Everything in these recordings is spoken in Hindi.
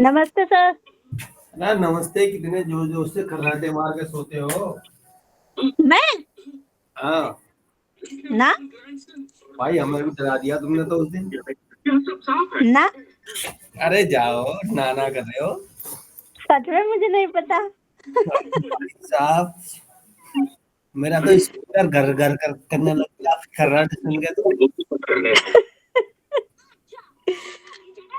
नमस्ते सर। ना नमस्ते कितने जोर जोर से खर्राटे मार के सोते हो। मैं हाँ ना भाई, हमें भी डरा दिया तुमने तो उस दिन। ना अरे जाओ, नाना कर रहे हो। सच में मुझे नहीं पता। भाई साहब, मेरा तो स्पीकर घर घर कर करने लग गया खर्राटे सुन के तो।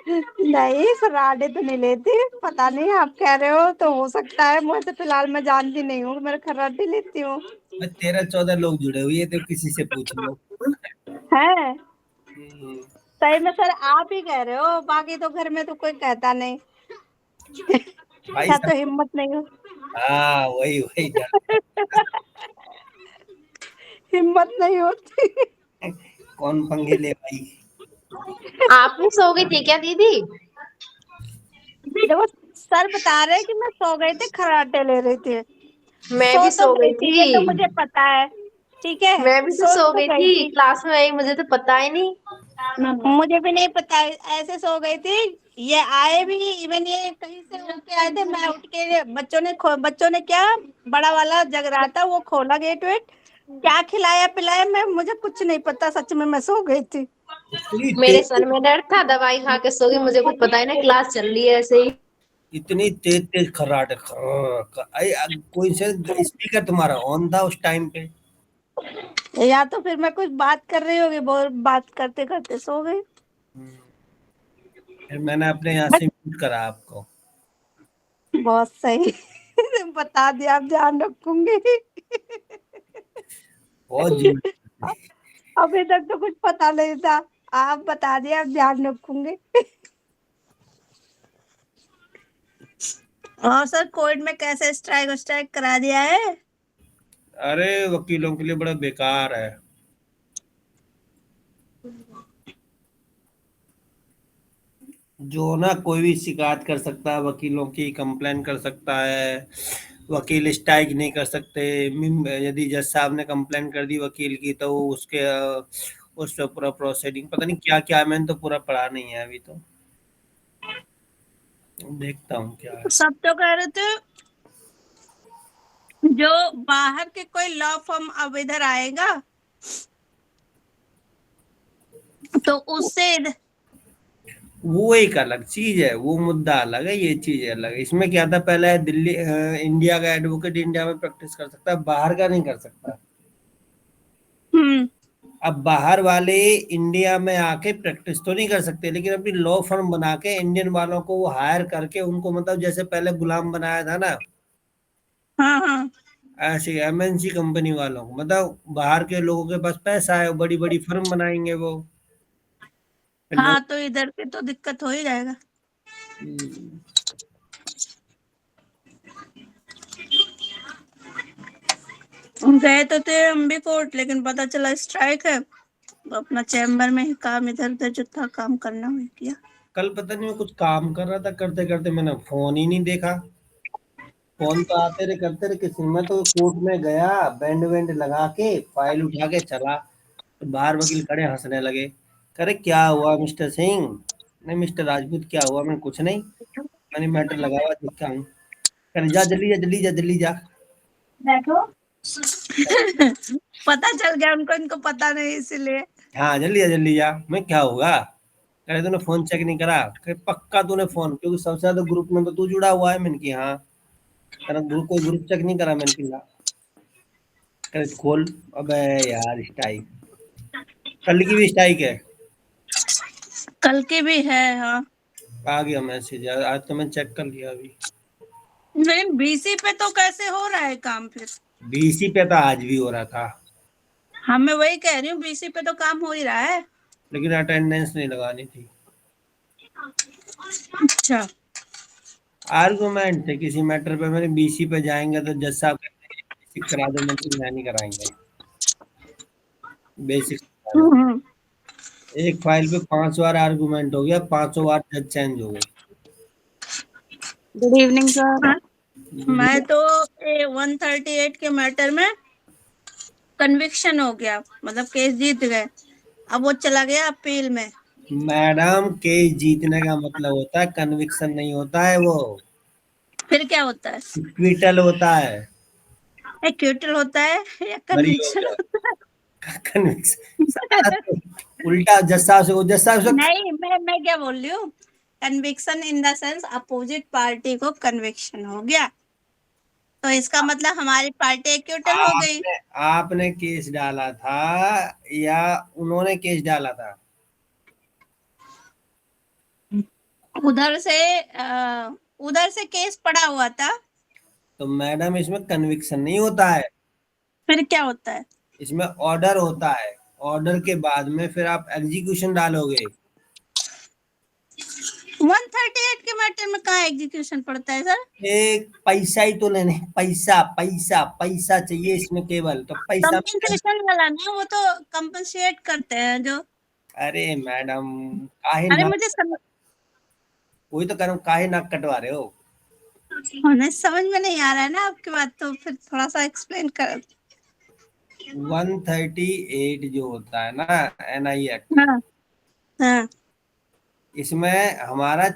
नहीं खर्राटे तो नहीं लेती। पता नहीं आप कह रहे हो तो हो सकता है। मैं तो फिलहाल मैं जानती नहीं हूँ मैं खर्राटे लेती हूँ। 13-14 लोग जुड़े हुए थे, किसी से पूछ लो। है हम्म, सही में सर, आप ही कह रहे हो, बाकी तो घर में तो कोई कहता नहीं। भाई या सब। तो हिम्मत नहीं हो। हाँ, वही वही डर। हिम्मत नहीं होती। कौन पंगे ले भाई। आप भी सो गई थी क्या दीदी? देखो, सर बता रहे हैं कि मैं सो गई थी, खर्राटे ले रही थी। मैं सो भी तो सो गई गई थी, ये तो थी। मुझे पता है। ठीक है, मैं भी तो सो सो तो गई गई थी, थी। क्लास में आई मुझे तो पता ही नहीं। मुझे भी नहीं पता, ऐसे सो गई थी। ये आए भी, इवन ये कहीं से उठ के आए थे। मैं उठ के, बच्चों ने क्या, बड़ा वाला जग रहा था, वो खोला गेट वेट, क्या खिलाया पिलाया, मैं मुझे कुछ नहीं पता। सच में मैं सो गई थी। इतनी मेरे तेज सर में दर्द था, दवाई खा के सो गई, मुझे कुछ पता ही नहीं, क्लास चल रही है ऐसे ही। इतनी तेज तेज खर्राटे कोई से स्पीकर तुम्हारा ऑन था उस टाइम पे। या तो फिर मैं कुछ बात कर रही होगी, बहुत बात करते करते सो गई। फिर मैंने अपने यहाँ से म्यूट करा आपको। बहुत सही। बता दिया, आप ध्यान रखूंगी। बहुत झूठ। अभी तक तो कुछ पता नहीं था, आप बता दिया, अब ध्यान रखूंगी। और सर कोर्ट में कैसे स्ट्राइक स्ट्राइक करा दिया है? अरे वकीलों के लिए बड़ा बेकार है। जो ना कोई भी शिकायत कर सकता है, वकीलों की कंप्लेन कर सकता है। वकील स्ट्राइक नहीं कर सकते। यदि जज साहब ने कंप्लेन कर दी वकील की तो उसके उस पे पूरा प्रोसीडिंग पता नहीं क्या क्या है, मैंने तो पूरा पढ़ा नहीं है अभी तो। देखता हूँ क्या है। सब तो कह रहे थे, जो बाहर के कोई लॉ फर्म अब इधर आएगा तो उससे वो एक अलग चीज है, वो मुद्दा अलग है, ये चीज अलग है। इसमें क्या था, पहले दिल्ली इंडिया का एडवोकेट इंडिया में प्रैक्टिस कर सकता है, बाहर का नहीं कर सकता। हम्म। अब बाहर वाले इंडिया में आके प्रैक्टिस तो नहीं कर सकते, लेकिन अपनी लॉ फर्म बना के इंडियन वालों को वो हायर करके उनको, मतलब जैसे पहले गुलाम बनाया था ना, हाँ हाँ ऐसे एमएनसी कंपनी वालों को, मतलब बाहर के लोगों के पास पैसा है, वो बड़ी बड़ी फर्म बनाएंगे वो। फिर लोग। हाँ, तो इधर के तो दिक्कत हो ही जाएगा। हम्म, गए तो थे हम भी कोर्ट, लेकिन पता चला स्ट्राइक है, तो अपना चैम्बर में ही काम, इधर उधर जो था काम करना हुआ किया। कल पता नहीं मैं कुछ काम कर रहा था, करते करते मैंने फोन ही नहीं देखा। फोन तो आते रहे करते रहे, किसी मैं तो कोर्ट में गया, बैंड वैंड लगा के फाइल उठा के चला, तो बाहर वकील खड़े हंसने लगे। करे क्या हुआ मिस्टर सिंह। नहीं मिस्टर राजपूत, क्या हुआ। मैं कुछ नहीं, मैंने मैटर लगा हुआ देखा हूँ। करे जा जल्दी जा जल्दी जा जल्दी जा। बैठो। पता चल गया उनको, इनको पता नहीं इसलिए। हाँ जल्दी जा जल्दी जा। मैं क्या होगा। करे तूने फोन चेक नहीं करा। करे पक्का तूने फोन, क्योंकि सबसे ज्यादा ग्रुप में तो तू जुड़ा हुआ है। मैंने की हाँ। करे ग्रुप कोई ग्रुप चेक नहीं करा। मैंने की ला। करे खोल। अबे यार स्ट्राइक, कल की भी स्ट्राइक है। कल की भी है, हाँ। आ गया मैसेज, आज तो मैं चेक कर लिया अभी। लेकिन बीसी पे तो कैसे हो रहा है काम फिर? बीसी पे तो आज भी हो रहा था, हाँ, मैं वही कह रही हूँ, बीसी पे तो काम हो ही रहा है। लेकिन अटेंडेंस नहीं लगानी थी। अच्छा। आर्गुमेंट थे किसी मैटर पे, मैंने बीसी पे जाएंगे तो जज साहब कहते हैं बेसिक करा दो। मैंने नहीं कराएंगे बेसिक करा दो। हम्म। एक फाइल पे 5 बार आर्गुमेंट हो गया, 5 बार जज चेंज हो गए। Good evening sir. मैं तो 138 के मैटर में कन्विक्शन हो गया, मतलब केस जीत गए। अब वो चला गया अपील में। मैडम, केस जीतने का मतलब होता है, कन्विक्शन नहीं होता है वो, फिर क्या होता है? इक्विटल होता है। एक्यूटल होता है या बरी हो कन्विक्शन गया। होता कन्विक्शन साला है? तो उल्टा, जज साहब से नहीं, मैं क्या बोल रही हूँ, conviction in the sense opposite party को कन्विक्शन हो गया, तो इसका मतलब हमारी पार्टी एक्यूटल हो गई। आपने आपने केस डाला था या उन्होंने केस डाला था? उधर से केस पड़ा हुआ था। तो मैडम, इसमें कन्विक्शन नहीं होता है, फिर क्या होता है? इसमें ऑर्डर होता है। ऑर्डर के बाद में फिर आप एग्जीक्यूशन डालोगे। 138 के मैटर में कहाँ एग्जीक्यूशन पड़ता है सर? एक पैसा ही तो लेने, पैसा पैसा पैसा चाहिए इसमें, केवल तो पैसा में। कंपनसेशन वाला ना, वो तो कंपनसेट करते हैं जो। अरे मैडम, काहे अरे नाक, मुझे समझ वही तो कह रहा हूँ, काहे नाक कटवा रहे हो? होने समझ में नहीं आ रहा है ना आपकी बात, तो फिर थोड़ा सा एक्सप्लेन कर। 138 जो होता है ना, NI एक्ट, हाँ, हाँ, इसमें हमारा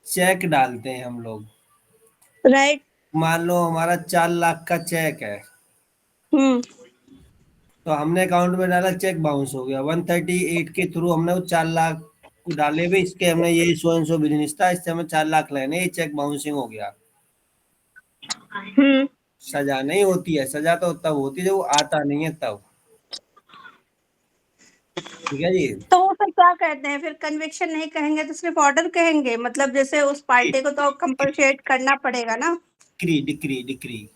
चेक डालते हैं हम लोग। राइट। मान लो हमारा 4 लाख का चेक है, हम्म। तो हमने अकाउंट में डाला, चेक बाउंस हो गया। 138 के थ्रू हमने वो 4 लाख को डाले भी, इसके हमने ये सो एंड सो बिजनेस था, इससे हमें 4 लाख लेने, ये चेक बाउंसिंग हो गया। हम्म। सजा नहीं होती है, सजा तो तब होती है जब वो आता नहीं है तब। ठीक है जी। तो वो फिर क्या कहते हैं, फिर कन्विक्शन नहीं कहेंगे तो सिर्फ ऑर्डर कहेंगे, मतलब जैसे उस पार्टी को तो कंपनसेट करना पड़ेगा ना। डिक्री डिक्री डिक्री,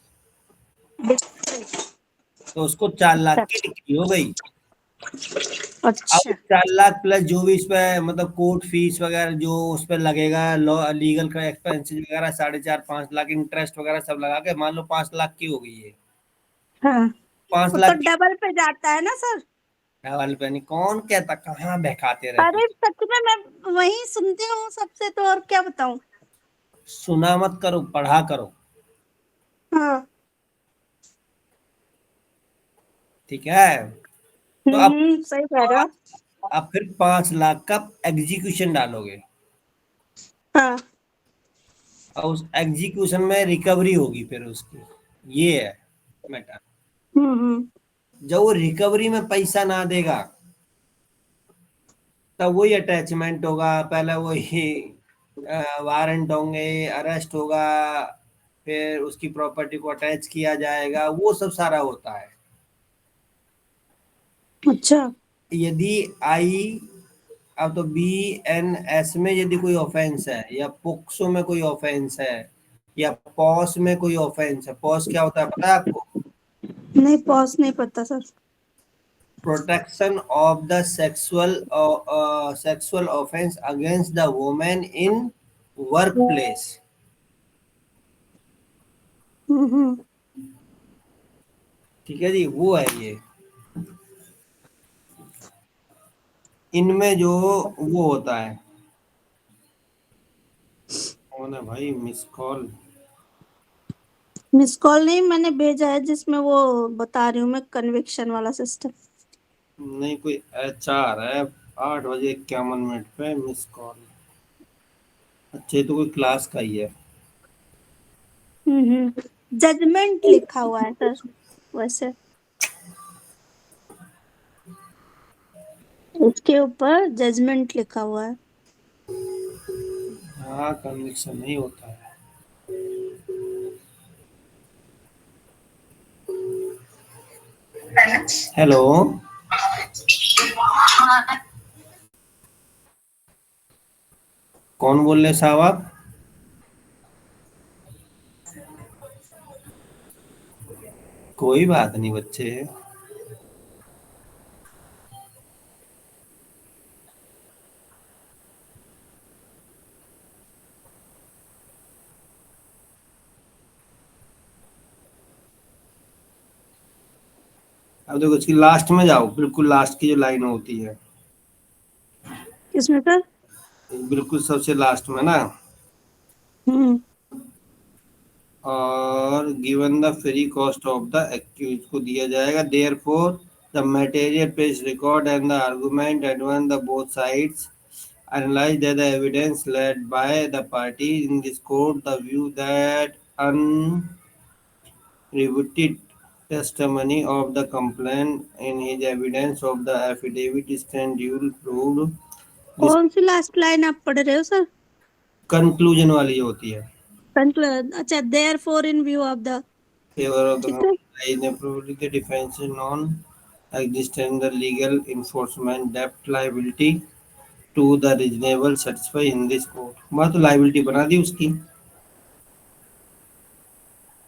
तो उसको 4 लाख की डिक्री हो गई। अब अच्छा। 4 लाख प्लस जो भी इस पे मतलब कोर्ट फीस वगैरह जो उस पर लगेगा, लॉ लीगल का एक्सपेंसेस वगैरह, 4.5 5 लाख इंटरेस्ट वगैरह सब लगा के मान लो 5 लाख की हो गई है। हाँ, पांच वो तो लाख की डबल पे जाता है ना सर। डबल पे नहीं, कौन कहता, कहाँ बहकाते रहते अरे हो? सच में मैं वही सुनती हूँ सबसे, तो और क्या बताऊं। सुना मत करो, पढ़ा करो। हाँ। ठीक है। तो अब सही कह रहे हो। अब फिर 5 लाख का एग्जीक्यूशन डालोगे, हाँ। और उस एग्जीक्यूशन में रिकवरी होगी फिर उसकी। ये है मैटर। हम्म। जब वो रिकवरी में पैसा ना देगा, तब वही अटैचमेंट होगा, पहले वही वारंट होंगे, अरेस्ट होगा, फिर उसकी प्रॉपर्टी को अटैच किया जाएगा, वो सब सारा होता है। अच्छा। यदि आई, अब तो BNS में यदि कोई ऑफेंस है, या पोक्सो में कोई ऑफेंस है, या पॉस में कोई ऑफेंस है, पॉस क्या होता है पता है आपको? नहीं, पॉज नहीं पता sir. Protection of the sexual offense against the women in work place. Hmm. ठीक है जी, वो है ये। इनमें जो वो होता है, कौन है भाई, मिस कॉल? मिस कॉल नहीं, मैंने भेजा है जिसमें वो बता रही हूँ मैं, कन्विक्शन वाला सिस्टम। नहीं, कोई HR है, 8 बजे 51 मिनट पे मिस कॉल। अच्छा, ये तो कोई क्लास का ही है। जजमेंट लिखा हुआ है सर वैसे, उसके ऊपर जजमेंट लिखा हुआ है। हाँ, कन्विक्शन नहीं होता है। हेलो, कौन बोल रहे साहब आप? कोई बात नहीं बच्चे। अब देखो, इसकी लास्ट में जाओ, बिल्कुल लास्ट की जो लाइन होती है, किसमें सर? बिल्कुल सबसे लास्ट में ना, हम्म। और given the free cost of the accused को दिया जाएगा, therefore the material page record and the argument advance the both sides analyze the evidence led by the party in this court, the view that unrebutted testimony of the complainant in his evidence of the affidavit stand duly proved. This कौन सी लास्ट लाइन आप पढ़ रहे हो सर? conclusion वाली जो होती है, अच्छा, therefore in view of the, favor of the ठीक है, complaint is probably the defense non-existent the legal enforcement debt liability to the reasonable satisfy in this court. मैं तो liability बना दी उसकी,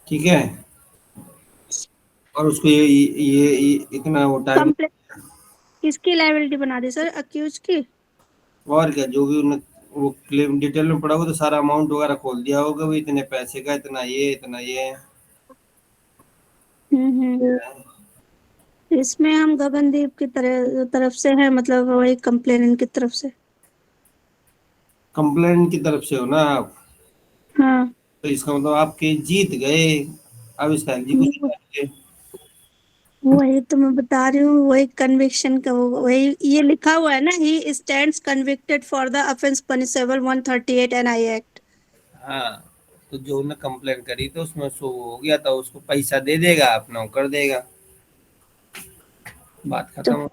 ठीक है, और उसको ये इतना वो टाइम, कंप्लेंट किसकी लाइबिलिटी बना दी सर? अक्यूज की? और क्या जो भी उन्हें वो क्लेम डिटेल में पड़ा होगा तो सारा अमाउंट वगैरह खोल दिया होगा, वो इतने पैसे का, इतना ये हम्म। इसमें हम गगनदीप की तरफ से है, मतलब वही कंप्लेनेंट की तरफ से। कंप्लेंट की तरफ से हो ना आप, हाँ, तो इसका मतलब आप केस जीत गए, अब इसका एग्जीक्यूशन करेंगे। वही तो मैं बता रही हूँ, वही कन्विक्शन का वही ये लिखा हुआ है ना, he stands convicted for the offence punishable 138 NI act. हाँ, तो जो उन्हें कंप्लेंट करी तो उसमें सो हो गया था, उसको पैसा दे देगा, अपना वो कर देगा, बात तो, खत्म।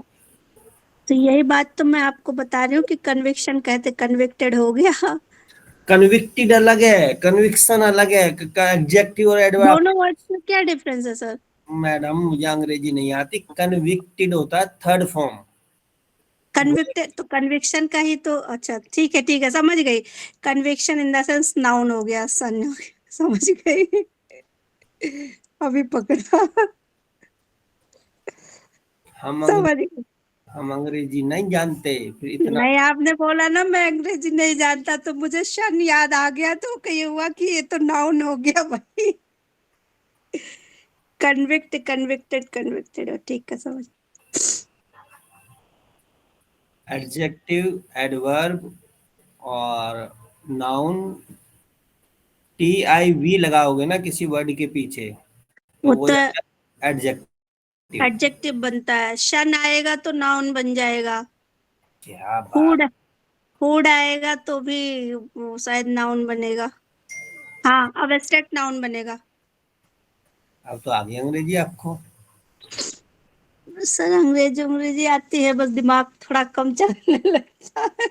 तो यही बात तो मैं आपको बता रही हूँ कि कन्विक्शन कहते कन्विक्टेड हो गया। कन्विक्टेड अलग है, कन्विक्शन अलग है, एडजेक्टिव और एडवर्ब। दोनों वर्ड्स में क्या डिफरेंस है सर? मैडम मुझे अंग्रेजी नहीं आती, कन्विक्टेड होता है थर्ड फॉर्म। कन्विक्टेड तो कन्विक्शन का ही तो, अच्छा ठीक है समझ गई। Conviction in the sense noun हो गया, सन हो गया, समझ गई। अभी पकड़ा। हम समझ गई। हम अंग्रेजी नहीं जानते, फिर इतना। नहीं, आपने बोला ना मैं अंग्रेजी नहीं जानता, तो मुझे शन याद आ गया, तो कहीं हुआ कि ये तो नाउन हो गया भाई। कन्विक्टेड, ठीक है, समझ। एडजेक्टिव, एडवर्ब और नाउन, टी आई वी लगाओगे ना किसी वर्ड के पीछे वो तो वो तो एडजेक्टिव। एडजेक्टिव बनता है, शन आएगा तो नाउन बन जाएगा। क्या बात। हुड हुड आएगा तो भी वो शायद नाउन बनेगा। हाँ, अब एब्स्ट्रैक्ट नाउन बनेगा। अब तो आ गई अंग्रेजी आपको। सर अंग्रेजी आती है, बस दिमाग थोड़ा कम चलने लगता है।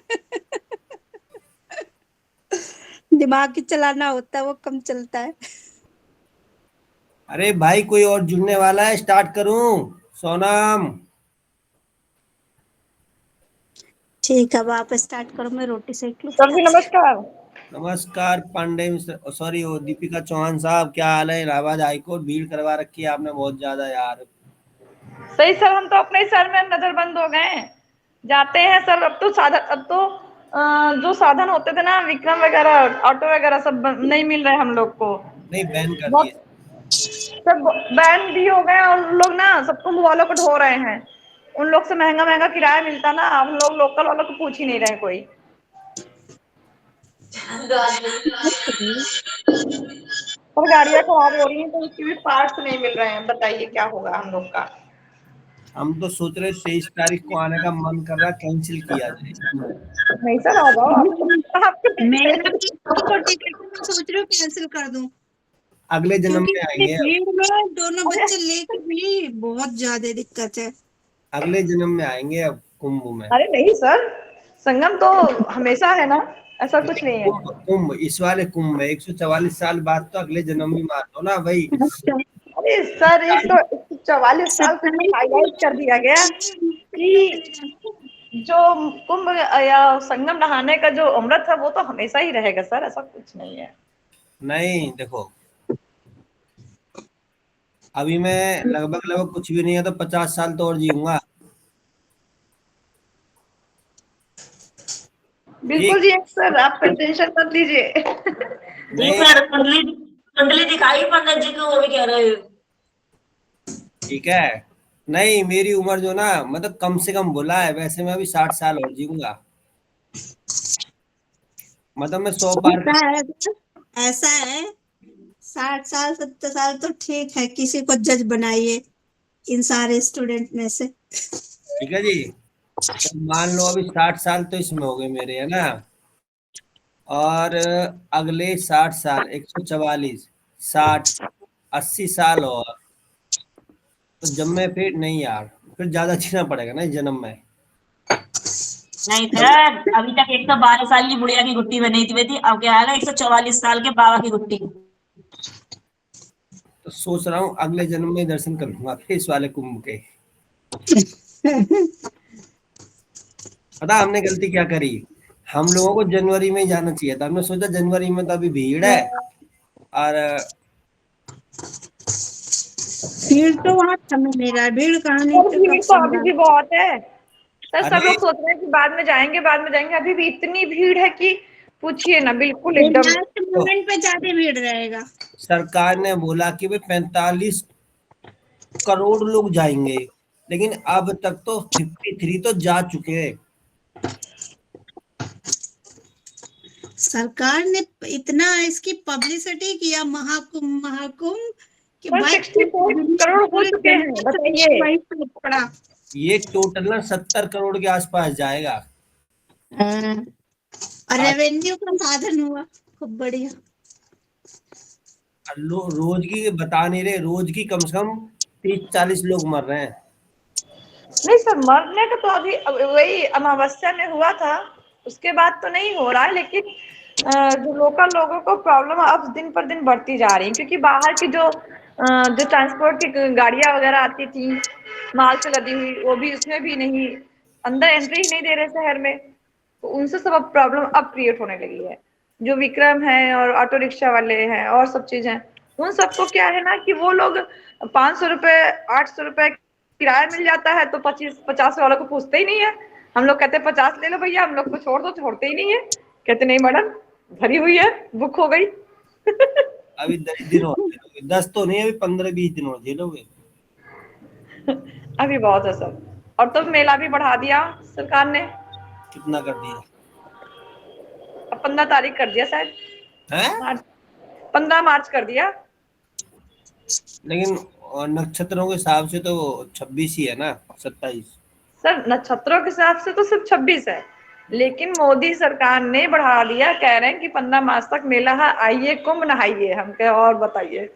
दिमाग ही चलाना होता है, वो कम चलता है। अरे भाई कोई और जुड़ने वाला है, स्टार्ट करूं? सोनम। ठीक है, अब आप स्टार्ट करो, मैं रोटी सेक लूं सर जी फटाक से। नमस्कार। नमस्कार पांडे, सॉरी वो दीपिका चौहान साहब, क्या हाल है? इलाहाबाद हाईकोर्ट भीड़ करवा रखी है आपने बहुत ज्यादा यार। सही सर, हम तो अपने ही सर में नजरबंद हो गए हैं। जाते हैं सर, अब तो जो साधन होते थे ना, विक्रम वगैरह, ऑटो वगैरह, सब नहीं मिल रहे हम लोग को। नहीं बैन कर दिए। बहुत सब बैन भी हो गए, और उन लोग ना सबको मुँह वालों को ढो रहे हैं। उन लोग से महंगा महंगा किराया मिलता ना, हम लोग लोकल वालों को पूछ ही नहीं रहे कोई। और गाड़ियां खराब हो रही हैं तो उसके भी पार्ट्स नहीं मिल रहे हैं, बताइए क्या होगा हम लोग का। हम तो सोच रहे 23 तारीख को आने का मन कर रहा, कैंसिल किया जाए। नहीं सर, आ जाओ आपके मेरा भी तो टिकट मैं सोच रही हूँ कैंसिल कर दूं, अगले जन्म क्योंकि में इतनी आएंगे, भीड़ में दोनों बच्चे लेके भी बहुत ज्यादा दिक्कत है। अगले जन्म में आएंगे अब कुंभ में। अरे नहीं सर, संगम तो हमेशा है ना, ऐसा कुछ नहीं है। कुंभ कुंभ इस वाले कुंभ में 144 साल बाद, तो अगले जन्म भी मान लो ना भाई। अच्छा, अरे सर, एक तो 44 साल से हाईलाइट कर दिया गया कि जो कुंभ या संगम नहाने का जो अमृत है वो तो हमेशा ही रहेगा सर, ऐसा कुछ नहीं है। नहीं देखो, अभी मैं लगभग लगभग कुछ भी नहीं है तो 50 साल तो और जीऊंगा। ठीक। बिल्कुल जी सर, आप टेंशन मत लीजिए। जी नहीं सर, कुंडली कुंडली दिखाई पंडित जी को, वो भी कह रहे हैं। ठीक है, नहीं मेरी उम्र जो ना, मतलब कम से कम बोला है, वैसे मैं अभी 60 साल और जीऊंगा, मतलब मैं 100 पार कर। ऐसा है, ऐसा है, 60 साल 70 साल तो ठीक है, किसी को जज बनाइए इन सारे स्टूडेंट में से। ठीक है जी। तो मान लो अभी 60 साल तो इसमें हो गए मेरे, है ना, और अगले 60 साल 144, 60, 80 साल और, तो जब मैं फिर नहीं यार, फिर ज्यादा जीना पड़ेगा ना इस जन्म में। नहीं सर, अभी तक 112 साल की बुढ़िया की गुट्टी बनी थी, अब क्या आएगा 144 साल के बाबा की गुट्टी। तो सोच रहा हूँ अगले जन्म में दर्शन कर लूंगा फिर इस वाले कुंभ के। पता हमने गलती क्या करी, हम लोगों को जनवरी में ही जाना चाहिए था। हमने सोचा जनवरी में तो अभी भीड़ है, और भीड़ तो वहाँ थम नहीं रहा है, भीड़ कहाँ नहीं और तो भीड़ कब तो थम अभी रहा भी बहुत है सर। सब अरे लोग सोच रहे हैं कि बाद में जाएंगे, बाद में जाएंगे, अभी भी इतनी भीड़ है कि पूछिए ना, बिल्कुल है। एकदम। लास्ट तो मोमेंट पे ज्यादा भीड़ रहेगा। सरकार ने बोला कि भाई 45 करोड़ लोग जाएंगे, लेकिन अब तक तो 53 तो जा चुके हैं। सरकार ने इतना इसकी पब्लिसिटी किया महाकुंभ महाकुंभ कि पर भाई 64 करोड़ हो पूरे चुके हैं, दुनिया बताइए। वही पे पड़ा। ये टोटल ना 70 करोड़ के आसपास जाएगा। हाँ, और आज रेवेन्यू का साधन हुआ खूब बढ़िया। रोज की बता नहीं रहे, रोज की कम से कम 30-40 लोग मर रहे हैं। नहीं सर, मरने का तो अभी वही अमावस्या में हुआ था, उसके बाद तो नहीं हो रहा है, लेकिन जो लोकल लोगों को प्रॉब्लम अब दिन पर दिन बढ़ती जा रही है, क्योंकि बाहर की जो ट्रांसपोर्ट की गाड़ियां वगैरह आती थी माल से लदी हुई, वो भी उसमें भी नहीं, अंदर एंट्री ही नहीं दे रहे शहर में, तो उनसे सब अब प्रॉब्लम अब क्रिएट होने लगी है। जो विक्रम है और ऑटो रिक्शा वाले हैं और सब चीज हैं, उन सबको क्या है ना कि वो लोग 500 रुपए 800 रुपए किराया मिल जाता है तो 25-50 वालों को पूछते ही नहीं है। हम लोग कहते हैं 50 ले लो भैया, हम लोग को छोड़ दो, छोड़ते ही नहीं है, कहते नहीं मैडम भरी हुई है, बुक हो गई। अभी 10 दिन और झेलोगे, 10 तो नहीं, अभी 15-20 दिन और झेलोगे। अभी बहुत है सर। और तो मेला भी बढ़ा दिया सरकार ने, कितना कर दिया अब 15 तारीख कर दिया शायद, है? मार्च, 15 मार्च कर दिया। लेकिन नक्षत्रों के हिसाब से तो 26 ही है ना, 27। सर नक्षत्रों के हिसाब से तो सिर्फ 26 है, लेकिन मोदी सरकार ने बढ़ा दिया, कह रहे हैं कि 15 मार्च तक मेला है, आइए कुंभ नहाइए। हम कहे और बताइए।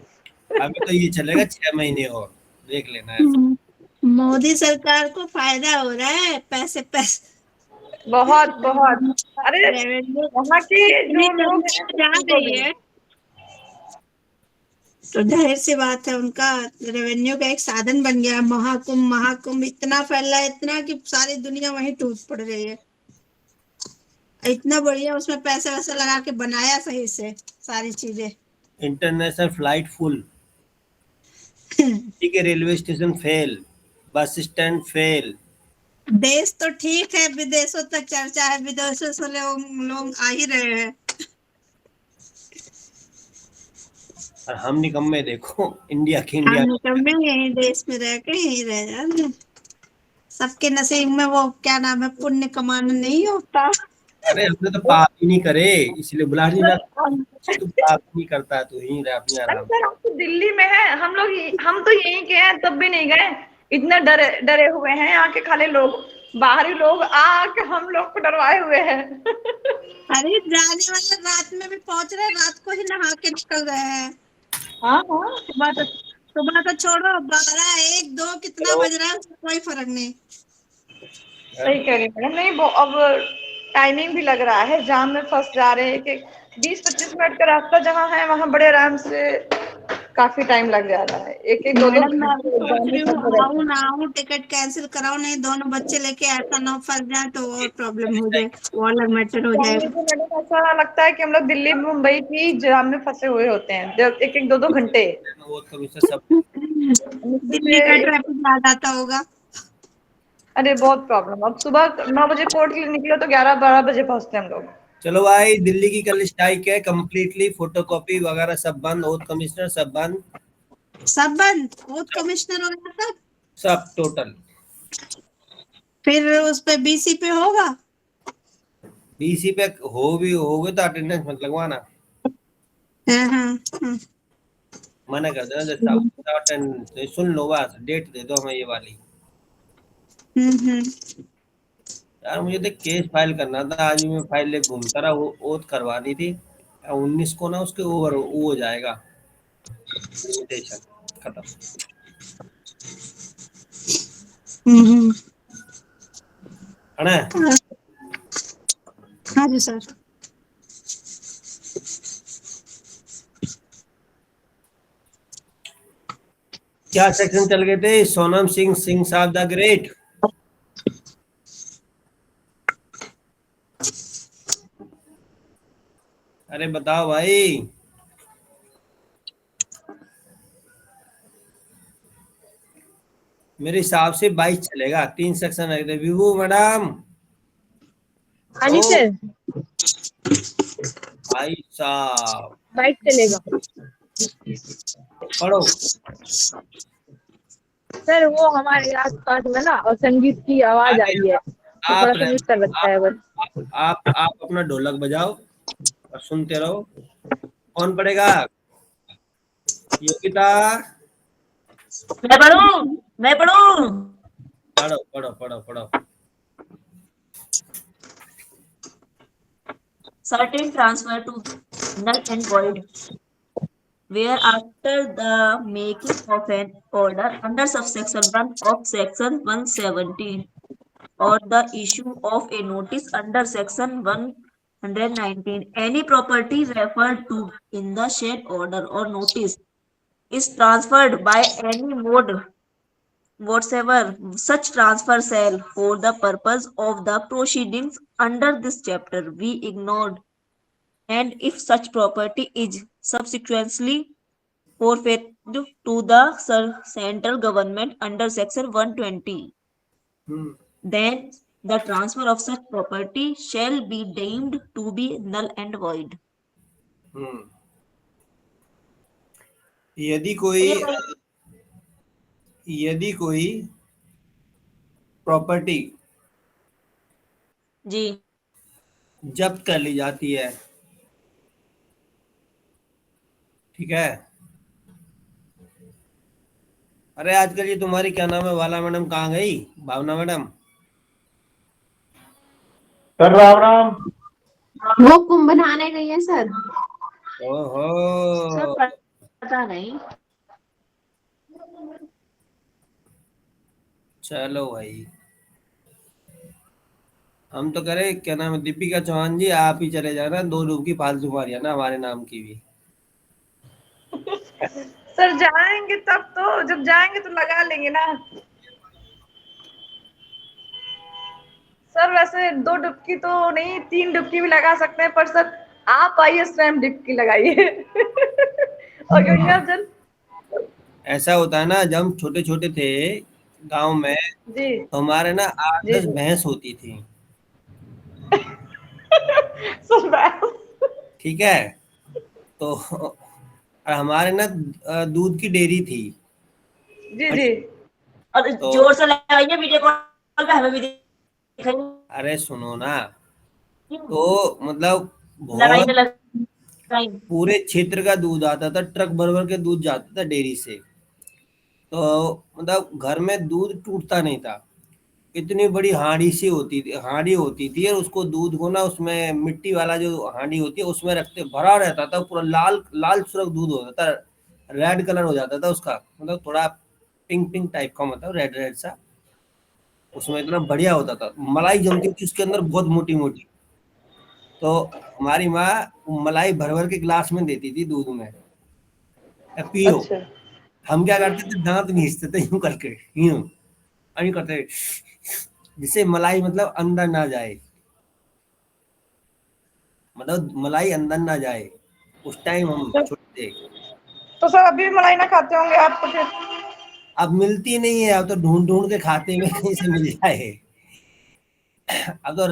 अभी तो ये चलेगा 6 महीने और, देख लेना ऐसा। मोदी सरकार को फायदा हो रहा है, पैसे पैसे बहुत बहुत। अरे रेवेन्यू वहाँ के इतनी जो लोग जल्दी हैं जा उनको रही भी। है, तो जाहिर सी बात है उनका रेवेन्यू का एक साधन बन गया है। महाकुंभ महाकुंभ इतना फैला है, इतना कि सारी दुनिया वहीं टूट पड़ रही है। इतना बढ़िया उसमें पैसा वैसा लगा के बनाया सही से सारी चीजें। इंटरनेशनल फ्लाइट फुल, ठीक है, railway station fail, bus stand fail. देश तो ठीक है, विदेशों तक चर्चा है, विदेशों से लोग आ ही रहे हैं। और हम निकम्मे देखो इंडिया के, हम इंडिया में। निकम्मे यही देश में रह के यही रह जाते। सबके नसीब में वो क्या नाम है, पुण्य कमाना नहीं होता। अरे हमने तो पाप ही नहीं करे, इसलिए बुला नहीं रहा। तू पाप नहीं करता, तू यहीं रह अपने अरे आराम। सर आप तो दिल्ली में है, हम लोग हम तो यहीं के हैं, तब भी नहीं गए। इतना डरे डरे हुए हैं यहाँ के खाली लोग, बाहरी लोग आके हम लोग को डरवाए हुए हैं। अरे जाने वाले रात में भी पहुंच रहे, रात को ही नहा के निकल रहे हैं। हाँ हाँ सुबह तो छोड़ो, 12 1 2 कितना चलो, बज रहा है उससे कोई फर्क नहीं। सही कह रही मैडम। नहीं वो अब टाइमिंग भी लग रहा है, जाम में फंस जा रहे हैं कि 20-25 मिनट का रास्ता जहाँ है वहां बड़े आराम से काफी टाइम लग जा रहा है, एक एक दो दो मैडम मैं घंटे अभी सोच जाम में रही हूँ फंसे रहते आऊँ हैं। ना आऊँ, टिकट कैंसिल कराओ, नहीं दोनों बच्चे लेके ऐसा ना फंस जाए तो और प्रॉब्लम हो जाए, वो अलग मैटर हो जाने जाएगा। से मैडम ऐसा लगता है कि हम लोग दिल्ली मुंबई की जाम में फंसे हुए होते हैं, जब एक एक दो दो घंटे वो कमीशन सब। मुश्किल दिल्ली का से। ट्रैफिक याद आता होगा। अरे बहुत प्रॉब्लम। अब सुबह 9 बजे कोर्ट के लिए निकले तो 11-12 बजे पहुंचते हैं हम लोग। चलो भाई, दिल्ली की कल स्ट्राइक है कंप्लीटली, फोटोकॉपी वगैरह सब बंद, ओथ कमिश्नर सब बंद, सब बंद, बूथ कमिश्नर वगैरह सब। सब टोटल। फिर उस पे बीसी पे होगा। बीसी पे हो गए तो अटेंडेंस मत लगवाना, हाँ हाँ हाँ। मना कर देना। जैसा अटेंडेंस सुन लो, बस डेट दे दो हमें ये वाली। हम्म। यार मुझे तो केस फाइल करना था, आज मैं फाइल ले घूमता रहा, वो ओथ करवानी थी। 19 को ना उसके ओवर वो हो जाएगा लिमिटेशन, खत्म। हम्म। है ना? हाँ जी सर। क्या सेक्शन चल गए थे? सोनम सिंह, सिंह साहब द ग्रेट। अरे बताओ भाई। मेरे हिसाब से 22 चलेगा, 3 सेक्शन रखे थे। विभू मैडम, हाँ जी ओ सर, भाई साहब, बाइक चलेगा पढ़ो। सर। वो हमारे आस पास में ना और संगीत की आवाज आ अरे रही है तो आप थोड़ा सा म्यूट कर रखा है बस। आप अपना ढोलक बजाओ और सुनते रहो। कौन पढ़ेगा? योगिता, मैं पढ़ूं, मैं पढ़ूं। पढ़ो पढ़ो पढ़ो पढ़ो। Certain transfer to null and void where after the making of an order under subsection 1 of section 170 or the issue of a notice under section 119, any property referred to in the said order or notice is transferred by any mode whatsoever. Such transfer shall, for the purpose of the proceedings under this chapter, be ignored, and if such property is subsequently forfeited to the central government under section 120, hmm then the transfer of such property shall be deemed to be null and void. हम्म। यदि कोई ये यदि कोई प्रॉपर्टी जी जब्त कर ली जाती है, ठीक है। अरे आजकल ये तुम्हारी क्या नाम है वाला मैडम कहाँ गई? भावना मैडम। सर राम राम। वो कुंभ नहाने गई है सर। ओहो, सर पता नहीं। चलो भाई, हम तो करे क्या नाम है, दीपिका चौहान जी आप ही चले जाना, 2 डुबकी फालतू मारिया ना हमारे नाम की भी। सर जाएंगे तब तो, जब जाएंगे तो लगा लेंगे ना सर। वैसे 2 डुबकी तो नहीं, 3 डुबकी भी लगा सकते हैं, पर सर आप आइए स्वयं डुबकी लगाइए और गंगा जल। ऐसा होता है ना, जब हम छोटे छोटे थे गांव में, जी तो हमारे ना 8 जी 10 जी भैंस होती थी, सर ठीक है। तो और हमारे ना दूध की डेयरी थी। जी जी और तो जोर से लगाइए, वीडियो कॉल पे हमें भी दिखाइए। अरे सुनो ना, तो मतलब लगाइए बहुत लगाइए। पूरे क्षेत्र का दूध आता था, ट्रक भर भर के दूध जाता था डेयरी से। तो मतलब घर में दूध टूटता नहीं था। इतनी बड़ी हांडी सी होती थी, हांडी होती थी, और उसको दूध को ना उसमें मिट्टी वाला जो हांडी होती है उसमें रखते, भरा रहता था पूरा, लाल लाल सुर्ख दूध होता था, रेड कलर हो जाता था उसका, मतलब थोड़ा पिंक पिंक टाइप का, मतलब रेड रेड सा। उसमें इतना बढ़िया होता था, मलाई जमती थी उसके अंदर बहुत मोटी मोटी। तो हमारी माँ मलाई भर भर के गिलास में देती थी दूध में, पियो। अच्छा हम क्या करते थे, दांत घींचते थे यूं करके, यूं यूं करते, जिससे मलाई मतलब अंदर ना जाए, मतलब मलाई अंदर ना जाए। उस टाइम हम छोटे थे। तो सर अभी भी मलाई ना खाते होंगे आप तो फिर। अब मिलती नहीं है, अब तो ढूंढ ढूंढ के खाते में कहीं से मिल जाए। अब तो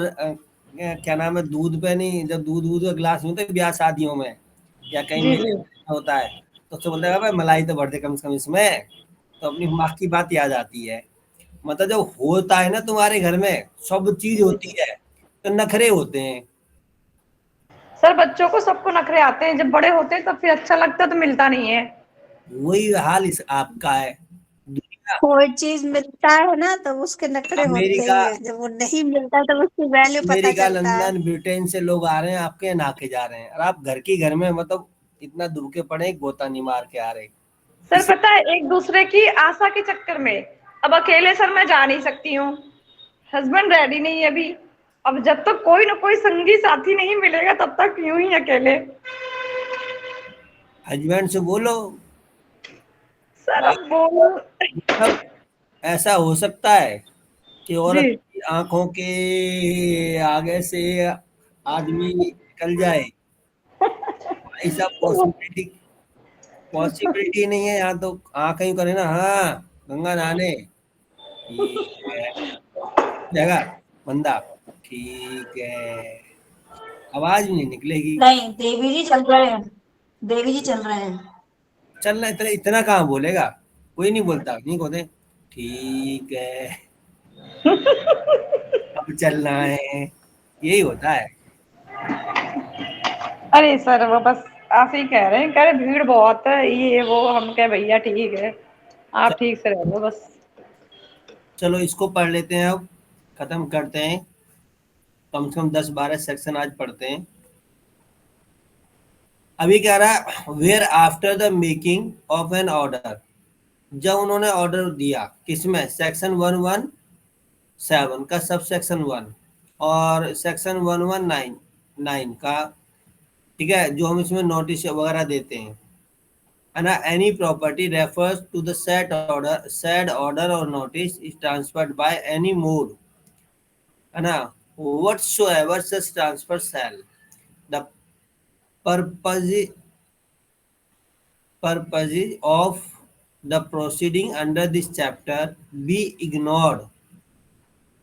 क्या नाम है, दूध पे नहीं, जब दूध दूध का गिलास मिलता है ब्याह शादियों में या कहीं जी मेले जी में होता है, तो उससे बोलते हैं भाई मलाई तो भर दे कम से कम इसमें। तो अपनी माँ की बात याद आती है। मतलब जब होता है ना तुम्हारे घर में सब चीज होती है, तो नखरे होते हैं। सर बच्चों को सबको नखरे आते हैं, जब बड़े होते हैं तब फिर अच्छा लगता है, तो मिलता नहीं है। वही हाल इस आपका है। कोई चीज मिलता है ना तो उसके नखरे होते अमेरिका ही है, जब वो नहीं मिलता तो उसकी वैल्यू पता अमेरिका, चलता है। लंदन, ब्रिटेन से लोग आ रहे हैं, आपके यहाँ नहा के जा रहे हैं, और आप घर की घर में मतलब इतना दुबके पड़े, एक गोता नहीं मार के आ रहे। सर इसी पता है, एक दूसरे की आशा के चक्कर में अब अकेले सर मैं जा नहीं सकती हूँ, हस्बैंड रेडी नहीं है अभी, अब जब तक कोई ना कोई संगी साथी नहीं मिलेगा तब तक यूं ही अकेले। हस्बैंड से बोलो सर भाई, अब बोलो। मतलब ऐसा हो सकता है कि औरत जी। की आंखों के आगे से आदमी निकल जाए। ऐसा पॉसिबिलिटी पॉसिबिलिटी नहीं है, यहाँ तो आंख ही करे ना, हाँ गंगा नहाने, ठीक है, जगह बंदा, ठीक है, आवाज भी नहीं निकलेगी। नहीं, देवी जी चल रहे हैं, देवी जी चल रहे हैं। चलना इतना इतना कहाँ बोलेगा, कोई नहीं बोलता, नहीं बोलते ठीक है अब चलना है, यही होता है। अरे सर वो बस आप ही कह रहे हैं, कह रहे भीड़ बहुत है ये वो, हम कह भैया ठीक है, आप ठीक से रह लो बस। चलो इसको पढ़ लेते हैं, अब खत्म करते हैं, कम से कम 10-12 सेक्शन आज पढ़ते हैं। अभी कह रहा है where after the making of an order, जब उन्होंने ऑर्डर दिया, किसमें, सेक्शन 117 का सब सेक्शन 1 और सेक्शन 119 का, ठीक है, जो हम इसमें नोटिस वगैरह देते हैं, है ना। Any property refers to the said order और notice is transferred by any mode, है ना, whatsoever such transfer shall, the purposes of the proceeding under this chapter be ignored,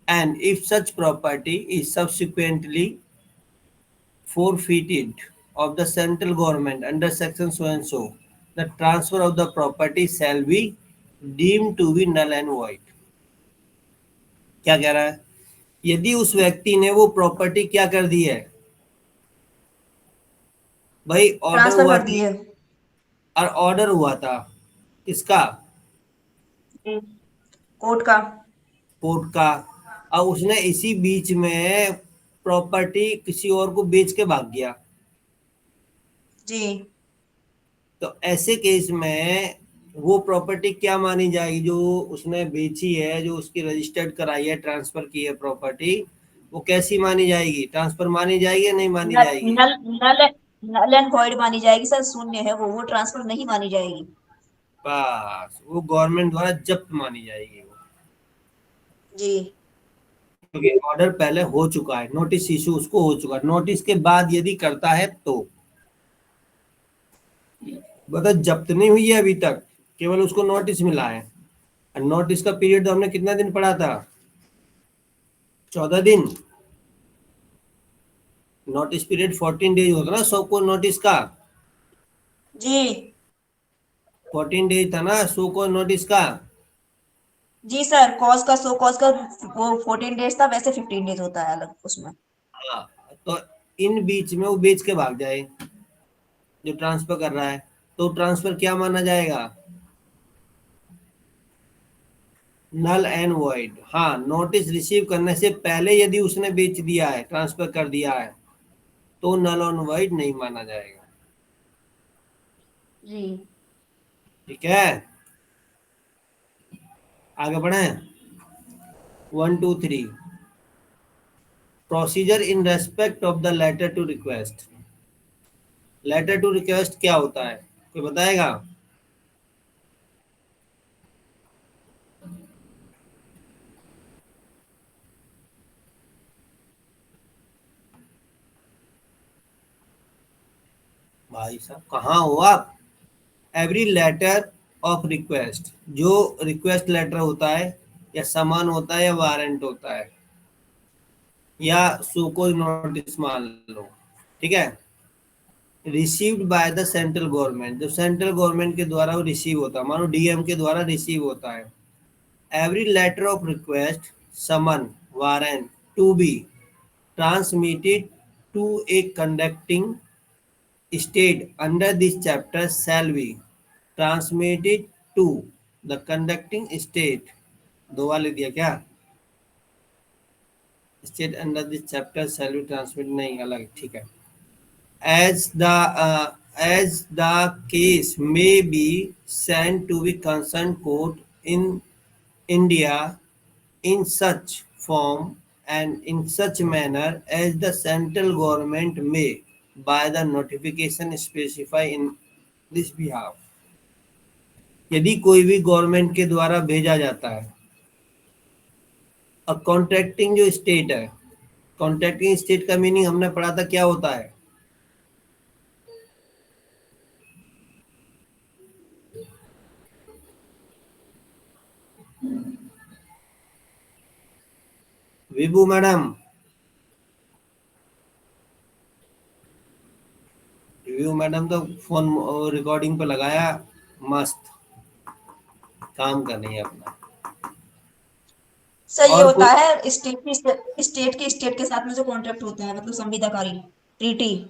and if such property is subsequently forfeited of the central government under section so and so, the transfer of the property shall be deemed to be null and void। क्या कह रहा है, यदि उस व्यक्ति ने वो प्रॉपर्टी क्या कर दी है भाई, ऑर्डर ट्रांसफर हुआ कर था, दिए। और ऑर्डर हुआ था किसका, कोर्ट का। कोर्ट का, और उसने इसी बीच में प्रॉपर्टी किसी और को बेच के भाग गया, जी। तो ऐसे केस में वो प्रॉपर्टी क्या मानी जाएगी, जो उसने बेची है, जो उसकी रजिस्टर्ड कराई है, ट्रांसफर की है प्रॉपर्टी, वो कैसी मानी जाएगी, ट्रांसफर मानी जाएगी या नहीं मानी नल जाएगी। नल नल नल एंड वॉइड मानी जाएगी सर, शून्य है वो ट्रांसफर नहीं मानी जाएगी। बस वो गवर्नमेंट द्वारा जब्त मानी जाएगी वो, जी। क्योंकि ऑर्डर पहले हो चुका है, नोटिस इशू उसको हो चुका है, नोटिस के बाद यदि करता है तो, बता जब्त नहीं हुई है अभी तक, केवल उसको नोटिस मिला है, और नोटिस का पीरियड तो हमने कितना दिन पढ़ा था, 14 दिन। नोटिस पीरियड 14 डेज होता ना, सो को नोटिस का जी। 14 डेज था ना, सो को नोटिस का। जी सर, कॉज का सो कॉज का वो 14 डेज था, वैसे 15 डेज होता है अलग उसमें। हाँ, तो इन बीच में वो बेच के भाग जाए जो ट्रांसफर कर रहा है, तो ट्रांसफर क्या माना जाएगा, नल एंड वॉइड। हाँ, नोटिस रिसीव करने से पहले यदि उसने बेच दिया है, ट्रांसफर कर दिया है, तो नल एंड वॉइड नहीं माना जाएगा, जी। ठीक है। आगे बढ़े, 1 2 3 procedure in respect of the letter to request. Letter to request क्या होता है, कोई बताएगा। भाई साहब कहाँ हो आप, एवरी लेटर ऑफ रिक्वेस्ट, जो रिक्वेस्ट लेटर होता है, या सामान होता है, या वारंट होता है, या सो कोई नोटिस मान लो, ठीक है, received by the central government, जो सेंट्रल गवर्नमेंट के द्वारा वो रिसीव होता है, मानो डीएम के द्वारा रिसीव होता है, every letter of request, summon, warrant to be transmitted to a conducting state under this chapter shall be transmitted to the conducting state, दो बार लिख दिया क्या? State under this chapter shall be transmit, नहीं अलग, ठीक है। As the case may be sent to be concerned court in India in such form and in such manner as the central government may by the notification specify in this behalf। यदि कोई भी गवर्नमेंट के द्वारा भेजा जाता है, अब कॉन्ट्रैक्टिंग जो स्टेट है, कॉन्ट्रैक्टिंग स्टेट का मीनिंग हमने पढ़ा था क्या होता है? विभू मैडम, रिव्यू मैडम तो फोन रिकॉर्डिंग पे लगाया, मस्त काम कर रही है अपना। सर ये और होता है स्टेट के साथ में जो कॉन्ट्रैक्ट होता है, मतलब संविदाकारी ट्रीटी।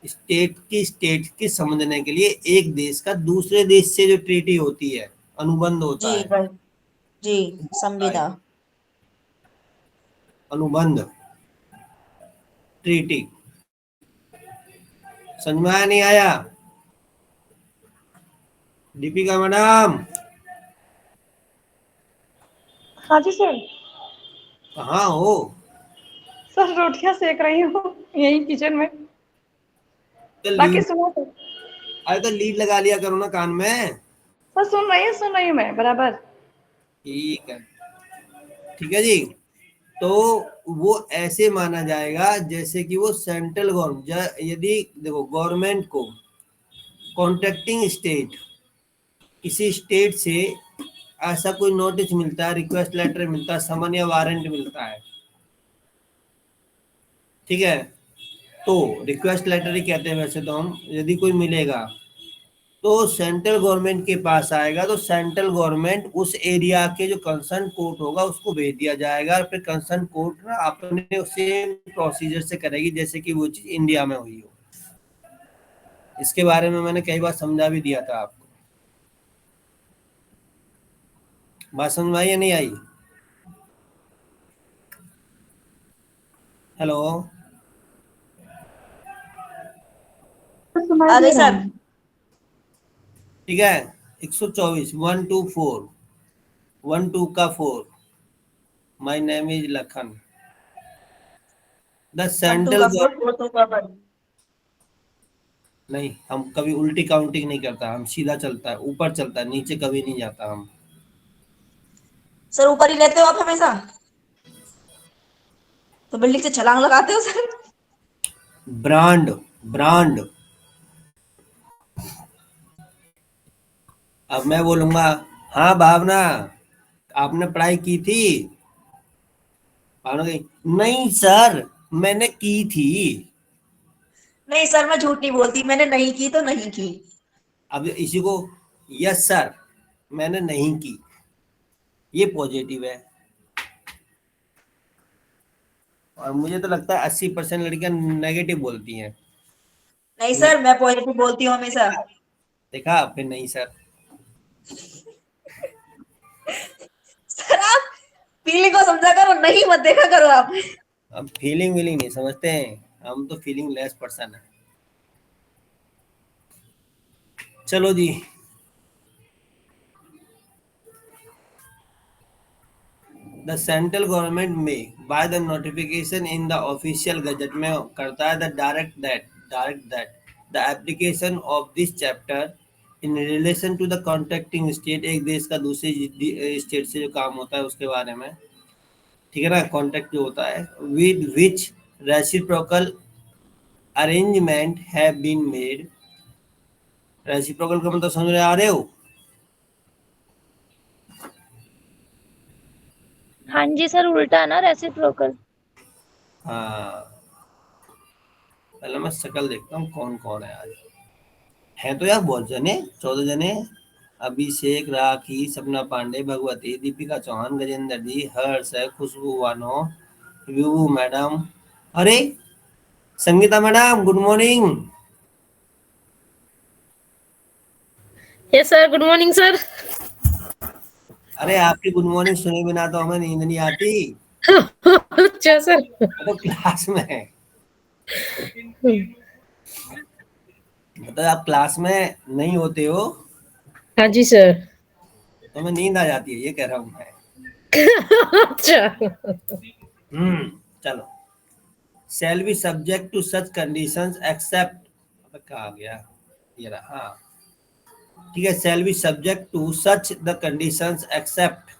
स्टेट की समझने के लिए एक देश का दूसरे देश से जो ट्रीटी होती है, अनुबंध होता जी है, भाई, जी संविदा। अनुबंध, ट्रीटी। समझ में आया नहीं आया? दीपिका मैडम हाँ जी सर। कहाँ हो? सर रोटियां सेक रही हूँ यही किचन में। तो बाकी लीड, सुनो सर। अरे तो लीड लगा लिया करो ना कान में। सर सुन रही हूँ मैं बराबर। ठीक है, ठीक है जी। तो वो ऐसे माना जाएगा जैसे कि वो सेंट्रल गवर्नमेंट, यदि देखो गवर्नमेंट को कॉन्ट्रैक्टिंग स्टेट, किसी स्टेट से ऐसा कोई नोटिस मिलता है, रिक्वेस्ट लेटर मिलता है, समन या वारंट मिलता है, ठीक है, तो रिक्वेस्ट लेटर ही कहते हैं वैसे तो हम, यदि कोई मिलेगा तो सेंट्रल गवर्नमेंट के पास आएगा, तो सेंट्रल गवर्नमेंट उस एरिया के जो कंसर्न कोर्ट होगा उसको भेज दिया जाएगा, और फिर कंसर्न कोर्ट ना अपने सेम प्रोसीजर से करेगी जैसे कि वो चीज इंडिया में हुई हो। इसके बारे में मैंने कई बार समझा भी दिया था आपको। बात समझ में आई या नहीं आई? हेलो, आ गई सर। ठीक है। 124 124 12 का 4, my name is Lakhan. The 1 2 central, का 4 4 2 का 1। नहीं हम कभी उल्टी काउंटिंग नहीं करता, हम सीधा चलता है, ऊपर चलता है, नीचे कभी नहीं जाता हम। सर ऊपर ही लेते हो आप हमेशा, तो बिल्डिंग से छलांग लगाते हो सर। Brand, brand. अब मैं बोलूंगा हाँ भावना आपने पढ़ाई की थी, भावना कही नहीं सर मैंने की थी। नहीं सर मैं झूठ नहीं बोलती, मैंने नहीं की तो नहीं की। अब इसी को यस सर मैंने नहीं की, ये पॉजिटिव है। और मुझे तो लगता है 80% लड़कियां नेगेटिव बोलती हैं। नहीं सर मैं पॉजिटिव बोलती हूँ हमेशा। देखा फिर नहीं सर। सर आप फीलिंग को समझा करो, नहीं मत देखा करो आप। हम फीलिंग वीलिंग नहीं समझते हैं, हम तो फीलिंग लेस पर्सन है। चलो जी, द सेंट्रल गवर्नमेंट में by the notification in the official gazette में करता है the direct that the application of this chapter in relation to the contracting state, एक देश का दूसरे स्टेट से जो काम होता है उसके बारे में, ठीक है ना, कॉन्ट्रैक्ट जो होता है, with which reciprocal arrangement have been made. Reciprocal का मतलब समझ आ रहे हो? हाँ जी सर, उल्टा ना रेसिप्रोकल। हाँ, पहले मैं शक्ल देखता हूँ कौन कौन है आज। हैं तो यार बहुत जने, 14 जने। अभिषेक, राखी, सपना पांडे, भगवती, दीपिका चौहान, गजेंद्र जी, हर्ष है, खुशबू वानो, विभू मैडम, अरे Sangeeta madam good morning. Yes sir, good morning sir. अरे आपकी गुड मॉर्निंग सुने बिना तो हमें नींद नहीं आती। अच्छा सर। तो क्लास में है, मतलब आप क्लास में नहीं होते हो हाँ जी सर। तो हमें नींद आ जाती है, ये कह रहा हूँ मैं। अच्छा। चलो। shall be subject to such conditions except, अब कहाँ गया ये रहा, हाँ ठीक है। shall be subject to such the conditions except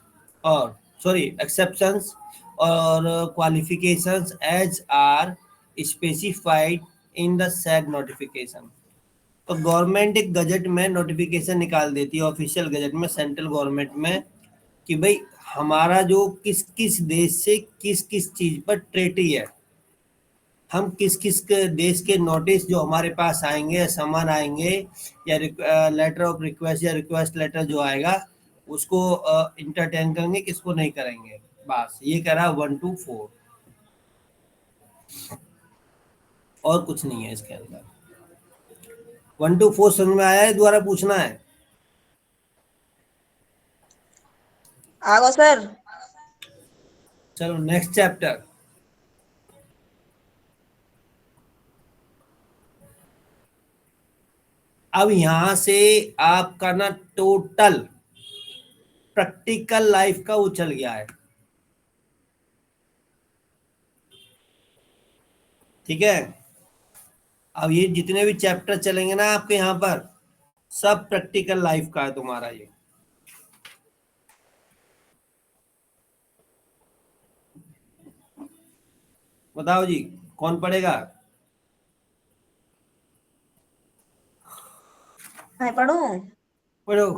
और sorry exceptions or qualifications as are specified in the said notification। तो गवर्नमेंट एक गजट में नोटिफिकेशन निकाल देती है, ऑफिशियल गजट में, सेंट्रल गवर्नमेंट में, कि भाई हमारा जो किस किस देश से किस किस चीज पर ट्रेटी है, हम किस किस के देश के नोटिस जो हमारे पास आएंगे या सामान आएंगे या लेटर ऑफ रिक्वेस्ट या रिक्वेस्ट लेटर जो आएगा उसको इंटरटेन करेंगे, किसको नहीं करेंगे। बस ये कह रहा 1 to 4, और कुछ नहीं है इसके अंदर। 1 to 4 समझ में आया है? दोबारा पूछना है? आगो सर। चलो नेक्स्ट चैप्टर। अब यहां से आपका ना टोटल प्रैक्टिकल लाइफ का उछल गया है, ठीक है। अब ये जितने भी चैप्टर चलेंगे ना आपके यहाँ पर, सब प्रैक्टिकल लाइफ का है तुम्हारा ये। बताओ जी, कौन पढ़ेगा? मैं पढ़ूं? पढ़ो।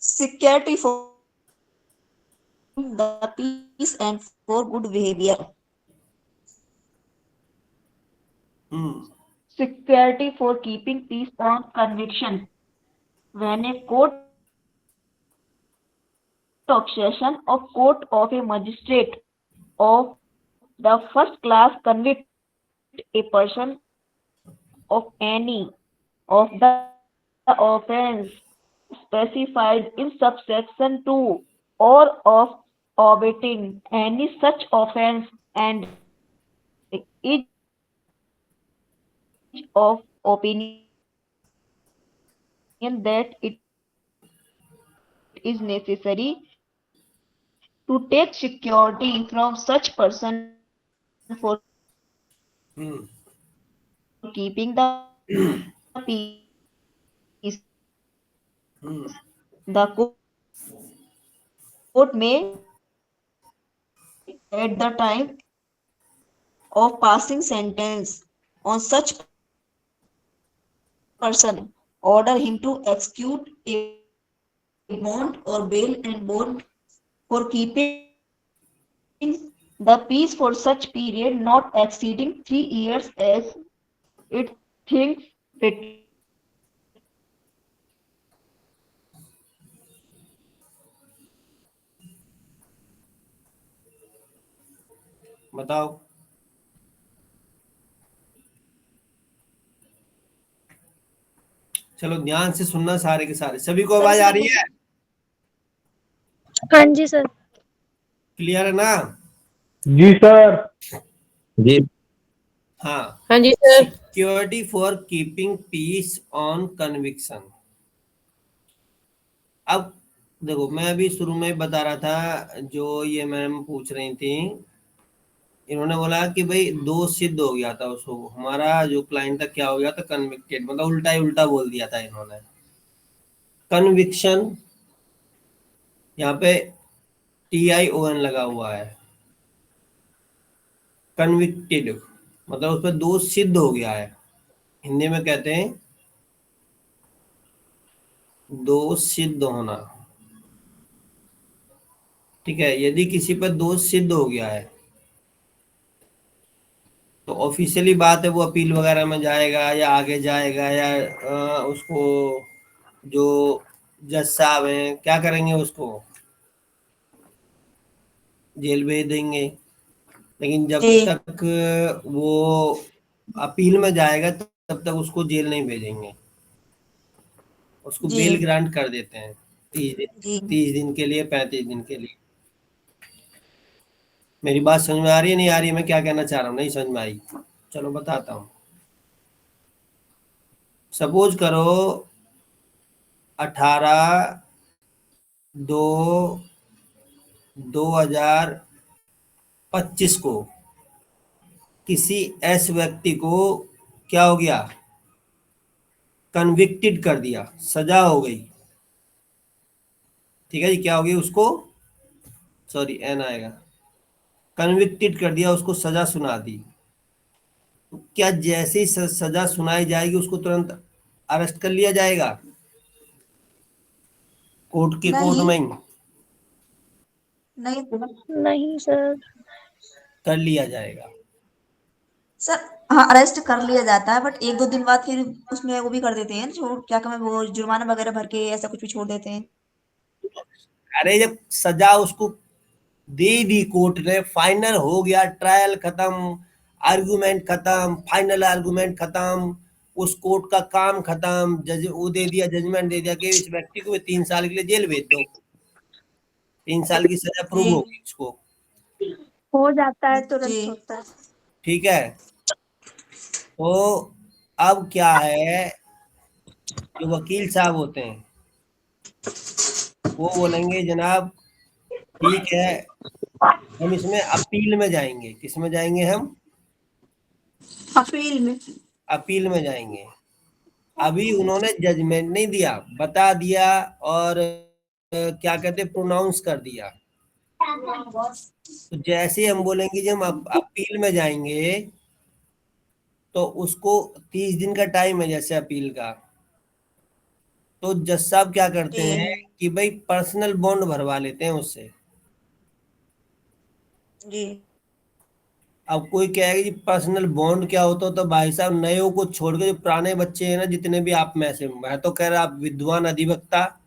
Security for the peace and for good behavior. Security for keeping peace on conviction. When a court of session or court of a magistrate of the first class convict a person of any of the offense specified in subsection 2 or of omitting any such offense and is of opinion that it is necessary to take security from such person for keeping the peace. The court may, at the time of passing sentence on such person, order him to execute a bond or bail and bond for keeping the peace for such period not exceeding 3 years as it thinks fit. बताओ। चलो ध्यान से सुनना सारे के सारे। सभी को आवाज आ रही है? हाँ जी सर। क्लियर है ना? जी सर। जी। हाँ हाँ जी sir. Security for keeping peace on conviction. अब देखो, मैं अभी शुरू में बता रहा था, जो ये मैम पूछ रही थी, इन्होंने बोला कि भाई दोष सिद्ध हो गया था उसको, हमारा जो क्लाइंट था क्या हो गया था, कन्विक्टेड, मतलब उल्टा ही उल्टा बोल दिया था इन्होंने। कन्विक्शन यहाँ पे TION लगा हुआ है, कन्विक्टेड मतलब उस पर दोष सिद्ध हो गया है। हिंदी में कहते हैं दोष सिद्ध होना, ठीक है। यदि किसी पर दोष सिद्ध हो गया है तो ऑफिशियली बात है, वो अपील वगैरह में जाएगा या आगे जाएगा, या उसको जो जज साहब हैं क्या करेंगे, उसको जेल भेज देंगे। लेकिन जब तक वो अपील में जाएगा तब तक उसको जेल नहीं भेजेंगे, उसको जी बेल ग्रांट कर देते हैं 30 दिन, जी 30 दिन के लिए, 35 दिन के लिए। मेरी बात समझ में आ रही है नहीं आ रही है, मैं क्या कहना चाह रहा हूँ, नहीं समझ में आई? चलो बताता हूँ। सपोज करो 18/2/2025 को किसी ऐसे व्यक्ति को क्या हो गया, कन्विक्टेड कर दिया, सजा हो गई। ठीक है जी, क्या हो गई उसको, सॉरी एन आएगा, कन्विक्टेड कर दिया, उसको सजा सुना दी। तो क्या जैसे ही सजा सुनाई जाएगी उसको तुरंत अरेस्ट कर लिया जाएगा कोर्ट नहीं में ही? नहीं नहीं सर। कर लिया जाएगा। सर, हाँ अरेस्ट कर लिया जाता है, बट 1-2 दिन बाद फिर उसमें वो भी कर देते हैं, छोड़ क्या कहते हैं, वो जुर्माना वगैरह भर के ऐसा कुछ भी छोड़ देते हैं। अरे जब सजा उसको दे दी कोर्ट ने, फाइनल हो गया, ट्रायल खत्म, आर्गुमेंट खत्म, फाइनल आर्गुमेंट खत्म, उस कोर्ट का काम खत्म, जज वो दे दिया, जजमेंट दे दिया कि इस व्यक्ति को 3 साल के लिए जेल भेज दो, 3 साल की सजा प्रूव जी होगी उसको। हो जाता है, जी तुरंत होता है। ठीक है, तो अब क्या है, जो वकील साहब होते हैं वो बोलेंगे जनाब ठीक है, हम इसमें अपील में जाएंगे। किस में जाएंगे हम? अपील में। अपील में जाएंगे। अभी उन्होंने जजमेंट नहीं दिया, बता दिया, और क्या कहते प्रोनाउंस कर दिया। तो जैसे हम बोलेंगे जब हम अपील में जाएंगे तो उसको 30 दिन का टाइम है जैसे अपील का। तो जज साहब क्या करते जी हैं कि भाई पर्सनल बॉन्ड भरवा लेते हैं उससे। जी अब कोई कहेगा कि पर्सनल बॉन्ड क्या होता है, तो भाई साहब नयों को छोड़ के जो पुराने बच्चे हैं ना, जितने भी आप में से, मैं तो कह रहा आप विद्वान अधिवक्ता,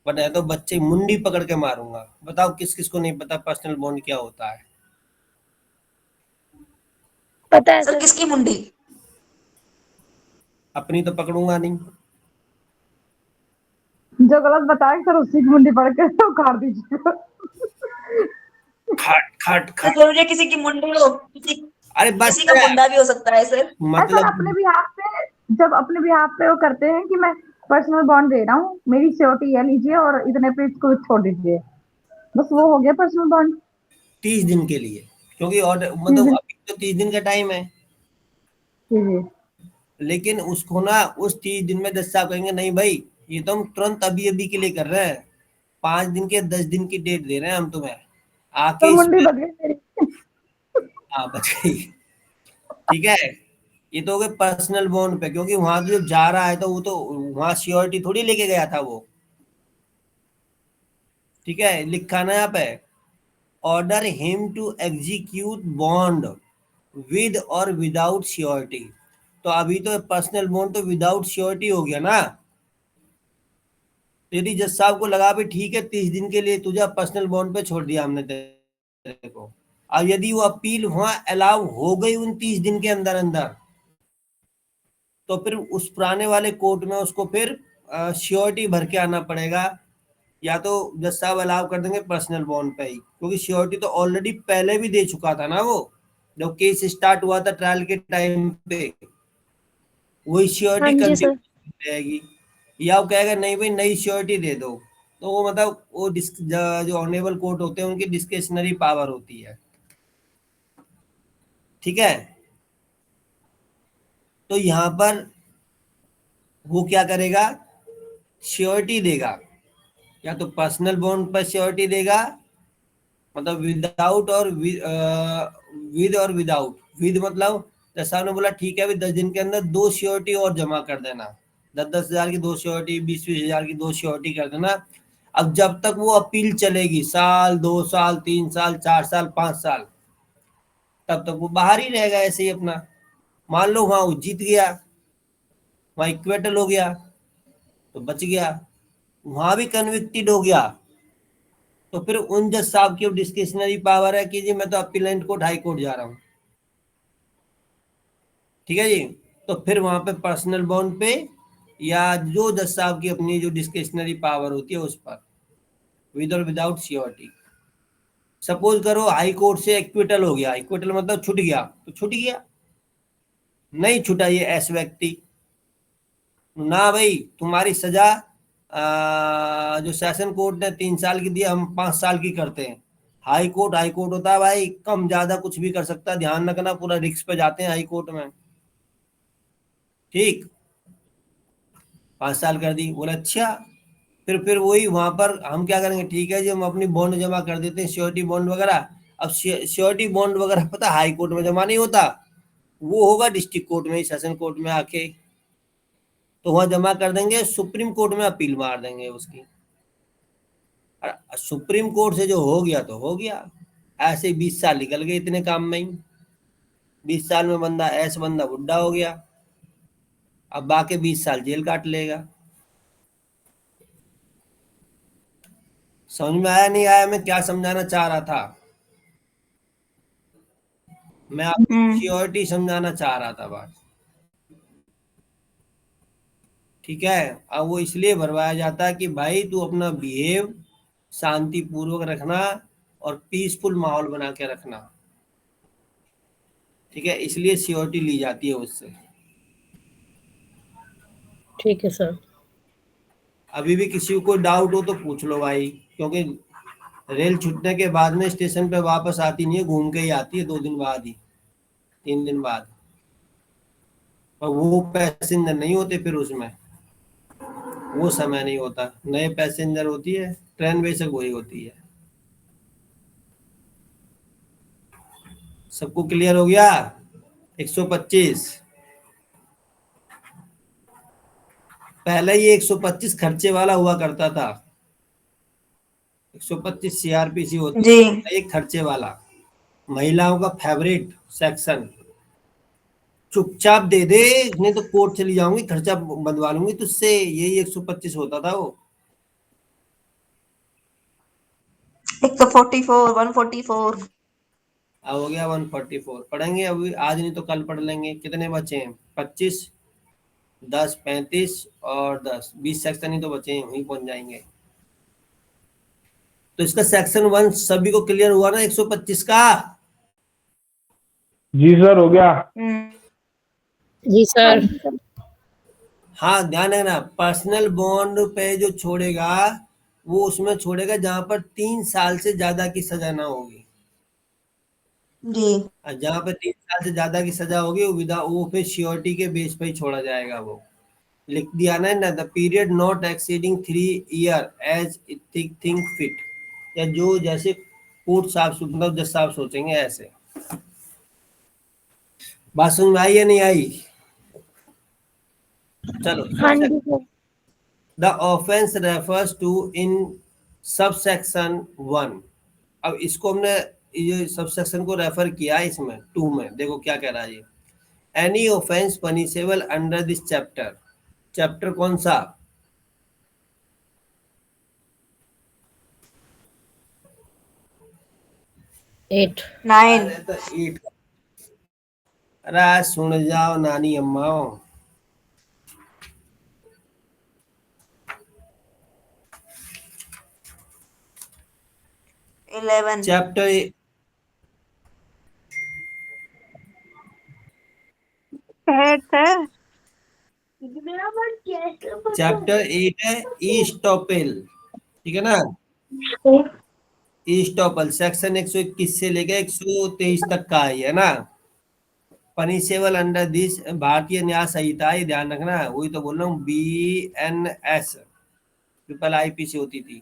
बट है तो बच्चे मुंडी पकड़ के मारूंगा। बताओ किस किस को नहीं पता पर्सनल बॉन्ड क्या होता है? पता है सर, सर। किसकी मुंडी? अपनी तो पकड़ूंगा नहीं। जो गलत बताएगा सर उसी की मुंडी पड़ के उखाड़ दीजिए। खट खट सर खट। जरूरी है किसी की मुंडी हो, अरे बस किसी का मुंडा भी हो सकता है सर। सर अपने मतलब भी हाथ पे, जब अपने भी हाथ पे वो करते हैं कि मैं पर्सनल बॉन्ड दे रहा हूँ, मेरी श्योरिटी है, लीजिए और इतने पे इसको छोड़ दीजिए, बस वो हो गया पर्सनल बॉन्ड। 30 दिन के लिए, क्योंकि ऑर्डर जी मतलब अभी तो 30 दिन का टाइम है। जी लेकिन उसको ना उस 30 दिन में जज साहब कहेंगे नहीं भाई, ये तो हम तुरंत अभी अभी के लिए कर रहे हैं, 5 दिन के 10 दिन की डेट दे रहे हैं हम तुम्हें, तो आके मुंडी इसमें बच गई मेरी। बच गई। ठीक है, ये तो हो गए पर्सनल बॉन्ड पे, क्योंकि वहां जो जा रहा है तो वो तो वहां श्योरिटी थोड़ी लेके गया था वो। ठीक है, लिखा ना यहाँ पे, order him to execute bond with और विदाउट श्योरिटी। तो अभी तो पर्सनल बॉन्ड तो विदाउट श्योरिटी हो गया ना। तो यदि जज साहब को लगा भी ठीक है 30 दिन के लिए तुझे पर्सनल बॉन्ड पे छोड़ दिया हमने तेरे को, और यदि वो अपील वहां अलाउ हो गई उन 30 दिन के अंदर अंदर, तो फिर उस पुराने वाले कोर्ट में उसको फिर श्योरिटी भर के आना पड़ेगा, या तो जज साहब अलाउ कर देंगे पर्सनल बॉन्ड पे ही, क्योंकि श्योरिटी तो ऑलरेडी पहले भी दे चुका था ना वो, जब केस स्टार्ट हुआ था ट्रायल के टाइम पे, वही हाँ श्योरिटी जी सर। कंटिन्यू रहेगी। या वो कहेगा नहीं भाई नई श्योरिटी दे दो, तो वो मतलब वो जो ऑनरेबल कोर्ट होते हैं उनकी डिस्क्रिशनरी पावर होती है। ठीक है, तो यहाँ पर वो क्या करेगा, श्योरिटी देगा, या तो पर्सनल बॉन्ड पर श्योरिटी देगा, मतलब विदाउट और विद और विदाउट। विद मतलब जैसा साहब ने बोला ठीक है अभी 10 दिन के अंदर 2 श्योरिटी और जमा कर देना, 10-10 हजार की 2 श्योरिटी, 20-20 हजार की 2 श्योरिटी कर देना। अब जब तक वो अपील चलेगी, साल, 2 साल, 3 साल, 4 साल, 5 साल, तब तक वो बाहर ही रहेगा ऐसे ही अपना। मान लो वहां वो जीत गया, वहां इक्वेटल हो गया तो बच गया, वहां भी कन्विक्टेड हो गया, तो फिर उन जज साहब की डिस्क्रिशनरी पावर है कि जी मैं तो अपीलेंट कोर्ट हाई कोर्ट जा रहा हूँ। ठीक है जी, तो फिर वहां पे पर्सनल बॉन्ड पे या जो जज साहब की अपनी जो डिस्क्रिशनरी पावर होती है उस पर, विद और विदाउट श्योरिटी। सपोज करो हाई कोर्ट से एक्विटल हो गया, एक्विटल मतलब छूट गया, तो छूट गया, नहीं छूटा ये एस व्यक्ति ना भाई, तुम्हारी सजा जो सेशन कोर्ट ने 3 साल की दी, हम 5 साल की करते हैं। हाई कोर्ट होता है भाई, कम ज्यादा कुछ भी कर सकता है, ध्यान रखना, पूरा रिस्क पे जाते हैं हाई कोर्ट में। ठीक, 5 साल कर दी, बोले अच्छा, फिर वही वहां पर हम क्या करेंगे, ठीक है जी हम अपनी बॉन्ड जमा कर देते हैं, श्योरिटी बॉन्ड वगैरह। अब श्योरिटी बॉन्ड वगैरह पता हाई कोर्ट में जमा नहीं होता, वो होगा डिस्ट्रिक्ट कोर्ट में, सेशन कोर्ट में आके, तो वहां जमा कर देंगे, सुप्रीम कोर्ट में अपील मार देंगे उसकी। सुप्रीम कोर्ट से जो हो गया तो हो गया, ऐसे 20 साल निकल गए इतने काम में ही। 20 साल में बंदा बुढ़ा हो गया, अब बाकी 20 साल जेल काट लेगा। समझ में आया नहीं आया मैं क्या समझाना चाह रहा था? मैं आपको श्योरिटी समझाना चाह रहा था बात, ठीक है। अब वो इसलिए भरवाया जाता है कि भाई तू अपना बिहेव शांतिपूर्वक रखना और पीसफुल माहौल बना के रखना, ठीक है, इसलिए श्योरिटी ली जाती है उससे। ठीक है सर। अभी भी किसी को डाउट हो तो पूछ लो भाई, क्योंकि रेल छूटने के बाद में स्टेशन पे वापस आती नहीं है, घूम के ही आती है 2 दिन बाद ही, 3 दिन बाद, और वो पैसेंजर नहीं होते फिर उसमें, वो समय नहीं होता, नए पैसेंजर होती है ट्रेन, बेशक वही होती है। सबको क्लियर हो गया? 125 पहले ये 125 खर्चे वाला हुआ करता था, 125 सीआरपीसी होती जी। है, एक खर्चे वाला, महिलाओं का फेवरेट सेक्शन। चुपचाप दे दे, नहीं तो कोर्ट चली जाऊंगी, खर्चा बंधवा लूंगी तुझसे, यही 125 होता था वो। 144 144। अब हो गया 144, पढ़ेंगे अभी आज नहीं तो कल पढ़ लेंगे। कितने बचे हैं? 25, 10, 35 और 10, 20 सेक्शन ही तो बचे हैं, वहीं पहुंच जाएंगे। तो इसका सेक्शन 1 सभी को क्लियर हुआ ना 125 का? जी सर हो गया। जी सर। हाँ ध्यान रखना, पर्सनल बॉन्ड पे जो छोड़ेगा वो उसमें छोड़ेगा जहां पर 3 साल से ज्यादा की सजा ना होगी। जी। और जहां पे 3 साल से ज्यादा की सजा होगी वो फिर श्योरिटी के बेस पे ही छोड़ा जाएगा। वो लिख दिया ना, the period not exceeding 3 years as think fit, या जो जैसे कोर्ट साहब मतलब जज साहब सोचेंगे ऐसे। बात समझ में आई या नहीं आई? चलो, हाँ जी sir. The offense refers to in subsection 1। अब इसको हमने ये सबसेक्शन को रेफर किया इसमें 2 में, देखो क्या कह रहा है ये, any offence punishable under this chapter. Chapter कौन सा? एट। 9। अरे तो 8। अरे सुन जाओ नानी अम्माओ, चैप्टर चैप्टर 8 है ईस्टॉपेल, ठीक है ना। ईस्टॉपल सेक्शन 121 से लेकर 123 तक का है ना। पनिशेबल अंडर दिस, भारतीय न्याय संहिता, ये ध्यान रखना, वही तो बोल रहा हूँ, BNS ट्रिपल IPC होती थी।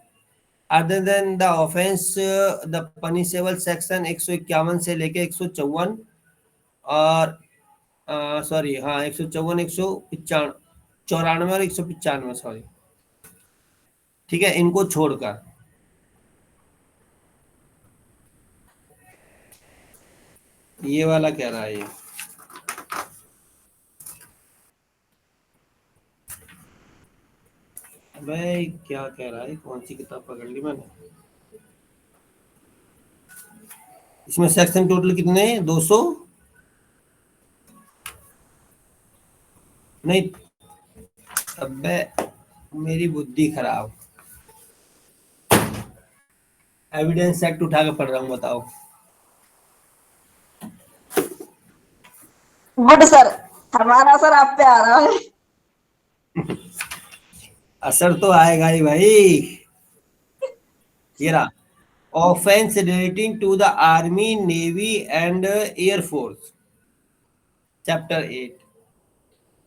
Other than the offence the punishable section 151 से लेके 154 और सॉरी हाँ 154, 194 और 195, सॉरी, ठीक है, इनको छोड़कर। ये वाला कह रहा है ये, भाई क्या कह रहा है, कौन सी किताब पकड़ ली मैंने? इसमें सेक्शन टोटल कितने हैं? 200 नहीं, अबे मेरी बुद्धि खराब। एविडेंस एक्ट उठा के पढ़ रहा हूँ, बताओ। गुड सर, हमारा सर आप पे आ रहा है। असर तो आएगा ही भाई। ये रहा, offence relating to the army, navy and air force, chapter 8।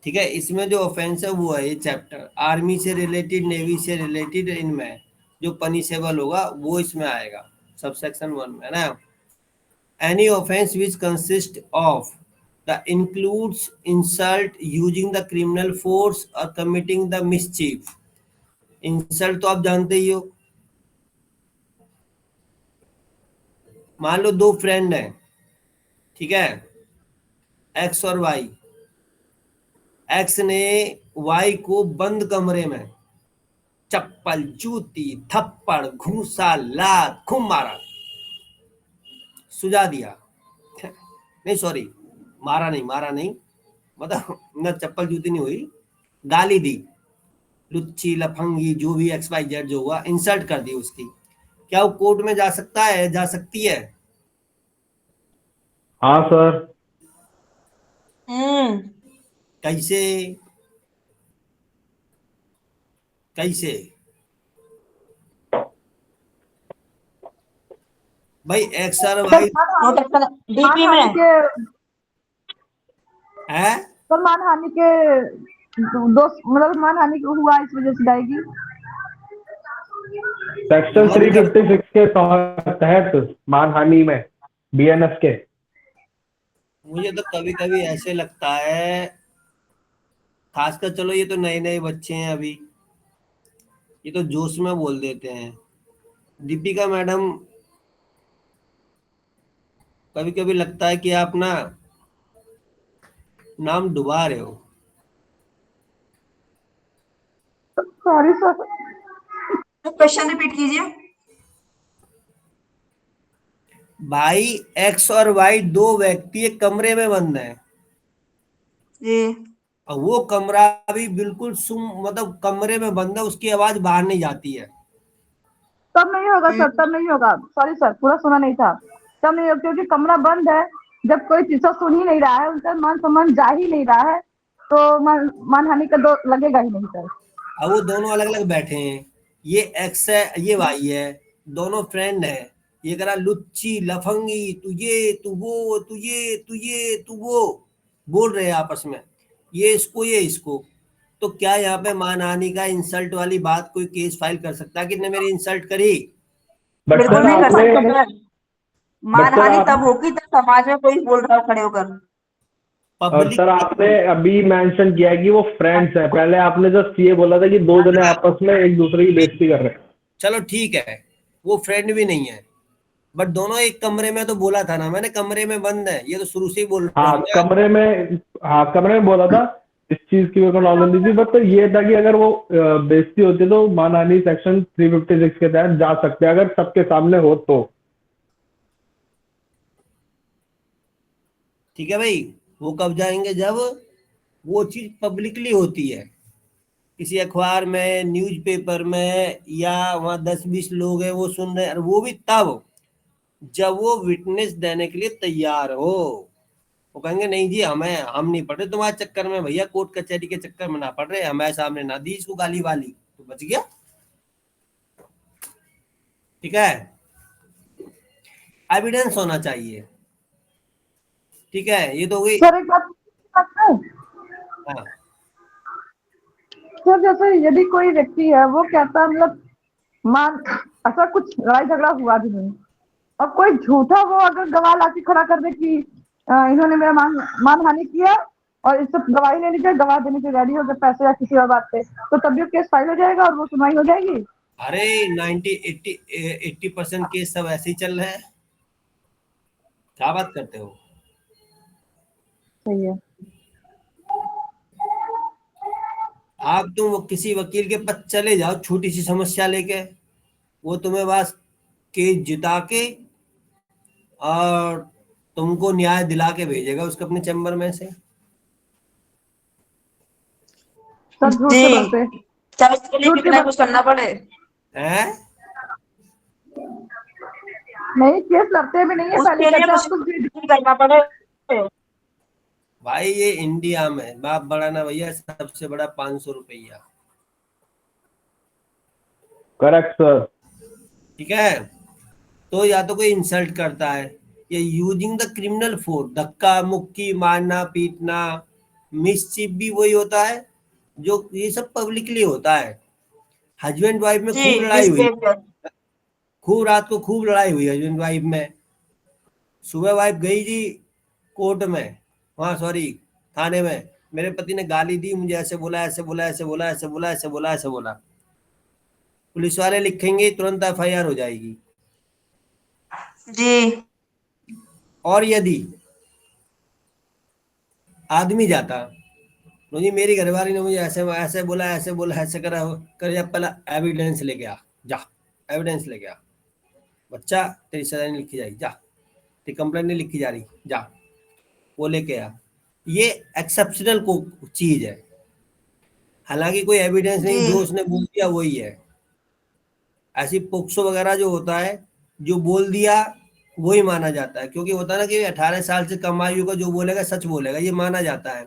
ठीक है, इसमें जो ऑफेंस है वो है ये चैप्टर, आर्मी से रिलेटेड, नेवी से रिलेटेड, इनमें जो पनिशेबल होगा वो इसमें आएगा, सबसेक्शन 1 में, है ना। Any offence which consist of the includes insult, using the criminal force और कमिटिंग द मिसचीफ। इंसल्ट तो आप जानते ही हो। मान लो दो फ्रेंड हैं, ठीक है, एक्स और वाई। एक्स ने वाई को बंद कमरे में चप्पल, जूती, थप्पड़, घूसा, लात खूब मारा, सुझा दिया। नहीं सॉरी, मारा नहीं, मतलब न चप्पल जूती नहीं हुई, गाली दी, लुच्ची, लफंगी, जो भी एक्स वाई जेड जो हुआ, इंसल्ट कर दी उसकी। क्या वो कोर्ट में जा सकता है, जा सकती है? हाँ सर। कैसे? कैसे भाई? एक्स और वाई प्रोटेक्शन डीपी मानहानि में के है। तो मानहानि के दोष, मतलब मानहानि हुआ इस वजह से जाएगी। सेक्शन बंद कर, 356 के तहत मानहानि में बीएनएस के। मुझे तो कभी कभी ऐसे लगता है, खासकर चलो ये तो नए नए बच्चे हैं अभी, ये तो जोश में बोल देते हैं। दीपिका मैडम, कभी कभी लगता है कि आप ना नाम डुबा रहे हो। Sorry sir. क्वेश्चन रिपीट कीजिए। भाई एक्स और वाई दो व्यक्ति एक कमरे में बंद हैं, जी। और वो कमरा भी बिल्कुल सुम, मतलब कमरे में बंद है, उसकी आवाज बाहर नहीं जाती है। तब नहीं होगा सर, तब नहीं होगा। सॉरी सर, पूरा सुना नहीं था। तब नहीं होगा क्योंकि कमरा बंद है, जब कोई चीज सुन ही नहीं रहा है, उनका मान सम्मान जा ही नहीं रहा है, तो मानहानि का दो लगेगा ही नहीं सर। अब वो दोनों अलग अलग बैठे हैं, ये एक्स है, ये वाई है, दोनों फ्रेंड है। ये कह रहा लुच्ची, लफंगी, तुझे, तू वो, तुझे, तुझे, तू वो, बोल रहे हैं आपस में, ये इसको, ये इसको। तो क्या यहाँ पे मानहानि का, इंसल्ट वाली बात कोई केस फाइल कर सकता है कि ने मेरी इंसल्ट करी? बट बिल्कुल सर नहीं कर आपने सकते सर। मानहानि तब होगी जब समाज में कोई बोल रहा हो खड़े होकर। और सर आपने अभी मेंशन किया है कि वो फ्रेंड्स हैं, पहले आपने जस्ट ये बोला था कि दो जने आपस में एक दूसरे की बेइज्जती कर रहे हैं। चलो ठीक है, वो फ्रेंड भी नहीं है, बट दोनों एक कमरे में, तो बोला था ना मैंने, कमरे में बंद है, ये तो शुरू से ही बोल रहा हाँ हूँ मैं। कमरे में बोला था, इस चीज की मेरे को नॉलेज नहीं थी। बट तो ये था कि अगर वो बेइज्जती होती तो मानहानि सेक्शन 356 के तहत जा सकते हैं, अगर सबके सामने हो तो। ठीक है भाई, वो कब जाएंगे? जब वो चीज पब्लिकली होती है, किसी अखबार में, न्यूज़पेपर में, या वहां 10-20 लोग हैं वो सुन रहे हैं, और वो भी तब जब वो विटनेस देने के लिए तैयार हो। वो कहेंगे नहीं जी, हम नहीं पढ़ रहे तुम्हारे चक्कर में भैया, कोर्ट कचहरी के चक्कर में ना पढ़ रहे, हमारे सामने ना दी इसको गाली वाली, तो बच गया। ठीक है, एविडेंस होना चाहिए। ठीक है, ये तो हो गई। सर एक बात है हाँ, सर, जैसे यदि कोई व्यक्ति है वो कहता है, मतलब मान ऐसा कुछ लड़ाई झगड़ा हुआ भी नहीं, और कोई झूठा वो अगर गवाह लाके खड़ा कर दे कि इन्होंने मेरा मानहानि किया और इससे गवाही लेने के, गवाह देने के रेडी हो गए पैसे या किसी और बात पे, तो तब भी केस फाइल हो जाएगा और वो सुनवाई हो जाएगी। अरे 80% केस सब ऐसे ही चल रहे हैं, क्या बात करते हो? सही है। आप तुम किसी वकील के पास चले जाओ, छोटी सी समस्या लेके, वो तुम्हें बस केस जिता के और तुमको न्याय दिला के भेजेगा उसके अपने चैम्बर में से। सब झूठ जी। से भरते, चाहे उसके लिए झूठ कितना के कुछ करना पड़े। हैं? नहीं, केस लड़ते भी नहीं है, पहले उसके लिए कहते हैं कुछ हम कुछ भी नहीं करना पड़े। भाई ये इंडिया में बाप बड़ा ना भैया, सबसे बड़ा 500 रुपया। Correct sir. ठीक है, तो या तो कोई इंसल्ट करता है, या यूजिंग द क्रिमिनल फोर्स, धक्का मुक्की मारना पीटना, मिसचिफ भी वही होता है, जो ये सब पब्लिकली होता है। हस्बैंड वाइफ में जी, खूब लड़ाई हुई, मिसबिहेवियर। खूब रात को खूब लड़ाई हुई हस्बैंड वाइफ में। सुबह वाइफ गई जी कोर्ट में, वहाँ सॉरी थाने में, मेरे पति ने गाली दी, मुझे ऐसे बोला ऐसे बोला ऐसे बोला ऐसे बोला ऐसे बोला ऐसे बोला। पुलिस वाले लिखेंगे, तुरंत एफआईआर हो जाएगी। जी। और यदि आदमी जाता, नो जी मेरी घरवाली ने मुझे ऐसे ऐसे बोला ऐसे बोला ऐसे करा, कर जा पहला एविडेंस लेके आ, जा एविडेंस लेके आ, बच्चा तेरी सजा नहीं लिखी जाएगी, जा तेरी कंप्लेंट नहीं लिखी जा रही, जा वो लेके आ। ये एक्सेप्शनल को चीज है, हालांकि कोई एविडेंस जी। नहीं, जो उसने बोल दिया वही है। ऐसी पोक्सो वगैरह जो होता है, जो बोल दिया वही माना जाता है, क्योंकि होता है ना कि 18 साल से कम आयु का जो बोलेगा सच बोलेगा, ये माना जाता है।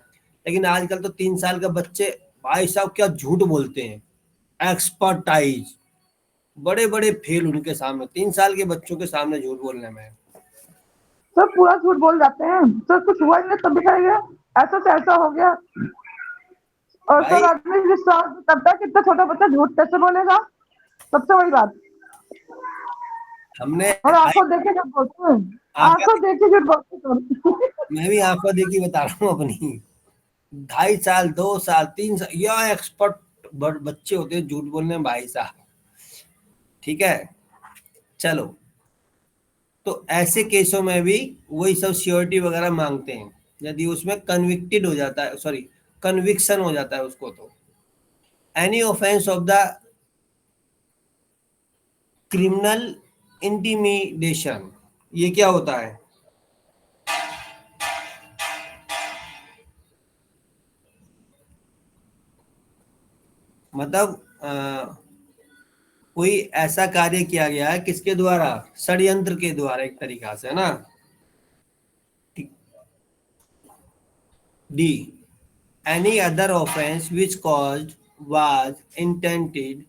लेकिन आजकल तो 3 साल का बच्चे, भाई साहब क्या झूठ बोलते हैं, एक्सपर्टाइज, बड़े बड़े फेल उनके सामने, 3 साल के बच्चों के सामने झूठ बोलने में। सब पूरा झूठ बोल जाते हैं, सर कुछ हुआ ही नहीं तब भी कहेंगे ऐसा से ऐसा हो गया। और सर भाई आदमी विश्वास करता है कि इतना छोटा बच्चा झूठ कैसे बोलेगा, सबसे बड़ी बात। हमने और आंखों देखे झूठ बोलते हैं, आंखों देखे झूठ बोलते हैं। मैं भी आंखों देखी बता रहा हूँ अपनी, 2.5 साल 2 साल 3 साल, यह एक्सपर्ट बच्चे होते हैं झूठ बोलने में भाई साहब। ठीक है, चलो, तो ऐसे केसों में भी वही सब श्योरिटी वगैरह मांगते हैं, यदि उसमें कन्विक्टेड हो जाता है, सॉरी कन्विक्शन हो जाता है उसको, तो any offence of the criminal intimidation, ये क्या होता है? मतलब कोई ऐसा कार्य किया गया है किसके द्वारा, षड्यंत्र के द्वारा, एक तरीका से, है ना। D, any other offense which caused, was intended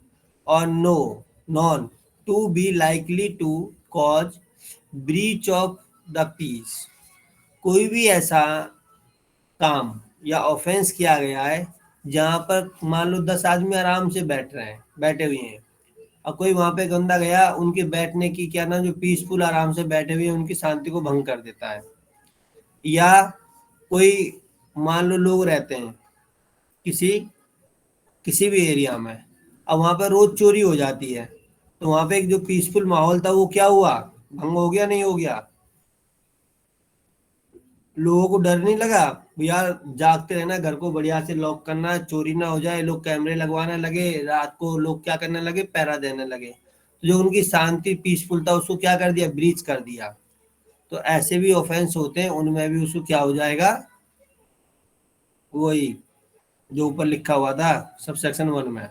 or known to be likely to cause breach of the peace, कोई भी ऐसा काम या ऑफेंस किया गया है जहां पर मान लो 10 आदमी आराम से बैठे हुए हैं, और कोई वहां पे गंदा गया, उनके बैठने की क्या ना, जो पीसफुल आराम से बैठे हुए हैं उनकी शांति को भंग कर देता है। या कोई मान लो लोग रहते हैं किसी किसी भी एरिया में, अब वहां पर रोज चोरी हो जाती है, तो वहां पे एक जो पीसफुल माहौल था वो क्या हुआ, भंग हो गया, नहीं हो गया? लोगों को डर नहीं लगा यार, जागते रहना, घर को बढ़िया से लॉक करना, चोरी ना हो जाए, लोग कैमरे लगवाने लगे, रात को लोग क्या करने लगे, पहरा देने लगे, तो जो उनकी शांति पीसफुल था उसको क्या कर दिया, ब्रीच कर दिया। तो ऐसे भी ऑफेंस होते हैं, उनमें भी उसको क्या हो जाएगा, वही जो ऊपर लिखा हुआ था सब सेक्शन 1 में,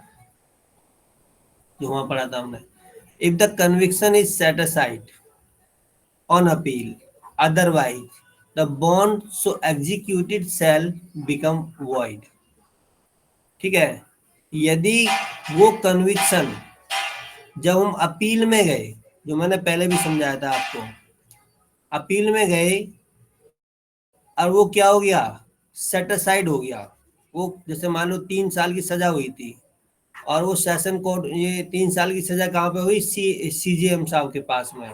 जो वहां पढ़ा था हमने। If the conviction is set aside on appeal, otherwise the bond so executed shell become void. ठीक है, यदि वो कन्विक्शन जब हम अपील में गए, जो मैंने पहले भी समझाया था आपको, अपील में गए और वो क्या हो गया, सेट असाइड हो गया, वो जैसे मान लो 3 साल की सजा हुई थी, और वो सेशन कोर्ट, ये 3 साल की सजा कहाँ पे हुई, सीजीएम साहब के पास में,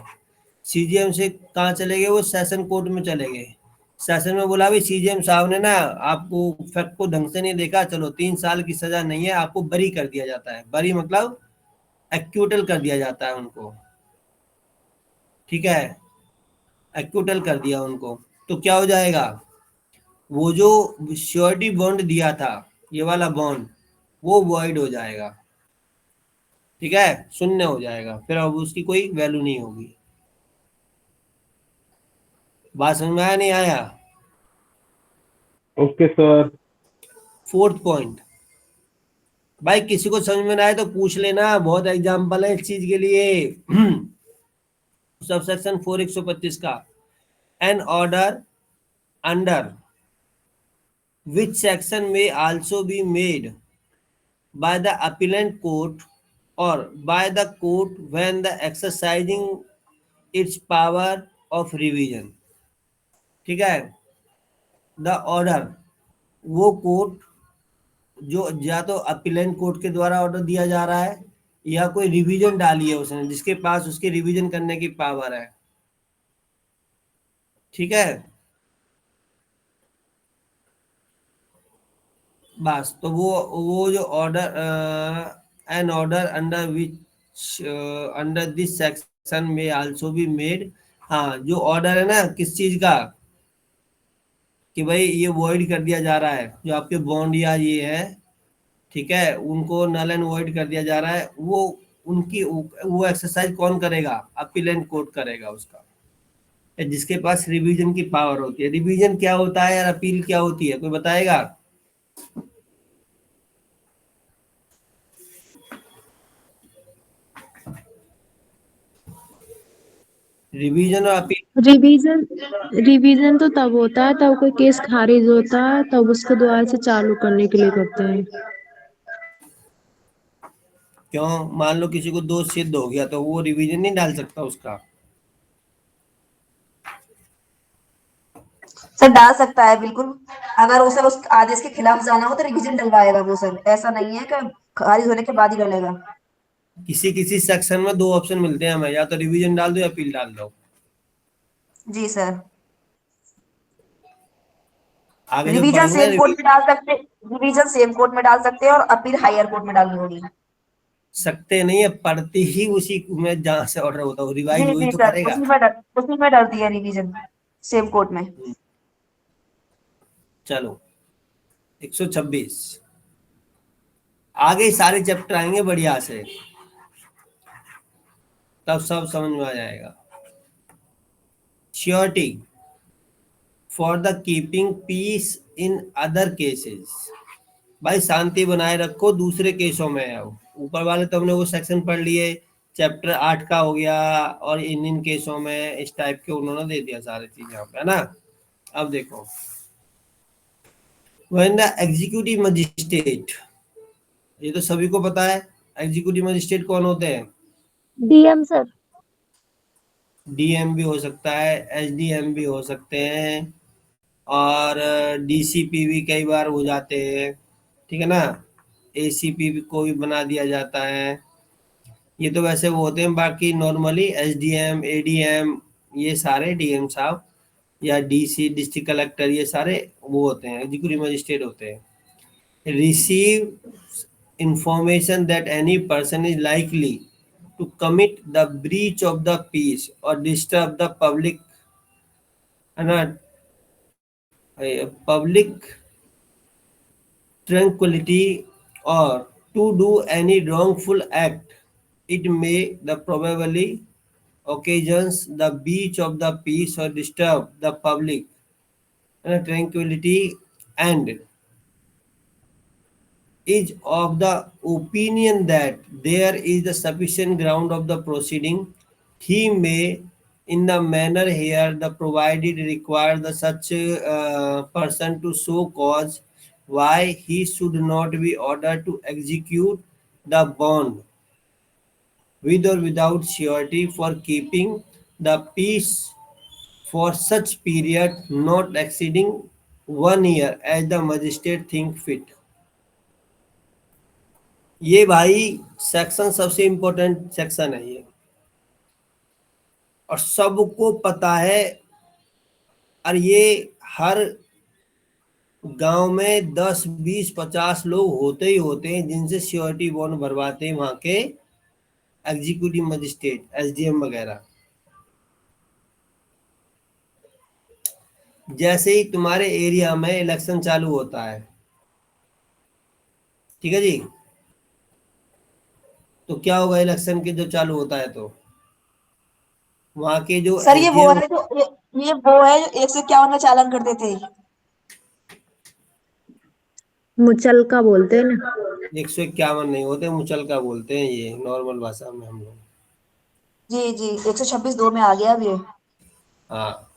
सीजीएम से कहाँ चले गए, वो सेशन कोर्ट में चले गए, सेशन में बोला भाई सीजीएम साहब ने ना आपको फैक्ट को ढंग से नहीं देखा, चलो 3 साल की सजा नहीं है, आपको बरी कर दिया जाता है, बरी मतलब एक्यूटल कर दिया जाता है उनको। ठीक है, एक्यूटल कर दिया उनको, तो क्या हो जाएगा, वो जो श्योरिटी बॉन्ड दिया था, ये वाला बॉन्ड, वो वॉइड हो जाएगा। ठीक है, शून्य हो जाएगा, फिर अब उसकी कोई वैल्यू नहीं होगी। बात समझ में आया, नहीं आया? Okay sir. 4th पॉइंट, भाई किसी को समझ में ना आए तो पूछ लेना, बहुत एग्जाम्पल है इस चीज के लिए। सबसेक्शन 4 125 का, an order under which section में also be made by the appellant court or by the court when the exercising its power of revision। ठीक है, द ऑर्डर वो कोर्ट जो या तो अपीलेंट कोर्ट के द्वारा ऑर्डर दिया जा रहा है या कोई रिवीजन डाली है उसने जिसके पास उसके रिवीजन करने की पावर है। ठीक है, बस तो वो जो order an order under which under this section में आल्सो बी मेड। हाँ, जो ऑर्डर है ना किस चीज का, कि भाई ये वॉइड कर दिया जा रहा है, जो आपके बॉन्ड या ये है, ठीक है, उनको नल एंड वॉइड कर दिया जा रहा है, वो एक्सरसाइज कौन करेगा? अपीलेंट कोर्ट करेगा उसका, जिसके पास रिवीजन की पावर होती है। रिवीजन क्या होता है यार, अपील क्या होती है, कोई बताएगा? रिवीजन और अपील। रिवीजन तो तब होता है तब कोई केस खारिज होता है, तब उसको दोबारा से चालू करने के लिए करते हैं। क्यों? मान लो किसी को दोष सिद्ध हो गया तो वो रिवीजन नहीं डाल सकता उसका? सर डाल सकता है बिल्कुल, अगर उसे उस आदेश के खिलाफ जाना हो तो रिवीजन डलवाएगा वो सर, ऐसा नहीं है कि खारिज होने के बाद ही डलेगा। किसी सेक्शन में 2 ऑप्शन मिलते हैं हमें, या तो रिवीजन डाल दो या अपील डाल दो। जी सर, आगे जो रिवीजन पढ़ेंगे सेम कोर्ट में डाल सकते, रिवीजन सेम कोर्ट में डाल सकते हैं और अपील हायर कोर्ट में डालनी होगी। सकते नहीं है, पढ़ते ही उसी में जहां से ऑर्डर होता है जी रिवाइज वही जी तो सर, करेगा। उसी में डलती है रिवीजन सेम कोर्ट में। चलो 126 आगे सारे चैप्टर आएंगे बढ़िया से, तब सब समझ में आ जाएगा। Surety for the keeping peace in other cases. भाई शांति बनाए रखो दूसरे केसों में। अब ऊपर वाले तो हमने वो सेक्शन पढ़ लिए, चैप्टर 8 का हो गया, और इन केसों में इस टाइप के उन्होंने दे दिया सारी चीज यहाँ पे, है ना। अब देखो, व्हेन द एग्जीक्यूटिव मजिस्ट्रेट, ये तो सभी को पता है, एग्जीक्यूटिव मजिस्ट्रेट कौन होते हैं? DM sir. डीएम भी हो सकता है, एसडीएम भी हो सकते हैं, और डीसीपी भी कई बार हो जाते हैं, ठीक है ना। एसीपी को भी बना दिया जाता है। ये तो वैसे वो होते हैं, बाकी नॉर्मली एसडीएम, एडीएम, ये सारे डीएम साहब या डीसी डिस्ट्रिक्ट कलेक्टर, ये सारे वो होते हैं, एग्जीक्यूटिव मजिस्ट्रेट होते हैं। Receive information that any person is likely to commit the breach of the peace or disturb the public tranquility or to do any wrongful act, it may the probably occasions the breach of the peace or disturb the public tranquility and is of the opinion that there is the sufficient ground of the proceeding, he may, in the manner here the provided, require the such person to show cause why he should not be ordered to execute the bond with or without surety for keeping the peace for such period not exceeding 1 year as the magistrate think fit। ये भाई सेक्शन सबसे इंपॉर्टेंट सेक्शन है ये, और सबको पता है, और ये हर गांव में 10 20 50 लोग होते ही होते हैं जिनसे श्योरिटी बॉन्ड भरवाते हैं वहां के एग्जीक्यूटिव मजिस्ट्रेट, एसडीएम वगैरह। जैसे ही तुम्हारे एरिया में इलेक्शन चालू होता है, ठीक है जी, तो क्या होगा इलेक्शन के जब चालू होता है तो वहां के जो सर ये वो है जो ये वो है जो 151 में चालान करते थे, मुचलका बोलते हैं ना। 151 नहीं होते, मुचलका बोलते हैं ये नॉर्मल भाषा में हम लोग। जी जी 126(2) में आ गया अब ये। हाँ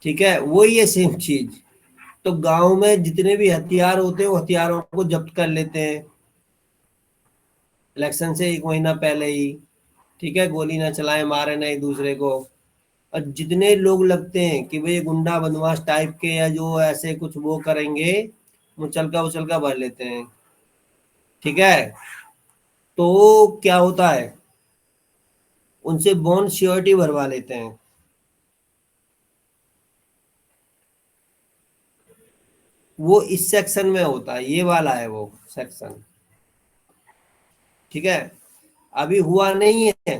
ठीक है, वही है सेम चीज। तो गांव में जितने भी हथियार होते हैं वो हथियारों को जब्त कर लेते हैं इलेक्शन से 1 महीना पहले ही। ठीक है, गोली ना चलाएं, मारे ना एक दूसरे को। और जितने लोग लगते हैं कि भाई गुंडा बदमाश टाइप के या जो ऐसे कुछ वो करेंगे, मुचलका उचलका भर लेते हैं। ठीक है, तो क्या होता है, उनसे बॉन्ड श्योरिटी भरवा लेते हैं। वो इस सेक्शन में होता है, ये वाला है वो सेक्शन। ठीक है, अभी हुआ नहीं है,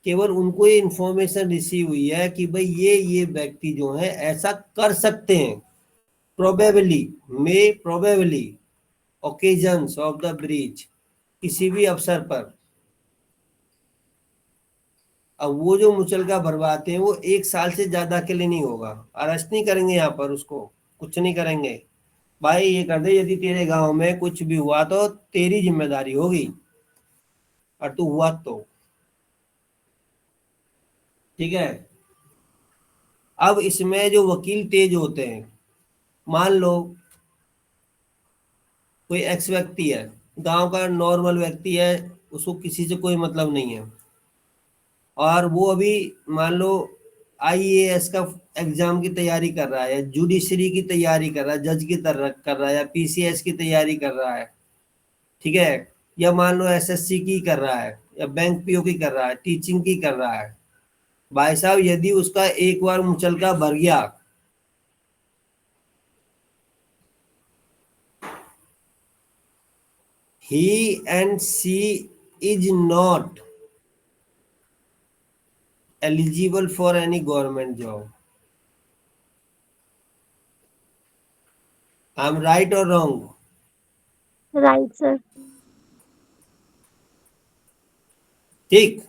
केवल उनको ये इंफॉर्मेशन रिसीव हुई है कि भाई ये व्यक्ति जो है ऐसा कर सकते हैं, probably may probably occasions of the breach, किसी भी अवसर पर। अब वो जो मुचलका भरवाते हैं वो 1 साल से ज्यादा के लिए नहीं होगा, अरेस्ट नहीं करेंगे यहाँ पर उसको, कुछ नहीं करेंगे। भाई ये कर दे, यदि तेरे गांव में कुछ भी हुआ तो तेरी जिम्मेदारी होगी, और तू हुआ तो। ठीक है, अब इसमें जो वकील तेज होते हैं, मान लो कोई एक्स व्यक्ति है, गांव का नॉर्मल व्यक्ति है, उसको किसी से कोई मतलब नहीं है, और वो अभी मान लो आईएएस का एग्जाम की तैयारी कर रहा है, जुडिशरी की तैयारी कर रहा है, जज की तरह कर रहा है, या पीसीएस की तैयारी कर रहा है। ठीक है, या मान लो एसएससी की कर रहा है, या बैंक पीओ की कर रहा है, टीचिंग की कर रहा है। भाई साहब यदि उसका एक बार मुचलका भर गया, he and she is not eligible for any government job. I'm right or wrong? Right sir. ठीक,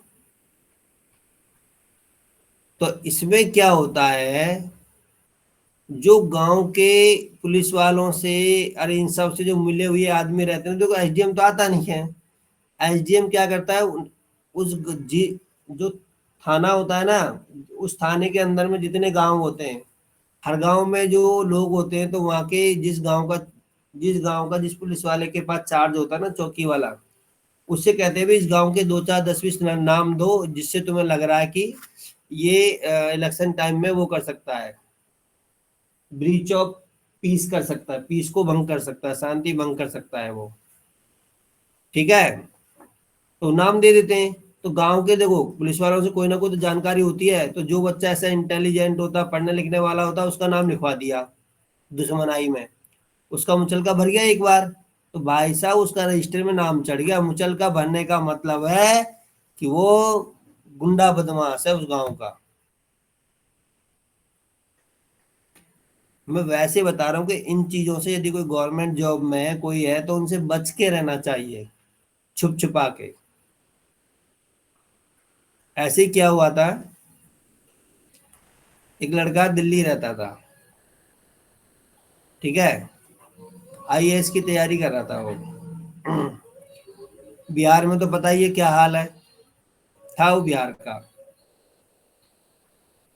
तो इसमें क्या होता है, जो गांव के पुलिस वालों से, अरे इन सब से जो मिले हुए आदमी रहते हैं, देखो एसडीएम तो आता नहीं है। एसडीएम क्या करता है, उस जो थाना होता है ना, उस थाने के अंदर में जितने गांव होते हैं, हर गांव में जो लोग होते हैं, तो वहाँ के जिस पुलिस वाले के पास चार्ज होता है ना, चौकी वाला, उससे कहते हैं इस गांव के 2, 4, 10, 20 नाम दो, जिससे तुम्हें लग रहा है कि ये इलेक्शन टाइम में वो कर सकता है, ब्रीच ऑफ पीस कर सकता है, पीस को भंग कर सकता है, शांति भंग कर सकता है वो। ठीक है, तो नाम दे देते हैं। तो गांव के देखो पुलिस वालों से कोई ना कोई तो जानकारी होती है, तो जो बच्चा ऐसा इंटेलिजेंट होता, पढ़ने लिखने वाला होता, उसका नाम लिखवा दिया दुश्मनाई में, उसका मुचलका भर गया एक बार, तो भाई साहब उसका रजिस्टर में नाम चढ़ गया। मुचलका भरने का मतलब है कि वो गुंडा बदमाश है उस गांव का। मैं वैसे बता रहा हूँ कि इन चीजों से यदि कोई गवर्नमेंट जॉब में कोई है तो उनसे बच के रहना चाहिए, छुप छुपा के। ऐसे ही क्या हुआ था, एक लड़का दिल्ली रहता था, ठीक है, आईएएस की तैयारी कर रहा था वो। बिहार में तो पता ही है क्या हाल है, था वो बिहार का,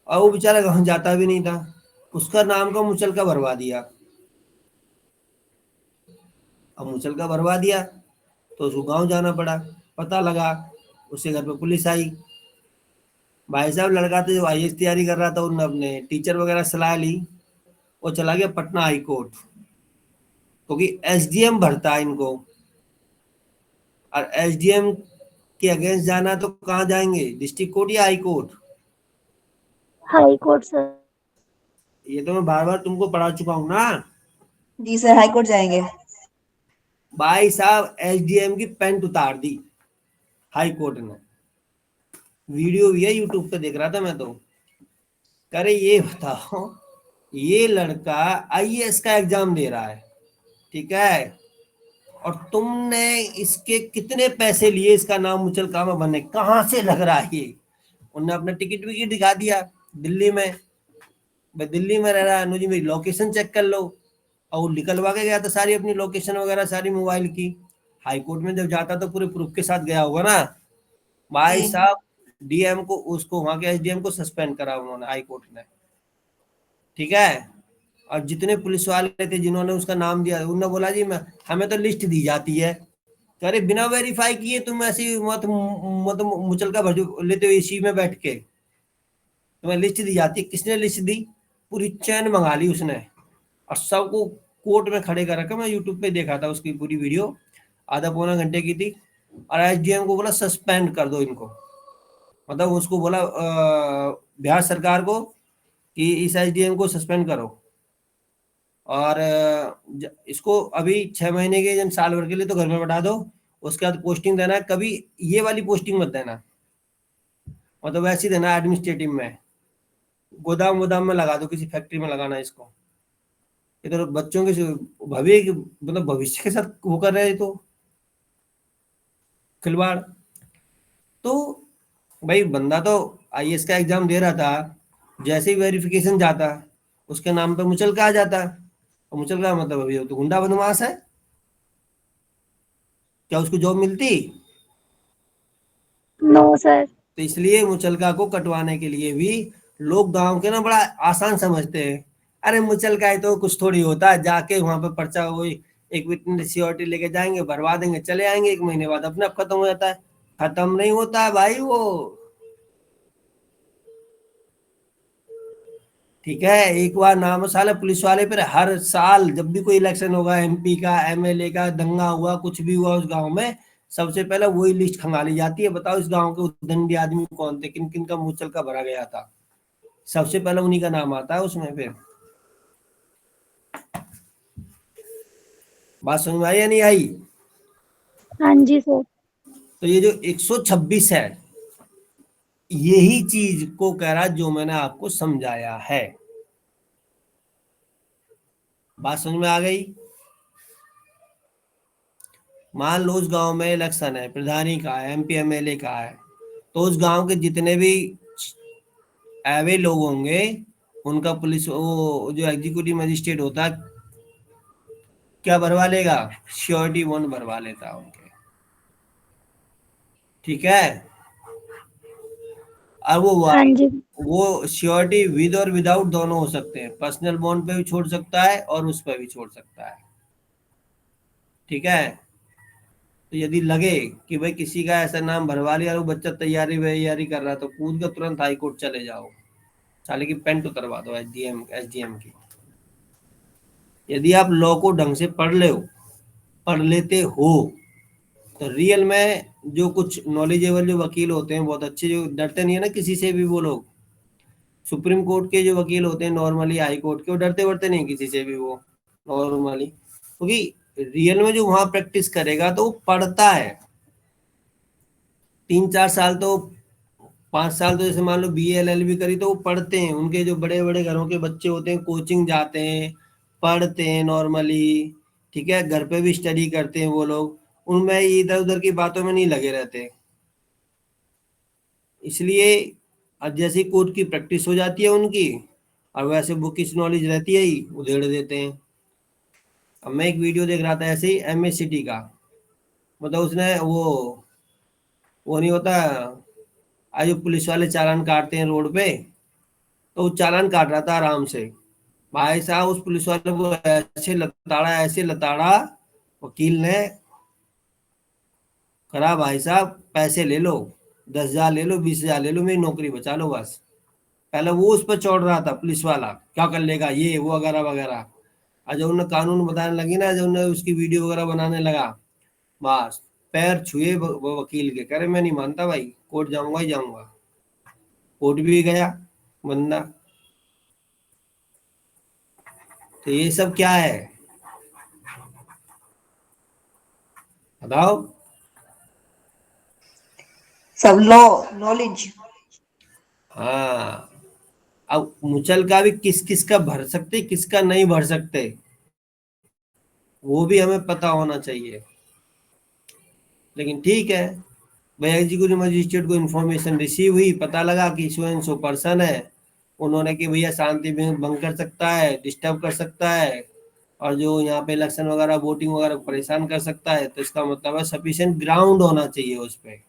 और वो बेचारा गाँव जाता भी नहीं था, उसका नाम का मुचलका भरवा दिया। अब मुचलका भरवा दिया तो उसको गांव जाना पड़ा, पता लगा, उसके घर पे पुलिस आई। भाई साहब लड़का तो जो आईएएस तैयारी कर रहा था, उन्होंने अपने टीचर वगैरह सलाह ली, वो चला गया पटना हाई कोर्ट, क्योंकि एसडीएम भरता है इनको, और एसडीएम के अगेंस्ट जाना तो कहाँ जाएंगे, डिस्ट्रिक्ट कोर्ट या high court? High court sir. ये तो मैं बार बार तुमको पढ़ा चुका हूँ ना। जी सर हाई कोर्ट जाएंगे। भाई साहब एसडीएम की पैंट उतार दी हाई कोर्ट ने, वीडियो भी है यूट्यूब पे, देख रहा था मैं तो। करे ये बताओ, ये लड़का आईएएस का एग्जाम दे रहा है, ठीक है, और तुमने इसके कितने पैसे लिए इसका नाम मुचलका में बनने, कहाँ से लग रहा है ये? उन्होंने अपना टिकट विकेट दिखा दिया दिल्ली में, मैं दिल्ली में रह रहा है, अनुजी मेरी लोकेशन चेक कर लो, और वो निकलवा के गया था सारी अपनी लोकेशन वगैरह सारी मोबाइल की। हाई कोर्ट में जब जाता तो पूरे प्रूफ के साथ गया होगा ना भाई जी। साहब। डीएम को, उसको वहां के एसडीएम को सस्पेंड करा उन्होंने हाई कोर्ट ने, ठीक है। और जितने पुलिस वाले थे जिन्होंने उसका नाम दिया, उन्होंने बोला जी मैं, हमें तो लिस्ट दी जाती है। तो अरे बिना वेरीफाई किए तुम ऐसी मत मुचलका भर लेते हो एसी में बैठ के, तुम्हें लिस्ट दी जाती है। किसने लिस्ट दी? पूरी चैन मंगा ली उसने और सबको कोर्ट में खड़े कर रखा। मैं यूट्यूब पे देखा था उसकी पूरी वीडियो, आधा पौना घंटे की थी। और एसडीएम को बोला सस्पेंड कर दो इनको, मतलब उसको बोला बिहार सरकार को कि इस एसडीएम को सस्पेंड करो और इसको अभी 6 महीने के जब साल भर के लिए तो घर में बैठा दो, उसके बाद पोस्टिंग देना है। कभी ये वाली पोस्टिंग मत देना, मतलब वैसे ही देना एडमिनिस्ट्रेटिव में, गोदाम वोदाम में लगा दो, किसी फैक्ट्री में लगाना इसको। इधर बच्चों के भविष्य, मतलब भविष्य के साथ वो कर रहे हैं तो खिलवाड़। तो भाई बंदा तो आईएएस का एग्जाम दे रहा था, जैसे ही वेरिफिकेशन जाता उसके नाम पे मुचलका आ जाता। और मुचलका मतलब अभी तो गुंडा बदमाश है, क्या उसको जॉब मिलती? No sir. तो इसलिए मुचलका को कटवाने के लिए भी लोग गांव के ना बड़ा आसान समझते हैं। अरे मुचलका है तो कुछ थोड़ी होता है, जाके वहां पे पर्चा वही एक विटनेस सिक्योरिटी लेके जाएंगे, भरवा देंगे, चले आएंगे, 1 महीने बाद अपने आप खत्म हो जाता है। खत्म नहीं होता है भाई वो, ठीक है। एक बार नाम साले पुलिस वाले पर हर साल जब भी कोई इलेक्शन होगा, एमपी का, एमएलए का, दंगा हुआ, कुछ भी हुआ उस गांव में, सबसे पहले वही लिस्ट खंगाली जाती है। बताओ इस गांव के उद्दंडी आदमी कौन थे, किन किन का मुचलका भरा गया था, सबसे पहले उन्हीं का नाम आता है उसमें। फिर बात समझ में आई या नहीं आई? हाँ जी सर। तो ये जो 126 है, यही चीज को कह रहा जो मैंने आपको समझाया है। बात समझ में आ गई? मान लो उस गांव में इलेक्शन है, प्रधानी का है, एमपी एमएलए का है, तो उस गांव के जितने भी एवे लोग होंगे उनका पुलिस, वो जो एग्जीक्यूटिव मजिस्ट्रेट होता है क्या भरवा लेगा? श्योरिटी बॉन्ड भरवा लेता है उनके, ठीक है। और हाँ जी। वो श्योरिटी विद और विदाउट दोनों हो सकते हैं, पर्सनल बॉन्ड पे भी छोड़ सकता है और उस पर भी छोड़ सकता है, ठीक है। तो यदि लगे कि भाई किसी का ऐसा नाम भरवा लिया और वो बच्चा तैयारी वैयारी कर रहा है, तो कूद कर तुरंत हाई कोर्ट चले जाओ, साले की पेंट उतरवा दो एसडीएम की। यदि आप लॉ को ढंग से पढ़ लेते हो, तो रियल में जो कुछ नॉलेजेबल जो वकील होते हैं बहुत अच्छे, जो डरते नहीं है ना किसी से भी वो लोग, सुप्रीम कोर्ट के जो वकील होते हैं नॉर्मली, हाई कोर्ट के, वो डरते वरते नहीं किसी से भी वो नॉर्मली, क्योंकि रियल में जो वहां प्रैक्टिस करेगा तो वो पढ़ता है। 3-4 साल तो, 5 साल तो जैसे मान लो BA LLB करी तो वो पढ़ते हैं। उनके जो बड़े बड़े घरों के बच्चे होते हैं कोचिंग जाते हैं, पढ़ते हैं नॉर्मली, ठीक है, घर पे भी स्टडी करते हैं वो लोग, उनमें इधर उधर की बातों में नहीं लगे रहते। इसलिए अब जैसे कोर्ट की प्रैक्टिस हो जाती है उनकी, और वैसे बुकिश नॉलेज रहती है ही, उधेड़ देते हैं। अब मैं एक वीडियो देख रहा था ऐसे ही MACT का, मतलब उसने वो नहीं होता आज जो पुलिस वाले चालान काटते हैं रोड पे, तो वो चालान काट रहा था आराम से। भाई साहब उस पुलिस वाले को ऐसे लताड़ा वकील ने, करा भाई साहब पैसे ले लो, 10,000 ले लो, 20,000 ले लो, मेरी नौकरी बचा लो बस। पहले वो उस पर चढ़ रहा था पुलिस वाला, क्या कर लेगा ये वो वगैरह वगैरह। और जब उन्हें कानून बताने लगी ना, जब उन्हें उसकी वीडियो वगैरह बनाने लगा, बस पैर छुए वो वकील के, कह रहे मैं नहीं मानता भाई, कोर्ट जाऊंगा ही जाऊंगा। कोर्ट भी गया बंदा। तो ये सब क्या है बताओ? सब लॉ नॉलेज। हाँ, अब मुचलका भी किस किस का भर सकते, किसका नहीं भर सकते, वो भी हमें पता होना चाहिए। लेकिन ठीक है भाई, एग्जीक्यूटिव मजिस्ट्रेट को इन्फॉर्मेशन रिसीव हुई, पता लगा कि सो एंड सो पर्सन है, उन्होंने कि भैया शांति भंग कर सकता है, डिस्टर्ब कर सकता है, और जो यहाँ पे इलेक्शन वगैरह वोटिंग वगैरह को परेशान कर सकता है, तो इसका मतलब है सफिशिएंट ग्राउंड होना चाहिए उस पे,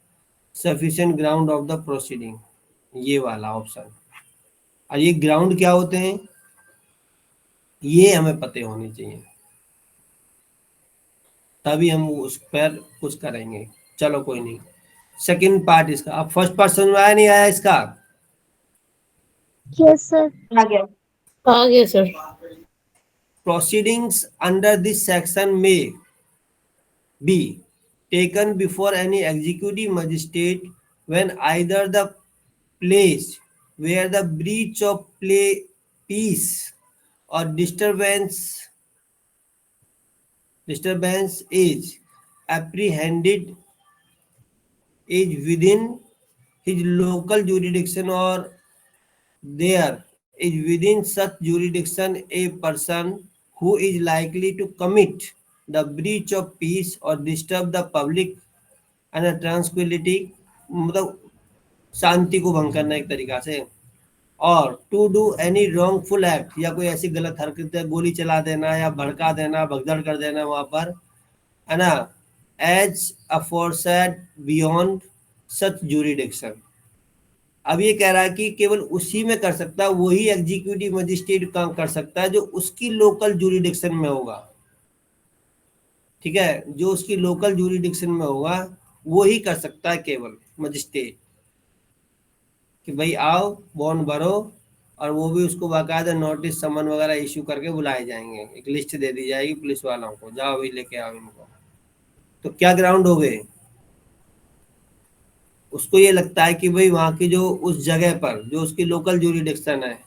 sufficient ground of the proceeding, ये वाला ऑप्शन। और ये ग्राउंड क्या होते हैं ये हमें पते होने चाहिए, तभी हम उस पर कुछ करेंगे। चलो कोई नहीं, सेकंड पार्ट इसका। अब फर्स्ट पार्ट समझ में आया नहीं आया इसका? Yes sir. आ गया। आ गया sir. Proceedings under this section may be taken before any executive magistrate when either the place where the breach of peace or disturbance is apprehended is within his local jurisdiction, or there is within such jurisdiction a person who is likely to commit the breach of peace or disturb the public and tranquility, मतलब शांति को भंग करना एक तरीका से, और to do any wrongful act, या कोई ऐसी गलत हरकत, गोली चला देना या भड़का देना, भगदड़ कर देना वहां पर, है ना, एज अफोरसेड बियॉन्ड सच जुरिडिक्शन। अब ये कह रहा है कि केवल उसी में कर सकता है, वही एग्जीक्यूटिव मजिस्ट्रेट काम कर सकता है जो उसकी लोकल जुरिडिक्शन में होगा। ठीक है, जो उसकी लोकल जुरिडिक्शन में होगा वही कर सकता है केवल मजिस्ट्रेट, कि भाई आओ बॉन्ड भरो, और वो भी उसको बाकायदा नोटिस समन वगैरह इश्यू करके बुलाए जाएंगे, एक लिस्ट दे दी जाएगी पुलिस वालों को, जाओ भी लेके आओ इनको। तो क्या ग्राउंड हो गए? उसको ये लगता है कि भाई वहां की जो उस जगह पर जो उसकी लोकल जुरिडिक्शन है,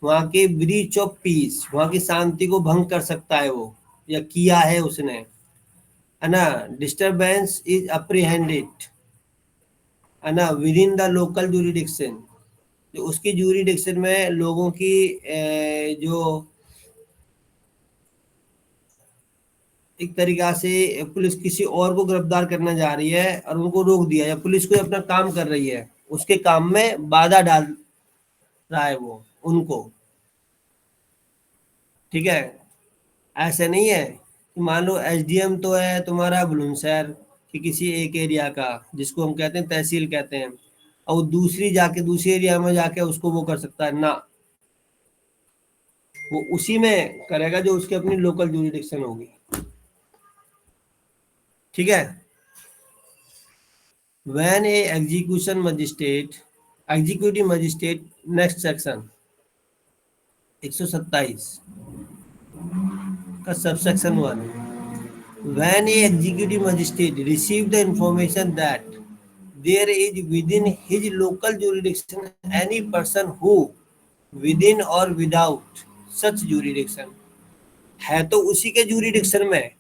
वहां के ब्रीच ऑफ पीस, वहां की शांति को भंग कर सकता है वो, या किया है उसने, है ना, डिस्टरबेंस इज अप्रीहेंडेड, है ना, with in the local jurisdiction, जो उसकी जुरिडिक्शन में लोगों की जो एक तरीका से पुलिस किसी और को गिरफ्तार करने जा रही है और उनको रोक दिया, या पुलिस कोई अपना काम कर रही है उसके काम में बाधा डाल रहा है वो उनको। ठीक है, ऐसे नहीं है कि मान लो एसडीएम तो है तुम्हारा बुलंदशहर कि किसी एक एरिया का, जिसको हम कहते हैं तहसील कहते हैं, और दूसरी एरिया में जाके उसको वो कर सकता है ना, वो उसी में करेगा जो उसकी अपनी लोकल जुरिडिक्शन होगी। ठीक है, when a executive magistrate, next section 127 का subsection 1, when a executive magistrate receive the information that there is within his local jurisdiction any person who within or without such jurisdiction, है तो उसी के jurisdiction में,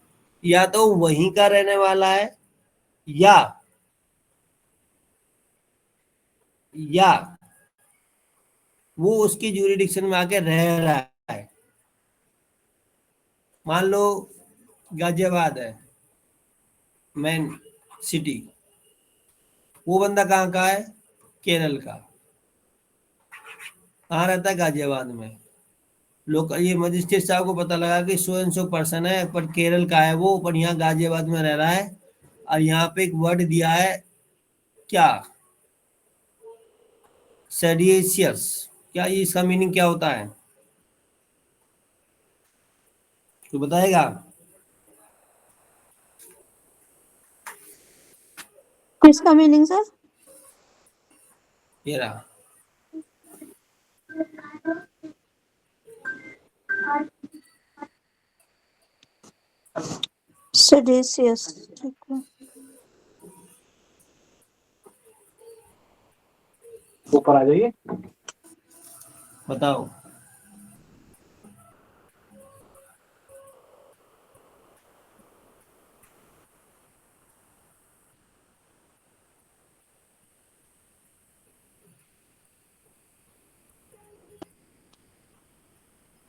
या तो वहीं का रहने वाला है या वो उसकी जुरिडिक्शन में आके रह रहा है। मान लो गाजियाबाद है मेन सिटी, वो बंदा कहाँ का है? केरल का। कहाँ रहता है? गाजियाबाद में। लोग ये मजिस्ट्रेट साहब को पता लगा कि 100 पर्सन है पर केरल का है वो, पर यहाँ गाजियाबाद में रह रहा है, और यहाँ पे एक वर्ड दिया है क्या? सेडिशियस। क्या ये इसका मीनिंग क्या होता है? तो बताएगा? इसका मीनिंग सर? ये रहा, सेडिशियस। ठीक है, ऊपर आ जाइए। बताओ।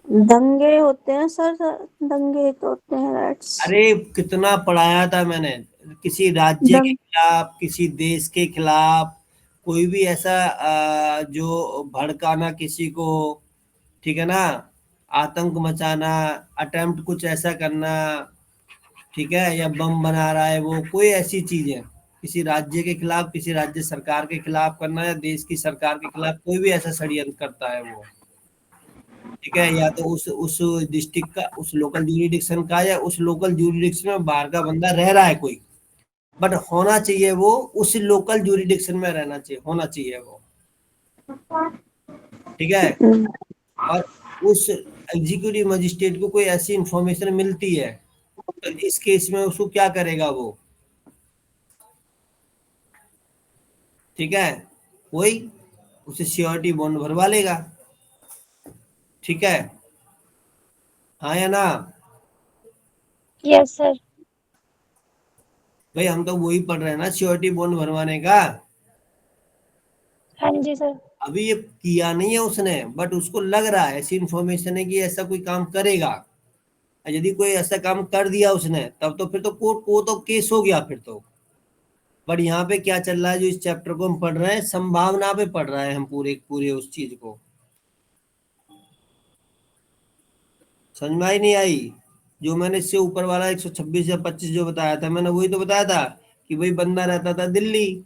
दंगे होते हैं सर, दंगे तो होते हैं, राइट्स। अरे कितना पढ़ाया था मैंने, किसी राज्य के खिलाफ, किसी देश के खिलाफ, कोई भी ऐसा जो भड़काना किसी को, ठीक है ना, आतंक मचाना, अटेम्प्ट कुछ ऐसा करना, ठीक है, या बम बना रहा है वो, कोई ऐसी चीज है किसी राज्य के खिलाफ, किसी राज्य सरकार के खिलाफ करना, या देश की सरकार के खिलाफ कोई भी ऐसा षड्यंत्र करता है वो, ठीक है, या तो उस डिस्ट्रिक्ट का, उस लोकल ज्यूरिडिक्शन का, या उस लोकल ज्यूरिडिक्शन में बाहर का बंदा रह रहा है कोई, बट होना चाहिए वो उस लोकल ज्यूरिडिक्शन में रहना चाहिए, होना चाहिए वो, ठीक है। और उस एग्जीक्यूटिव मजिस्ट्रेट को कोई ऐसी इंफॉर्मेशन मिलती है तो इस केस में उसको क्या करेगा वो, ठीक है, वही उसे श्योरिटी बॉन्ड भरवा लेगा, ठीक है, हाँ या ना। Yes sir. भाई हम तो वही पढ़ रहे हैं ना, श्योरिटी बॉन्ड भरवाने का। हाँ जी सर। अभी ये किया नहीं है उसने, बट उसको लग रहा है, ऐसी इंफॉर्मेशन है कि ऐसा कोई काम करेगा। यदि कोई ऐसा काम कर दिया उसने, तब तो फिर तो कोर्ट को तो केस हो गया फिर तो। बट यहाँ पे क्या चल रहा है, जो इस चैप्टर को हम पढ़ रहे हैं, संभावना पे पढ़ रहे हैं हम पूरे पूरे उस चीज को। समझ में आई नहीं आई? जो मैंने इससे ऊपर वाला 126 या 25 जो बताया था, मैंने वही तो बताया था कि भाई बंदा रहता था दिल्ली,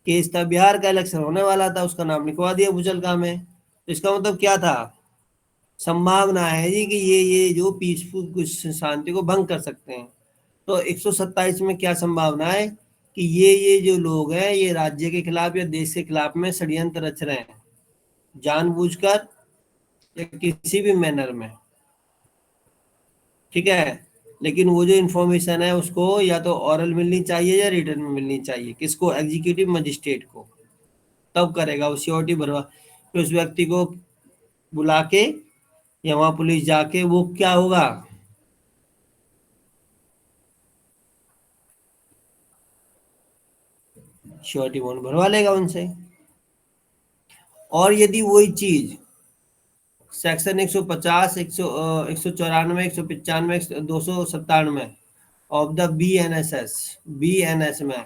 केस था बिहार का, इलेक्शन होने वाला था, उसका नाम लिखवा दिया मुचलका में। तो इसका मतलब क्या था, संभावना है जी कि ये जो पीसफुल कुछ शांति को भंग कर सकते हैं। तो 127 में क्या संभावना है कि ये जो लोग हैं ये राज्य के खिलाफ या देश के खिलाफ में षड्यंत्र रच रहे हैं, जानबूझकर या किसी भी मैनर में, ठीक है। लेकिन वो जो इन्फॉर्मेशन है उसको या तो ऑरल मिलनी चाहिए या रिटर्न में मिलनी चाहिए, किसको, एग्जीक्यूटिव मजिस्ट्रेट को, तब करेगा वो श्योरिटी भरवा। फिर उस व्यक्ति को बुला के या वहां पुलिस जाके वो क्या होगा, श्योरिटी बॉन्ड भरवा लेगा उनसे। और यदि वही चीज सेक्शन 150, 194, 195, 297 ऑफ द BNS में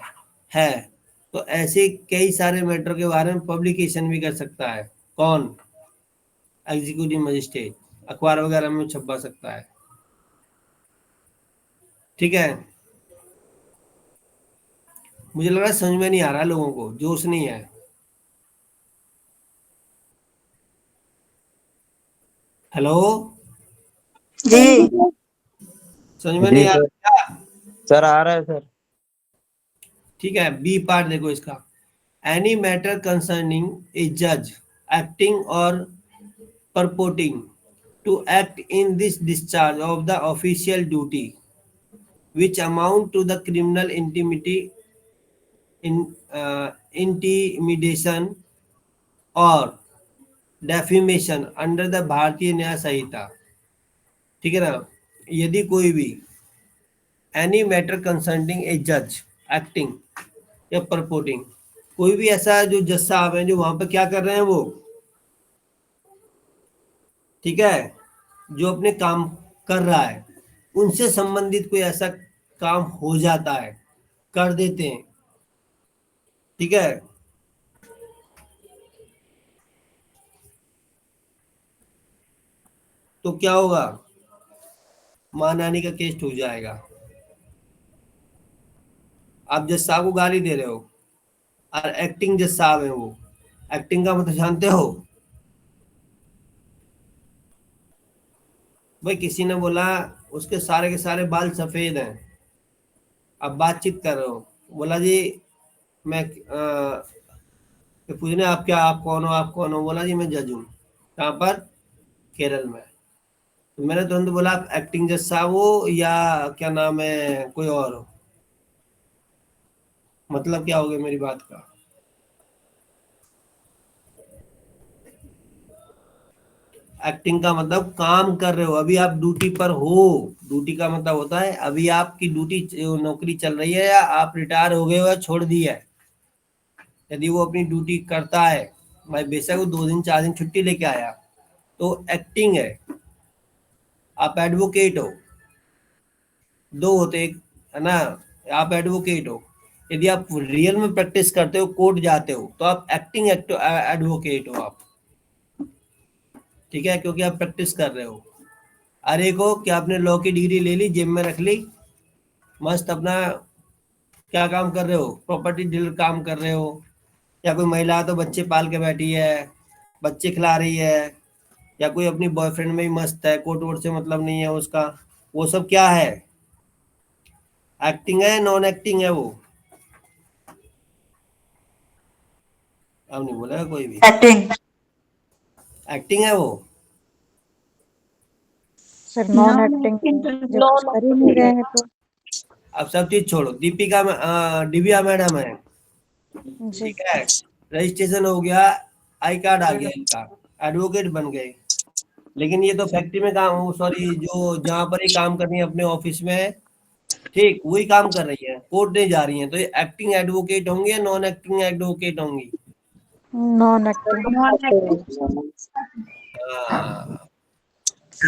है, तो ऐसे कई सारे मैटर के बारे में पब्लिकेशन भी कर सकता है। कौन, एग्जीक्यूटिव मजिस्ट्रेट, अखबार वगैरह में छपवा सकता है, ठीक है। मुझे लग रहा है समझ में नहीं आ रहा है लोगों को, जोश नहीं है। हेलो जी समझ में नहीं आ रहा क्या? सर आ रहा है सर। ठीक है, बी पार्ट देखो इसका, एनी मैटर कंसर्निंग ए जज एक्टिंग और purporting to act in this discharge of the official duty which amount to the criminal intimidation or defamation under the भारतीय न्याय संहिता, ठीक है ना। यदि कोई भी एनी मैटर कंसर्निंग ए जज एक्टिंग या परपोर्टिंग, कोई भी ऐसा जो जज साहब हैं जो वहां पर क्या कर रहे हैं वो, ठीक है, जो अपने काम कर रहा है, उनसे संबंधित कोई ऐसा काम हो जाता है, कर देते हैं, ठीक है, तो क्या होगा, मानहानि का केस हो जाएगा। आप जज साहब को गाली दे रहे हो और एक्टिंग जज साहब है वो, एक्टिंग का मतलब जानते हो भाई, किसी ने बोला उसके सारे के सारे बाल सफेद हैं, अब बातचीत कर रहे हो, बोला जी मैं पूछने आप क्या, आप कौन हो, बोला जी मैं जज हूँ, कहाँ पर, केरल में। तो मैंने तुरंत बोला आप एक्टिंग जज साहब हो या क्या नाम है कोई और हो, मतलब क्या हो गया मेरी बात का, एक्टिंग का मतलब काम कर रहे हो, अभी आप ड्यूटी पर हो, ड्यूटी का मतलब होता है अभी आपकी ड्यूटी नौकरी चल रही है या आप रिटायर हो गए हो या छोड़ दी है। यदि वो अपनी ड्यूटी करता है, भाई बेशक वो 2 दिन 4 दिन छुट्टी लेके आया, तो एक्टिंग है। आप एडवोकेट हो, 2 होते एक है ना, आप एडवोकेट हो। यदि आप रियल में प्रैक्टिस करते हो, कोर्ट जाते हो, तो आप एक्टिंग एडवोकेट हो आप, ठीक है, क्योंकि आप प्रैक्टिस कर रहे हो। अरे को क्या आपने लॉ की डिग्री ले ली, जेब में रख ली, मस्त अपना क्या काम कर रहे हो, प्रॉपर्टी डीलर काम कर रहे हो, या कोई महिला तो बच्चे पाल के बैठी है, बच्चे खिला रही है, या कोई अपनी बॉयफ्रेंड में ही मस्त है, कोर्ट वोट से मतलब नहीं है उसका, वो सब क्या है, एक्टिंग है, नॉन एक्टिंग है वो? अब नहीं बोलेगा कोई भी। एक्टिंग। एक्टिंग है वो। सर नॉन एक्टिंग जब कुछ कर ही नहीं रहे हैं तो। अब सब चीज छोड़ो, दीपिका दिव्या मैडम है, जी ठीक है, रजिस्ट्रेशन हो गया, आई कार्ड आ गया इनका, एडवोकेट बन गए, लेकिन ये तो फैक्ट्री में काम, सॉरी, जो जहाँ पर ही काम कर रही है अपने ऑफिस में, ठीक वही काम कर रही है, कोर्ट नहीं जा रही है, तो ये एक्टिंग एडवोकेट होंगे या नॉन एक्टिंग एडवोकेट होंगी? Non acting. हाँ, यदि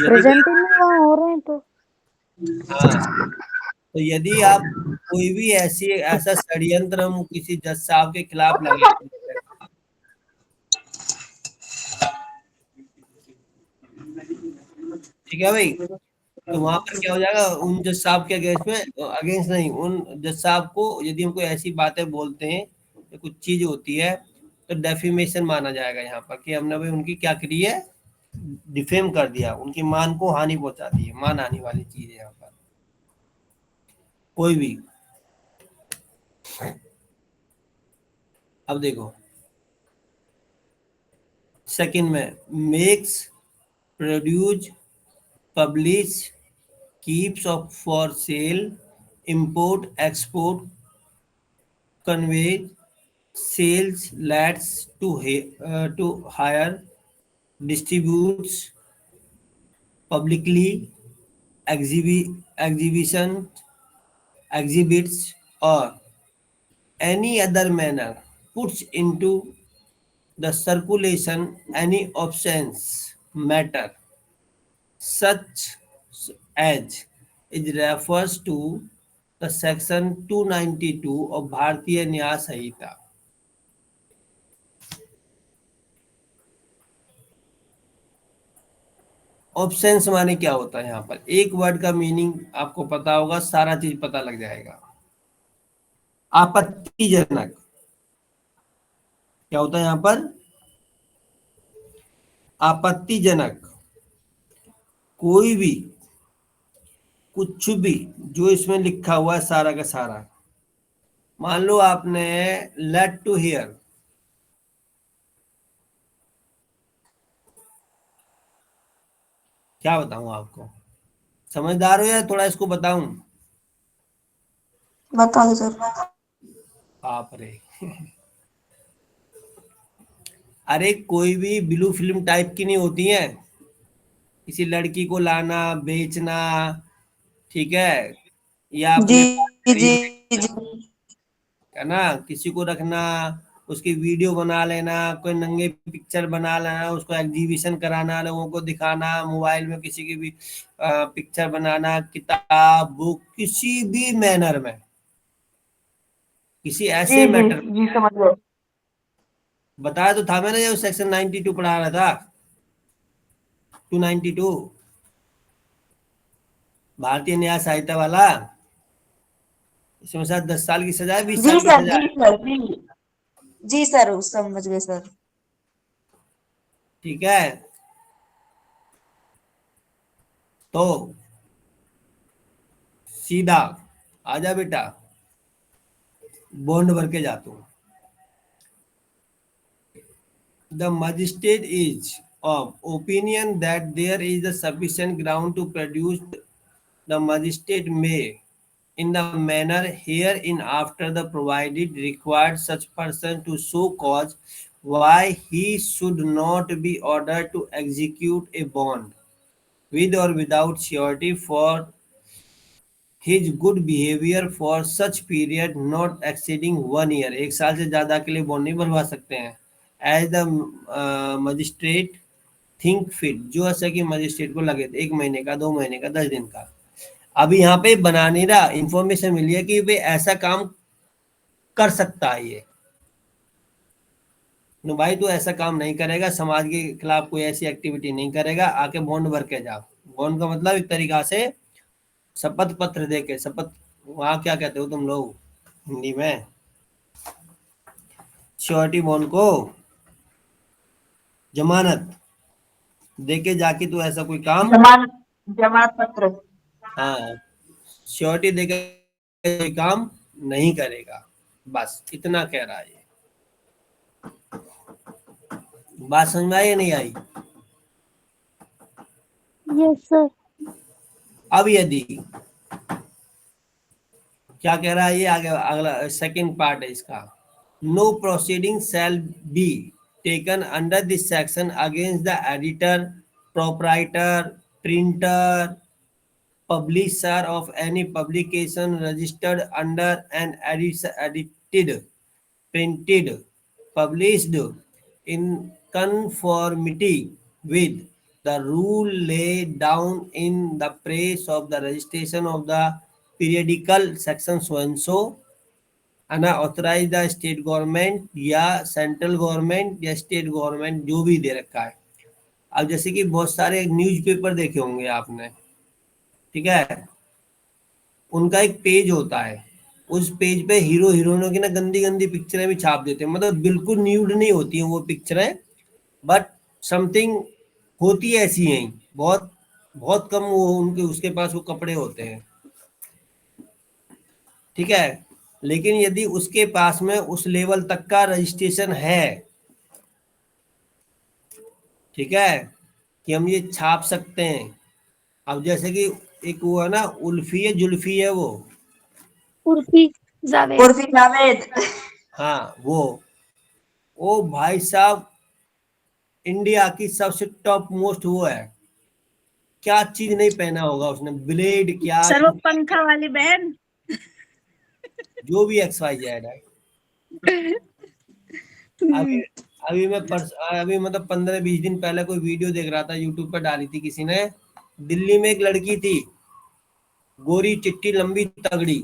प्रेजेंट ही नहीं वहाँ हो रहे हैं तो। हाँ, तो यदि आप कोई भी ऐसा षड्यंत्र हम किसी जज साहब के खिलाफ लगे, ठीक है भाई, तो वहां पर क्या हो जाएगा, उन जज साहब के अगेंस्ट नहीं, उन जज साहब को यदि हम कोई ऐसी बातें बोलते हैं या कुछ चीज होती है, तो डेफिमेशन माना जाएगा यहाँ पर, कि हमने भाई उनकी क्या करी है, डिफेम कर दिया, उनकी मान को हानि पहुंचा दी है, मान आने वाली चीज है यहाँ पर कोई भी। अब देखो सेकंड में, makes, produce, publish, keeps of for sale, import, export, convey, sales, lets to hire, distributes, publicly, exhibition, exhibits, or any other manner puts into the circulation any obscene matter such as it refers to the section 292 of भारतीय न्याय संहिता। ऑप्शंस माने क्या होता है, यहाँ पर एक वर्ड का मीनिंग आपको पता होगा, सारा चीज पता लग जाएगा। आपत्तिजनक क्या होता है यहाँ पर, आपत्तिजनक कोई भी, कुछ भी जो इसमें लिखा हुआ है सारा का सारा। मान लो आपने लेट टू हियर, क्या बताऊं आपको, समझदार हो या थोड़ा इसको बताऊं? बता दो सर। बाप रे अरे कोई भी ब्लू फिल्म टाइप की नहीं होती है, किसी लड़की को लाना बेचना, ठीक है, या जी अपने जी जी। है ना, किसी को रखना, उसकी वीडियो बना लेना, कोई नंगे पिक्चर बना लेना, उसको एग्जीबिशन कराना, लोगों को दिखाना, मोबाइल में किसी की भी पिक्चर बनाना, किताब, बुक, किसी भी मैनर में, किसी ऐसे जी मैटर। जी समझ गए। बताया तो था मैंने, जब सेक्शन 92 पढ़ा रहा था, 292 भारतीय न्याय संहिता वाला, इसमें शायद 10 साल की सजा है, 20 जी साल की सर सजा जी है, सर जी सर समझ गए सर। ठीक है। तो सीधा आजा बेटा, बॉन्ड भर के जाता हूं। The magistrate is of opinion that there is a sufficient ground to produce. The magistrate may, in the manner hereinafter the provided, require such person to show cause why he should not be ordered to execute a bond, with or without surety, for his good behavior for such period not exceeding 1 year। 1 साल से ज्यादा के लिए बॉन्ड नहीं भरवा सकते हैं। As the magistrate think fit, जो ऐसा कि मजिस्ट्रेट को लगे, 1 महीने का, 2 महीने का, 10 दिन का। अभी यहाँ पे बना नहीं रहा, इंफॉर्मेशन मिली है कि वे ऐसा काम कर सकता है ये, नो भाई तू ऐसा काम नहीं करेगा, समाज के खिलाफ कोई ऐसी एक्टिविटी नहीं करेगा, आके बॉन्ड भर के जा। बॉन्ड का मतलब एक तरीका से शपथ पत्र दे के, शपथ वहाँ क्या कहते हो तुम लोग हिंदी में, श्योरिटी बॉन्ड को जमानत दे के जाके तू ऐसा कोई काम, जमानत पत्र। हाँ श्योरिटी दे के कोई काम नहीं करेगा। बस इतना कह रहा है ये। बात समझ में आई या नहीं आई? Yes sir. अब यदि क्या कह रहा है ये आगे, अगला सेकंड पार्ट है इसका, no proceeding shall be taken under this section against the editor, proprietor, printer, publisher of any publication registered under an edited, printed, published in conformity with the rule laid down in the place of the registration of the periodical section so and so, unauthorise the state government या सेंट्रल गवर्नमेंट या स्टेट गवर्नमेंट जो भी दे रखा है। अब जैसे कि बहुत सारे न्यूज़पेपर देखे होंगे आपने, ठीक है, उनका एक पेज होता है, उस पेज पे हीरो हीरोइनों की ना गंदी गंदी पिक्चरें भी छाप देते हैं, मतलब बिल्कुल न्यूड नहीं होती हैं वो पिक्चरें, बट समथिंग होती है ऐसी हैं, बहुत बहुत कम वो उनके उसके पास वो कपड़े होते हैं, ठीक है। लेकिन यदि उसके पास में उस लेवल तक का रजिस्ट्रेशन है, ठीक है, कि हम ये छाप सकते हैं। अब जैसे कि एक वो है ना, उल्फी है, जुल्फी है, वो उर्फी जावेद। उर्फी जावेद। हाँ वो भाई साहब इंडिया की सबसे टॉप मोस्ट वो है, क्या चीज नहीं पहना होगा उसने, ब्लेड क्या, सर वो पंखा वाली बहन, जो भी XYZ है। अभी मतलब 15-20 दिन पहले कोई वीडियो देख रहा था, यूट्यूब पर डाली थी किसी ने, दिल्ली में एक लड़की थी, गोरी चिट्टी लंबी तगड़ी,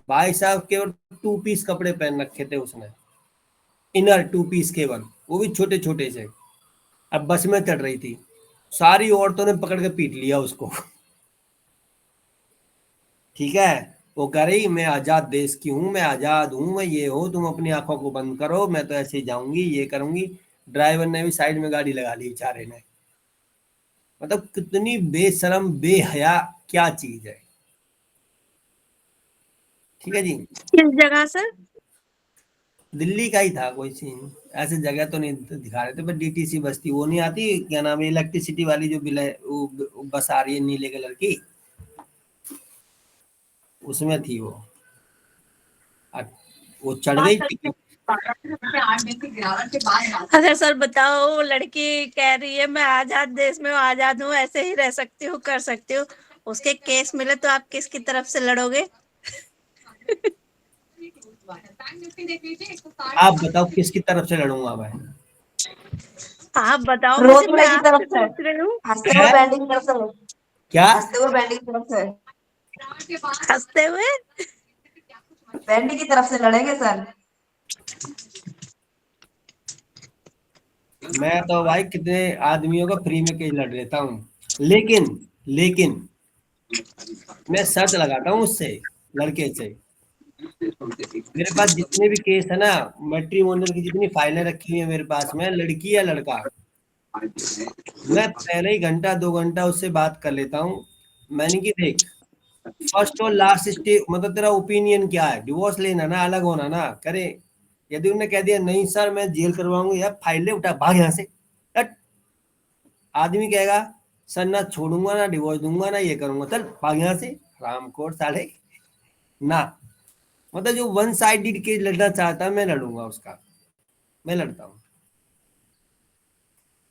भाई साहब केवल 2 पीस कपड़े पहन रखे थे उसने, इनर 2 पीस केवल, वो भी छोटे छोटे से। अब बस में चढ़ रही थी, सारी औरतों ने पकड़ के पीट लिया उसको, ठीक है। वो कह रही मैं आजाद देश की हूँ, मैं आजाद हूँ, मैं ये हूँ, तुम अपनी आंखों को बंद करो, मैं तो ऐसे ही जाऊंगी, ये करूंगी। ड्राइवर ने भी साइड में गाड़ी लगा ली बेचारे ने। मतलब कितनी बेशरम बेहया क्या चीज है, ठीक है जी। किस जगह सर? दिल्ली का ही था कोई सीन, ऐसे जगह तो नहीं दिखा रहे थे, पर DTC बस्ती वो नहीं आती, क्या नाम है, इलेक्ट्रिसिटी वाली जो बिल है, वो बस आ रही है नीले कलर की, उसमें थी वो। वो चढ़ गई। अच्छा सर बताओ, वो लड़की कह रही है मैं आजाद देश में हूँ, आजाद हूँ, ऐसे ही रह सकती हूँ, कर सकती हूँ, उसके केस मिले तो आप किसकी तरफ से लड़ोगे? आप बताओ किसकी तरफ से लड़ूंगा मैं? आप बताओ, रोज मुझे मैं की आपसे तरफ से पूछ रही हूँ। हंसते हुए बैंडिंग की तरफ से, क्या हंसते हुए बैंडिंग की तरफ से, हंसते हुए? बैंडी की तरफ से लड़ेंगे सर। मैं तो भाई कितने आदमियों का फ्री में केस लड़ लेता हूँ, लेकिन मैं शर्त लगाता हूँ उससे, लड़के से। मेरे पास जितने भी केस है ना, मैट्रिमोनियल की जितनी फाइलें रखी हुई है मेरे पास में, लड़की या लड़का, मैं पहले ही 1-2 घंटा उससे बात कर लेता हूँ। मैंने कि देख, फर्स्ट और लास्ट स्टेज, मतलब तेरा ओपिनियन क्या है, डिवोर्स लेना ना, अलग होना ना, करे। यदि उन्होंने कह दिया नहीं सर मैं जेल करवाऊंगा, यार फाइलें उठा भाग यहाँ से, हट। आदमी कहेगा सर ना छोड़ूंगा ना डिवोर्स दूंगा ना ये करूंगा, चल भाग यहाँ से, रामकोट साले ना। मतलब जो वन साइडेड केस लड़ना चाहता है मैं लड़ूंगा उसका, मैं लड़ता हूँ।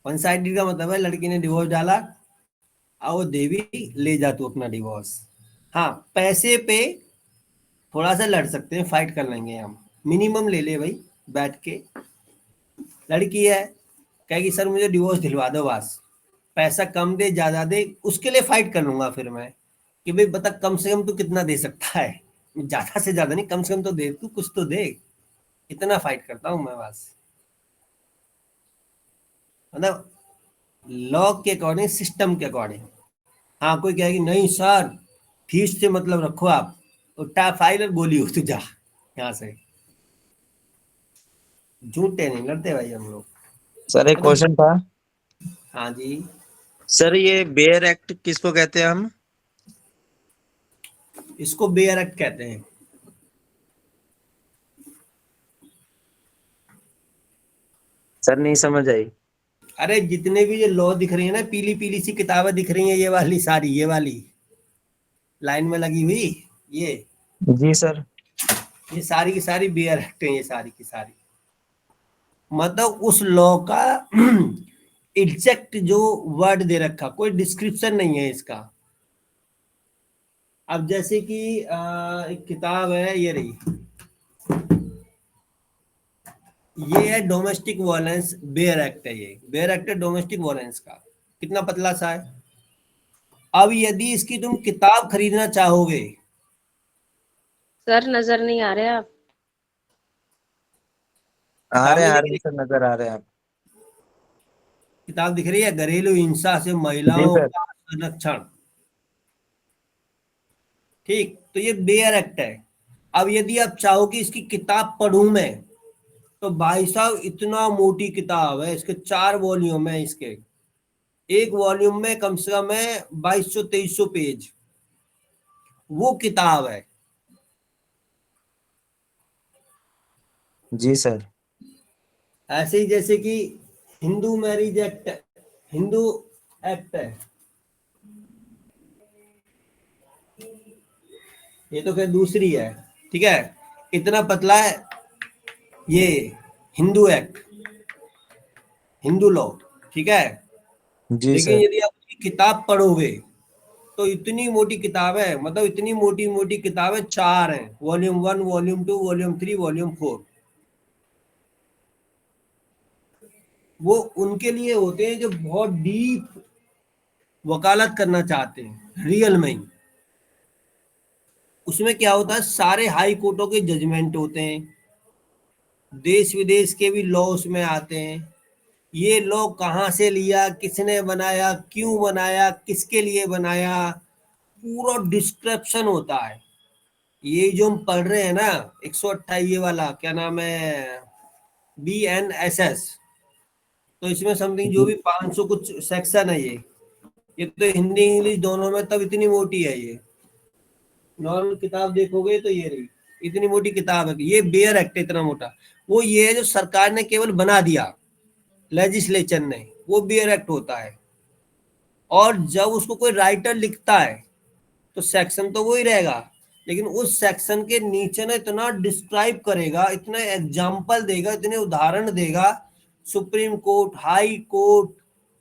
वन साइडेड का मतलब है लड़की ने डिवोर्स डाला, आओ देवी ले जा तू अपना डिवोर्स। हाँ पैसे पे थोड़ा सा लड़ सकते हैं, फाइट कर लेंगे हम, मिनिमम ले ले भाई बैठ के। लड़की है कहेगी सर मुझे डिवोर्स दिलवा दो, बस पैसा कम दे ज्यादा दे, उसके लिए फाइट कर लूंगा फिर मैं, कि भाई बता कम से कम तू कितना दे सकता है, ज्यादा से ज्यादा नहीं, कम से कम तो दे, तू कुछ तो दे, इतना फाइट करता हूँ मैं बस। मतलब लॉ के अकॉर्डिंग, सिस्टम के अकॉर्डिंग। हाँ, कोई कहेगी नहीं सर फीस से मतलब रखो आप, उठा फाइल और गोली हो तू जा यहाँ से। झूठे नहीं लड़ते भाई हम लोग। सर एक क्वेश्चन था। हाँ जी। सर ये बेयर एक्ट किसको कहते हैं हम? इसको बेयर एक्ट कहते हैं। सर नहीं समझ आई। अरे जितने भी ये लॉ दिख रही है ना, पीली पीली सी किताबें दिख रही हैं, ये वाली सारी, ये वाली लाइन में लगी हुई, ये जी सर। ये सारी की सारी बेयर एक्ट है, ये सारी की सारी। मतलब उस लॉ का एग्जैक्ट जो वर्ड दे रखा, कोई डिस्क्रिप्शन नहीं है इसका। अब जैसे कि एक किताब है, ये रही, ये है डोमेस्टिक वायलेंस बेयर एक्ट है। ये बेयर एक्ट है डोमेस्टिक वायलेंस का, कितना पतला सा है। अब यदि इसकी तुम किताब खरीदना चाहोगे, सर नजर नहीं आ रहे आप। आ रहे किताब हैं सर, नजर आ रहे हैं आप। किताब दिख रही है, घरेलू हिंसा से जी महिलाओं सर। का संरक्षण। ठीक, तो ये बेयर एक्ट है। अब यदि आप चाहो कि इसकी किताब पढ़ूं मैं, तो भाई साहब इतना मोटी किताब है, इसके 4 वॉल्यूम है। इसके एक वॉल्यूम में कम से कम है 2200-2300 पेज, वो किताब है। जी सर। ऐसे ही जैसे कि Hindu marriage act, Hindu act है, ये तो खैर दूसरी है, ठीक है, इतना पतला है ये हिंदू एक्ट, हिंदू लॉ, ठीक है। जी लेकिन सर। यदि आप उसकी किताब पढ़ोगे तो इतनी मोटी किताब है, मतलब इतनी मोटी मोटी किताब है, 4 है, वॉल्यूम 1, वॉल्यूम 2, वॉल्यूम 3, वॉल्यूम 4। वो उनके लिए होते हैं जो बहुत डीप वकालत करना चाहते हैं, रियल में ही। उसमें क्या होता है, सारे हाई कोर्टों के जजमेंट होते हैं, देश विदेश के भी लॉ उसमें आते हैं। ये लॉ कहाँ से लिया, किसने बनाया, क्यों बनाया, किसके लिए बनाया, पूरा डिस्क्रिप्शन होता है। ये जो हम पढ़ रहे हैं ना, 128 वाला क्या नाम है, BNSS, तो इसमें समथिंग जो भी 500 कुछ सेक्शन है, ये तो हिंदी इंग्लिश दोनों में तब इतनी मोटी है। ये नॉर्मल किताब देखोगे तो ये रही, इतनी मोटी किताब है। ये बेयर एक्ट इतना मोटा, वो ये है जो सरकार ने केवल बना दिया, लेजिस्लेचर ने, वो बेयर एक्ट होता है। और जब उसको कोई राइटर लिखता है तो सेक्शन तो वो ही रहेगा, लेकिन उस सेक्शन के नीचे ना इतना डिस्क्राइब करेगा, इतने एग्जाम्पल देगा, इतने उदाहरण देगा, सुप्रीम कोर्ट, हाई कोर्ट,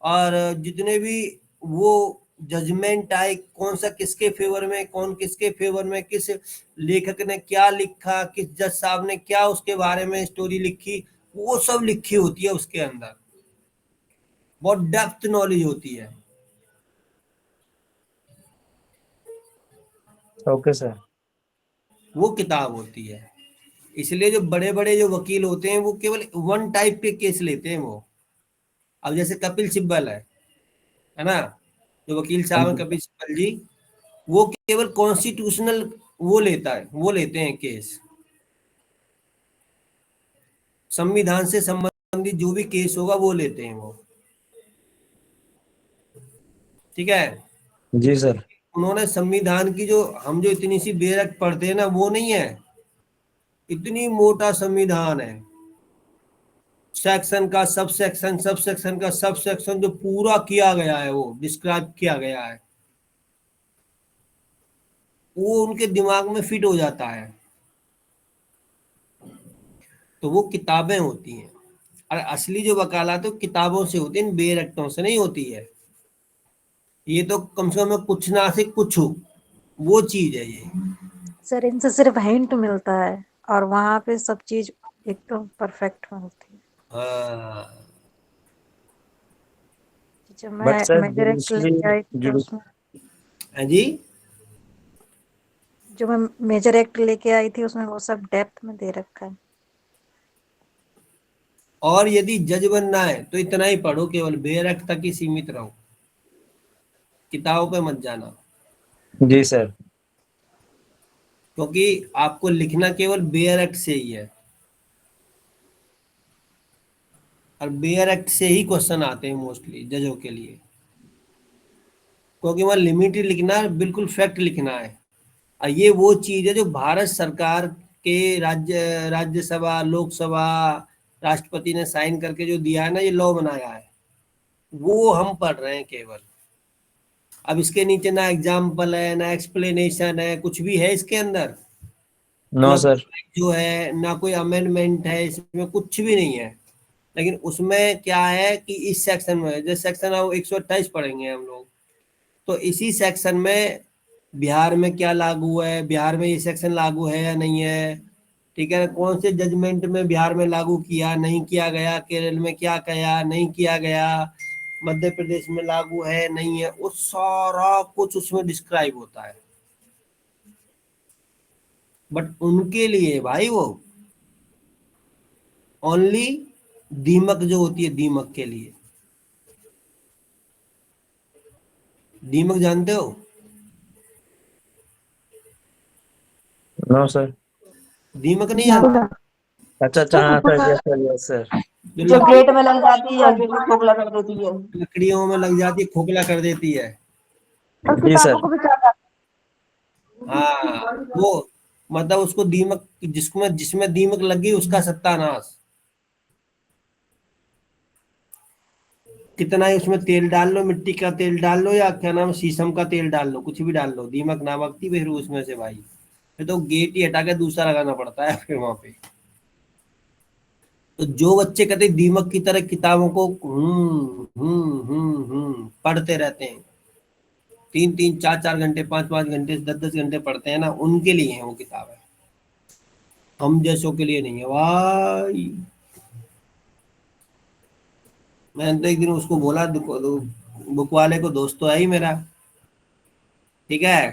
और जितने भी वो जजमेंट आए, कौन सा किसके फेवर में, कौन किसके फेवर में, किस लेखक ने क्या लिखा, किस जज साहब ने क्या उसके बारे में स्टोरी लिखी, वो सब लिखी होती है उसके अंदर। बहुत डेप्थ नॉलेज होती है। Okay sir. वो किताब होती है। इसलिए जो बड़े बड़े जो वकील होते हैं वो केवल वन टाइप के केस लेते हैं वो। अब जैसे कपिल सिब्बल है ना, जो वकील साहब हैं कपिल सिब्बल जी, वो केवल कॉन्स्टिट्यूशनल वो लेता है, वो लेते हैं केस, संविधान से संबंधित जो भी केस होगा वो लेते हैं वो, ठीक है। जी सर। उन्होंने संविधान की जो हम जो इतनी सी बेरक पढ़ते हैं ना, वो नहीं है, इतनी मोटा संविधान है, सेक्शन का सब सेक्शन, सब सेक्शन का सब सेक्शन, जो पूरा किया गया है, वो डिस्क्राइब किया गया है, वो उनके दिमाग में फिट हो जाता है। तो वो किताबें होती हैं। और असली जो वकालत तो किताबों से होती है, बेर एक्टों से नहीं होती है। ये तो कम से कम कुछ ना से कुछ हो, वो चीज है ये। सर इनसे सिर्फ हिंट मिलता है और वहां पे सब चीज एकदम परफेक्ट मिलती है। हाँ, जब बट मैं सर मेजर एक्ट लेके आई थी तो उसमें, हाँ जी, जो मैं मेजर एक्ट लेके आई थी उसमें वो सब डेप्थ में दे रखा है। और यदि जज बनना है तो इतना ही पढ़ो, केवल बेयर एक्ट तक ही सीमित रहो, किताबों पे मत जाना, जी सर। क्योंकि आपको लिखना केवल बेयर एक्ट से ही है, और बेयर एक्ट से ही क्वेश्चन आते हैं मोस्टली जजों के लिए, क्योंकि वहाँ लिमिटेड लिखना है, बिल्कुल फैक्ट लिखना है। और ये वो चीज है जो भारत सरकार के राज्यसभा, लोकसभा, राष्ट्रपति ने साइन करके जो दिया है ना, ये लॉ बनाया है, वो हम पढ़ रहे हैं केवल। अब इसके नीचे ना एग्जाम्पल है, ना एक्सप्लेनेशन है, कुछ भी है इसके अंदर? नो ना सर। जो है, ना कोई अमेंडमेंट है, इसमें कुछ भी नहीं है। लेकिन उसमें क्या है कि इस सेक्शन में, जैसे सेक्शन 128 पढ़ेंगे हम लोग, तो इसी सेक्शन में बिहार में क्या लागू है, बिहार में ये सेक्शन लागू है या नहीं है, ठीक है, कौन से जजमेंट में बिहार में लागू किया नहीं किया गया, केरल में क्या किया नहीं किया गया, मध्य प्रदेश में लागू है नहीं है, वो सारा कुछ उसमें डिस्क्राइब होता है। बट उनके लिए भाई वो ओनली दीमक जो होती है, दीमक के लिए। दीमक जानते हो? No sir. दीमक नहीं जानते? अच्छा अच्छा, हाँ sir, yes sir, yes sir. जो गेट में लग जाती है, गेट में खोखला कर देती है। लकड़ियों में लग जाती है, खोखला कर देती है। जी सर। हाँ, वो मतलब उसको दीमक, जिसमें जिसमें दीमक लग गई उसका सत्यानाश। कितना ही उसमें तेल डाल लो, मिट्टी का तेल डाल लो या क्या नाम, शीशम का तेल डाल लो, कुछ भी डाल लो, दीमक नामक थी फिर उसमें से भाई, फिर तो गेट ही हटा के दूसरा लगाना पड़ता है फिर वहां पे। तो जो बच्चे कहते दीमक की तरह किताबों को पढ़ते रहते हैं, 3-3, 4-4 घंटे, 5-5 घंटे, 10-10 घंटे पढ़ते हैं ना, उनके लिए है वो किताब है, हम जैसों के लिए नहीं है भाई। मैंने तो एक दिन उसको बोला, बुक वाले को, दोस्त तो है ही मेरा, ठीक है,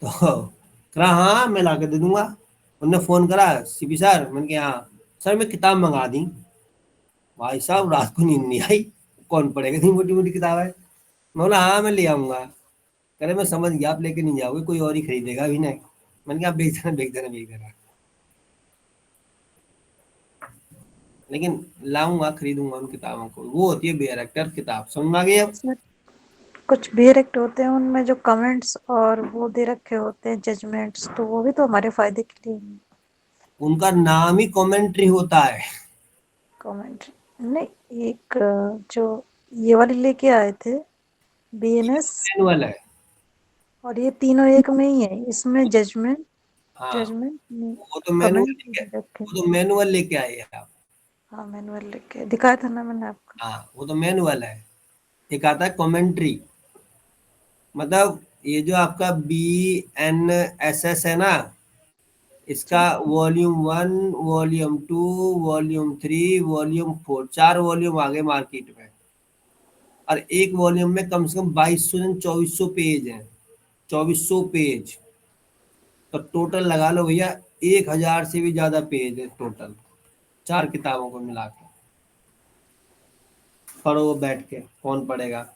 तो कहा हाँ मैं ला के दे दूंगा। उनने फोन करा, सीपी सर, मैंने कहा हाँ सर, मैं किताब मंगा दी। भाई साहब रात को नींद नहीं आई, कौन पढ़ेगा इतनी मोटी मोटी किताब है। मैं बोला हाँ मैं ले आऊंगा। कह रहे मैं समझ गया आप लेके नहीं जाओगे, कोई और ही खरीदेगा अभी नहीं। मैंने कहा आप बेच देना, बेच देना, बेच देना, लेकिन लाऊंगा, खरीदूंगा उन किताबों को। वो होती है बेयरैक्टर किताब, समझ में आ गई अब? कुछ भी रेक्ट होते हैं उनमें जो कमेंट्स और वो दे रखे होते हैं जजमेंट्स, तो वो भी तो हमारे फायदे के लिए हैं। उनका नाम ही कमेंट्री होता है। कमेंट नहीं, एक जो ये वाली लेके आए थे बीएनएस, मैनुअल है। और ये तीनों एक में ही है, इसमें जजमेंट हाँ, जजमेंट वो तो मैनुअल कमेंट लेके, रखे। वो तो मैनुअल लेके आए हैं आप। हाँ मैनुअल लेके दिखाया था ना मैंने आपको। हाँ, वो तो मैनुअल है। एक आता है कमेंट्री, मतलब ये जो आपका BNSS है ना, इसका volume 1, volume 2, volume 3, volume 4, 4 volume आ गए मार्केट में, और एक वॉल्यूम में कम से कम 2200 से 2400 पेज हैं, 2400 पेज। तो टोटल लगा लो भैया, 1000 से भी ज्यादा पेज है टोटल, 4 किताबों को मिला के। पढ़ो बैठ के, कौन पढ़ेगा?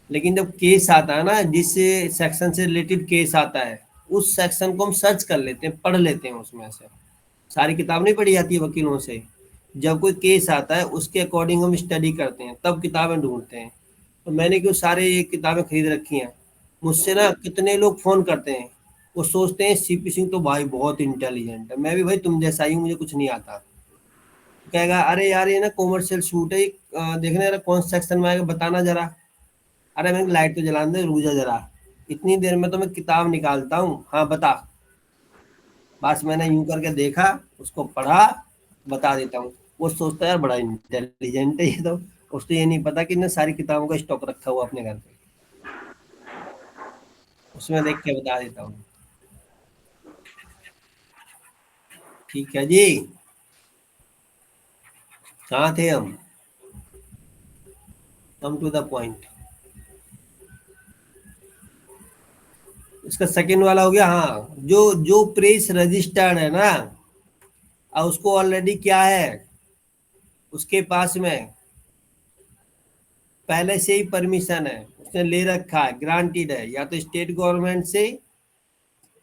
लेकिन जब केस आता है ना, जिस सेक्शन से रिलेटेड केस आता है, उस सेक्शन को हम सर्च कर लेते हैं, पढ़ लेते हैं उसमें से। सारी किताब नहीं पढ़ी जाती है वकीलों से, जब कोई केस आता है उसके अकॉर्डिंग हम स्टडी करते हैं, तब किताबें ढूंढते हैं। तो मैंने क्यों सारे ये किताबें खरीद रखी हैं। मुझसे ना कितने लोग फोन करते हैं, वो सोचते हैं सीपी सिंह तो भाई बहुत इंटेलिजेंट है। मैं भी भाई तुम जैसा ही हूँ, मुझे कुछ नहीं आता। कहेगा अरे यार ये ना कॉमर्शियल शूट है, देखने जरा कौन सेक्शन में आएगा बताना जरा। अरे मैंने लाइट तो जला दे, रुक जा जरा, इतनी देर में तो मैं किताब निकालता हूँ, हाँ बता। बस मैंने यूं करके देखा, उसको पढ़ा, बता देता हूँ। वो सोचता है यार बड़ा इंटेलिजेंट है ये तो, उसको ये नहीं पता कि इसने सारी किताबों का स्टॉक रखा हुआ अपने घर पे। उसमें देख के बता देता हूँ। ठीक है जी, कहाँ थे हम? Come to the point. इसका सेकंड वाला हो गया, हाँ, जो जो प्रेस रजिस्टर्ड है ना, और उसको ऑलरेडी क्या है, उसके पास में पहले से ही परमिशन है, उसने ले रखा है, ग्रांटेड है, या तो स्टेट गवर्नमेंट से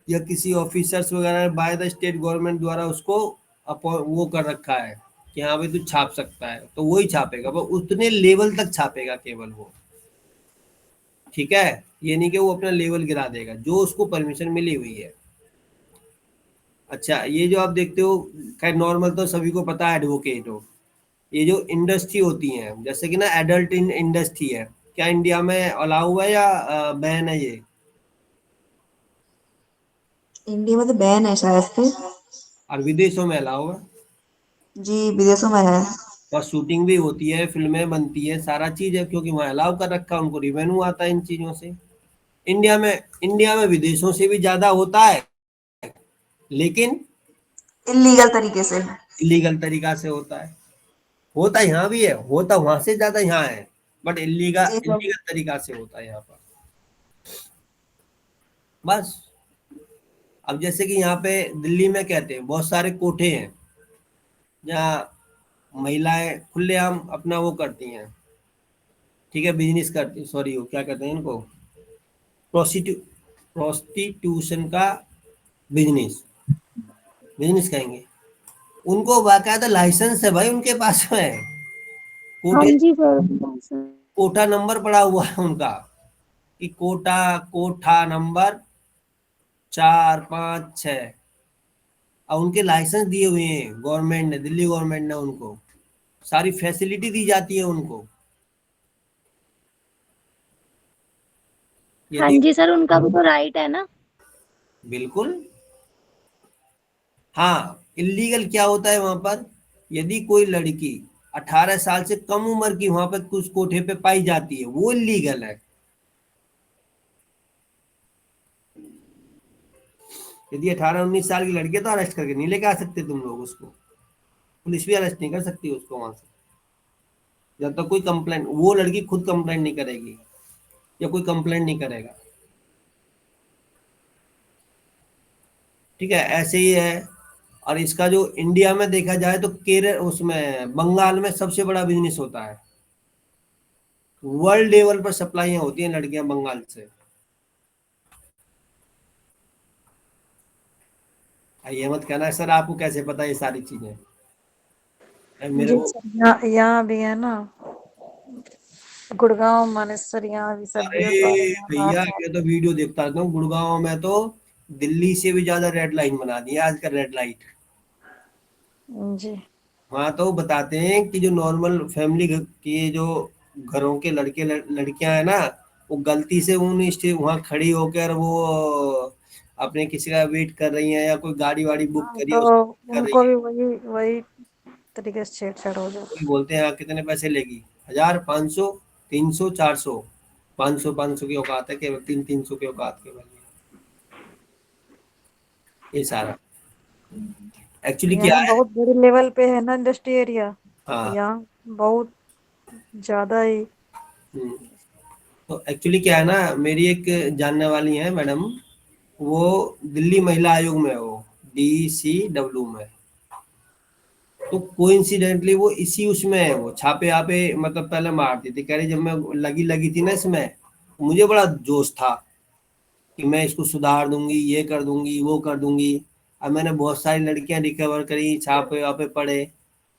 या किसी ऑफिसर्स वगैरह बाय द स्टेट गवर्नमेंट द्वारा उसको वो कर रखा है कि हाँ भाई तू छाप सकता है, तो वही छापेगा, वो उतने लेवल तक छापेगा केवल वो। ठीक है, ये नहीं कि वो अपना लेवल गिरा देगा, जो उसको परमिशन मिली हुई है। अच्छा, ये जो आप देखते हो, खैर नॉर्मल तो सभी को पता है एडवोकेट हो। ये जो इंडस्ट्री होती है, जैसे कि ना एडल्ट इंडस्ट्री है, क्या इंडिया में अलाउ है या बैन है ये? इंडिया में तो बैन है शायद से। और विदेशों में अलाउ है। जी, विदेशों में है। और शूटिंग भी होती है, फिल्में बनती है, सारा चीज है, क्योंकि वहाँ अलाउ कर रखा है, उनको रिवेन्यू आता है इन चीजों से। इंडिया में विदेशों से भी ज्यादा होता है, लेकिन इलीगल तरीके से। इलीगल तरीका से होता यहाँ भी है, होता वहां से ज्यादा यहाँ है, बट इलीगल जी इलीगल तरीका से होता है यहाँ पर। बस, अब जैसे कि यहाँ पे दिल्ली में कहते हैं बहुत सारे कोठे हैं जहाँ महिलाएं खुलेआम अपना वो करती हैं, ठीक है, बिजनेस करती, सॉरी वो क्या कहते हैं इनको, प्रोस्टिट्यूशन का बिजनेस बिजनेस कहेंगे। उनको बाकायदा लाइसेंस है भाई, उनके पास में हाँ कोठे, जी सर। कोठा नंबर पड़ा हुआ है उनका, कि कोठा नंबर 4 5 6, और उनके लाइसेंस दिए हुए हैं गवर्नमेंट ने, दिल्ली गवर्नमेंट ने, उनको सारी फैसिलिटी दी जाती है उनको। हाँ यदि जी सर, उनका भी तो राइट है ना। बिल्कुल, हाँ, इलीगल क्या होता है वहां पर, यदि कोई लड़की 18 साल से कम उम्र की वहां पर कुछ कोठे पे पाई जाती है, वो इलीगल है। यदि 18 19 साल की लड़की है तो अरेस्ट करके नहीं लेके आ सकते तुम लोग उसको, पुलिस भी अरेस्ट नहीं कर सकती उसको वहां से, जब तक कोई कंप्लेंट, वो लड़की खुद कंप्लेंट नहीं करेगी या कोई कंप्लेंट नहीं करेगा। ठीक है, ऐसे ही है। और इसका जो इंडिया में देखा जाए तो केरल, उसमें बंगाल में सबसे बड़ा बिजनेस होता है, वर्ल्ड लेवल पर सप्लाइयां होती हैं लड़कियां बंगाल से। ये मत कहना सर आपको कैसे पता ये सारी चीजें, मेरे जी को। सर, यहाँ भी है ना, गुड़गांव मानेसर, यहाँ भी सब अरे ये सारे यहाँ भैया, आस-पास। ये तो वीडियो देखता रहता हूँ, गुड़गांव में तो दिल्ली से भी ज्यादा रेड लाइन बना दी है आजकल, रेड लाइट। जी वहाँ तो बताते हैं कि जो नॉर्मल फैमिली के जो घरों के लड़कियां हैं ना, वो गलती से वहाँ खड़ी होकर वो अपने किसी का वेट कर रही हैं, या कोई गाड़ी वाड़ी बुक हाँ, करी है तो उसको कर उनको रही है, भी वही वही तरीके से छेड़छाड़ हो जाती कोई बोलते हैं हाँ कितने पैसे लेगी, 1000 500 300 400, 500 की औकात है केवल, 300 की औकात केवल, ये सारा एक्चुअली है। क्या यहाँ है। बहुत बड़े लेवल पे है ना इंडस्ट्री एरिया, तो हाँ। यहाँ बहुत ज्यादा ही। हम्म। तो एक्चुअली क्या है ना, मेरी एक जानने वाली है मैडम, वो दिल्ली महिला आयोग में है, वो DCW में। तो कोइंसिडेंटली वो इसी उसमें है, वो छापे आपे मतलब पहले मारती थी, कह रही जब मैं लगी लगी थी ना इसमें, मुझे बड़ा जोश था कि मैं इसको सुधार दूंगी, ये कर दूंगी, वो कर दूंगी। अब मैंने बहुत सारी लड़कियां रिकवर करी, छापे वापे पड़े,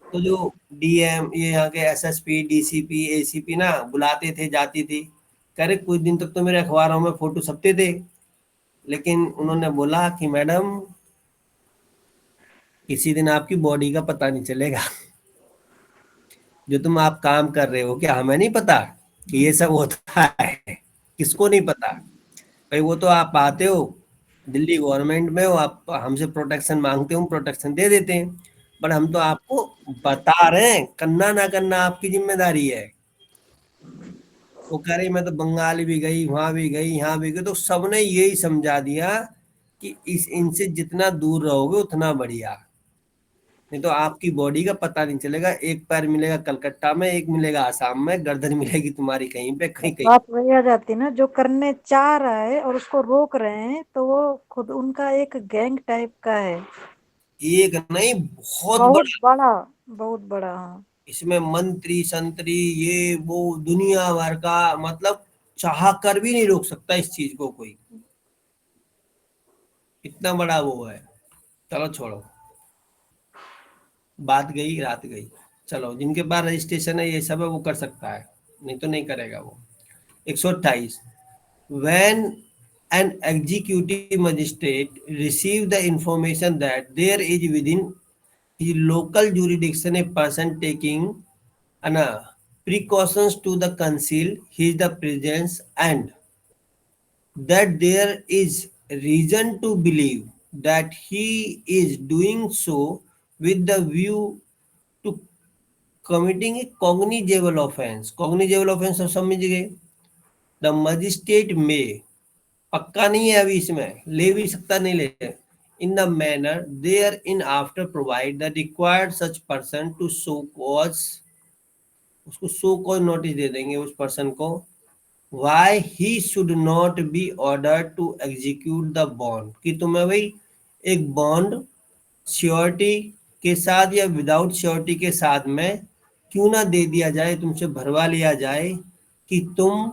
तो जो DM, ये यहाँ के SSP DCP ACP ना बुलाते थे, जाती थी, कह रहे कुछ दिन तक तो मेरे अखबारों में फोटो छपते थे, लेकिन उन्होंने बोला कि मैडम किसी दिन आपकी बॉडी का पता नहीं चलेगा, जो तुम आप काम कर रहे हो, क्या हमें नहीं पता कि ये सब होता है? किसको नहीं पता भाई, वो तो आप आते हो दिल्ली गवर्नमेंट में हो, आप हमसे प्रोटेक्शन मांगते हो, हम प्रोटेक्शन दे देते हैं, पर हम तो आपको बता रहे हैं, करना ना करना आपकी जिम्मेदारी है। वो कह रही मैं तो बंगाल भी गई, वहां भी गई, यहाँ भी गई, तो सबने यही समझा दिया कि इनसे जितना दूर रहोगे उतना बढ़िया, नहीं तो आपकी बॉडी का पता नहीं चलेगा, एक पैर मिलेगा कलकत्ता में, एक मिलेगा आसाम में, गर्दन मिलेगी तुम्हारी कहीं पे, कहीं कहीं। बात वही आ जाती है ना, जो करने चाह रहा है और उसको रोक रहे हैं, तो वो खुद उनका एक गैंग टाइप का है। एक नहीं, बहुत बहुत बड़ा। बड़ा, बहुत बड़ा। हाँ, इसमें मंत्री संतरी ये वो दुनिया भर का, मतलब चाह कर भी नहीं रोक सकता इस चीज को कोई, इतना बड़ा वो है। चलो छोड़ो, बात गई रात गई। चलो, जिनके पास रजिस्ट्रेशन है ये सब है वो कर सकता है, नहीं तो नहीं करेगा वो। 128, when an executive magistrate receive the information that there is within his local jurisdiction a person taking precautions to the conceal his the presence, and that there is reason to believe that he is doing so with the view to committing a cognizable offense। cognizable offense सब समझ गए। the magistrate may, पक्का नहीं है अभी, इसमें ले भी सकता नहीं ले, in the manner there in after provide the required such person to show cause, उसको शो कॉज नोटिस दे देंगे उस पर्सन को, why he should not be order to execute the bond, कि तुम्हें भाई एक बॉन्ड श्योरिटी के साथ या विदाउट श्योरिटी के साथ में क्यों ना दे दिया जाए, तुमसे भरवा लिया जाए कि तुम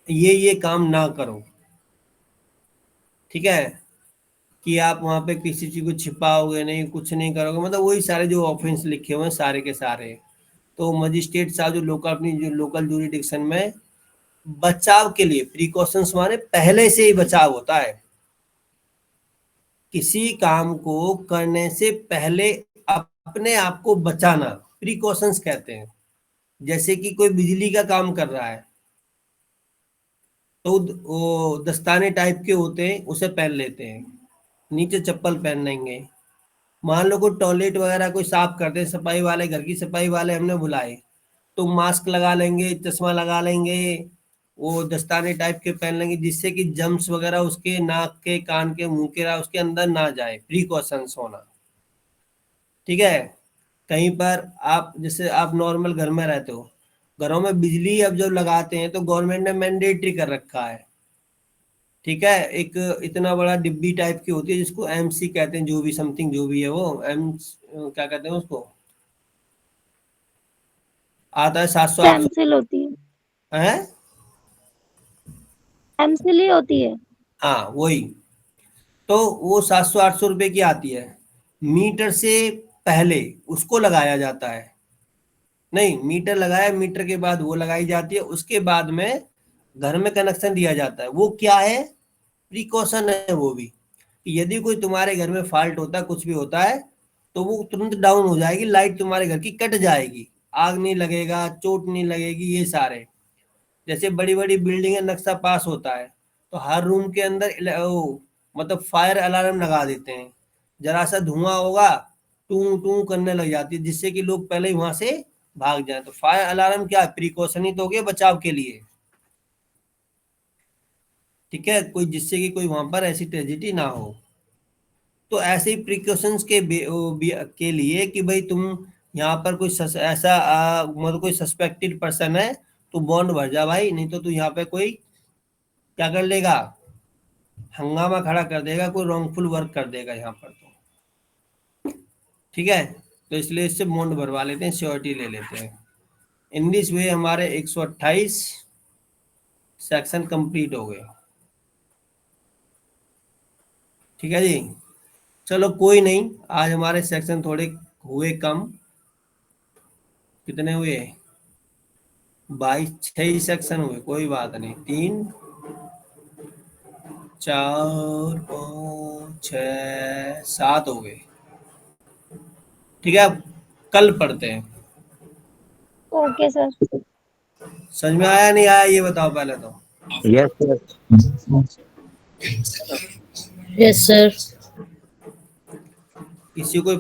ये काम ना करो। ठीक है, कि आप वहां पे किसी चीज को छिपाओगे नहीं, कुछ नहीं करोगे, मतलब वही सारे जो ऑफेंस लिखे हुए हैं सारे के सारे। तो मजिस्ट्रेट साहब जो लोकल, अपनी जो लोकल ज्यूरिडिक्शन में बचाव के लिए, प्रिकॉशंस माने पहले से ही बचाव होता है, किसी काम को करने से पहले अपने आप को बचाना प्रिकॉशंस कहते हैं। जैसे कि कोई बिजली का काम कर रहा है तो वो दस्ताने टाइप के होते हैं, उसे पहन लेते हैं, नीचे चप्पल पहन लेंगे। मान लो कोई टॉयलेट वगैरह कोई साफ करते हैं, सफाई वाले, घर की सफाई वाले हमने बुलाए, तो मास्क लगा लेंगे, चश्मा लगा लेंगे, वो दस्ताने टाइप के पहन लेंगे, जिससे कि जम्स वगैरह उसके नाक के, कान के, मुंह के उसके अंदर ना जाए, प्रिकॉशंस होना। ठीक है, कहीं पर आप जैसे आप नॉर्मल घर में रहते हो, घरों में बिजली अब जब लगाते हैं तो गवर्नमेंट ने मैंडेटरी कर रखा है। ठीक है, एक इतना बड़ा डिब्बी टाइप की होती है जिसको एमसी कहते हैं, जो भी समथिंग जो भी है वो क्या कहते हैं उसको, आता है 700-800 पेंसिल होती है, पेंसिल ही होती है। हाँ वही। तो वो 700-800 रुपए की आती है, मीटर से पहले उसको लगाया जाता है, नहीं मीटर लगाया, मीटर के बाद वो लगाई जाती है, उसके बाद में घर में कनेक्शन दिया जाता है। वो क्या है, प्रिकॉशन है वो भी, कि यदि कोई तुम्हारे घर में फॉल्ट होता है, कुछ भी होता है, तो वो तुरंत डाउन हो जाएगी, लाइट तुम्हारे घर की कट जाएगी, आग नहीं लगेगा, चोट नहीं लगेगी, ये सारे। जैसे बड़ी बड़ी बिल्डिंग नक्शा पास होता है तो हर रूम के अंदर मतलब फायर अलार्म लगा देते हैं, जरा सा धुआं होगा टू टू करने लग जाती है, जिससे कि लोग पहले ही वहां से भाग जाए। तो फायर अलार्म क्या है, प्रिकॉशन ही तो हो गया बचाव के लिए। ठीक है, कोई जिससे कि कोई वहां पर ऐसी ट्रेजिडी ना हो। तो ऐसे ही प्रिकॉशंस के लिए कि भाई तुम यहाँ पर कोई ऐसा मतलब कोई सस्पेक्टेड पर्सन है तो बॉन्ड भर जा भाई, नहीं तो तू यहाँ पे कोई क्या कर लेगा, हंगामा खड़ा कर देगा, कोई रॉन्गफुल वर्क कर देगा यहाँ पर। तो ठीक है, तो इसलिए इससे बॉन्ड भरवा लेते हैं, श्योरिटी ले लेते हैं। इन दिस वे हमारे 128 सेक्शन कंप्लीट हो गए। ठीक है जी, चलो कोई नहीं, आज हमारे सेक्शन थोड़े हुए कम। कितने हुए, 22 सेक्शन हुए, कोई बात नहीं, 3 4 5 6 7 हो गए। ठीक है, कल पढ़ते हैं। Okay sir. समझ में आया नहीं आया ये बताओ पहले तो। Yes sir. किसी को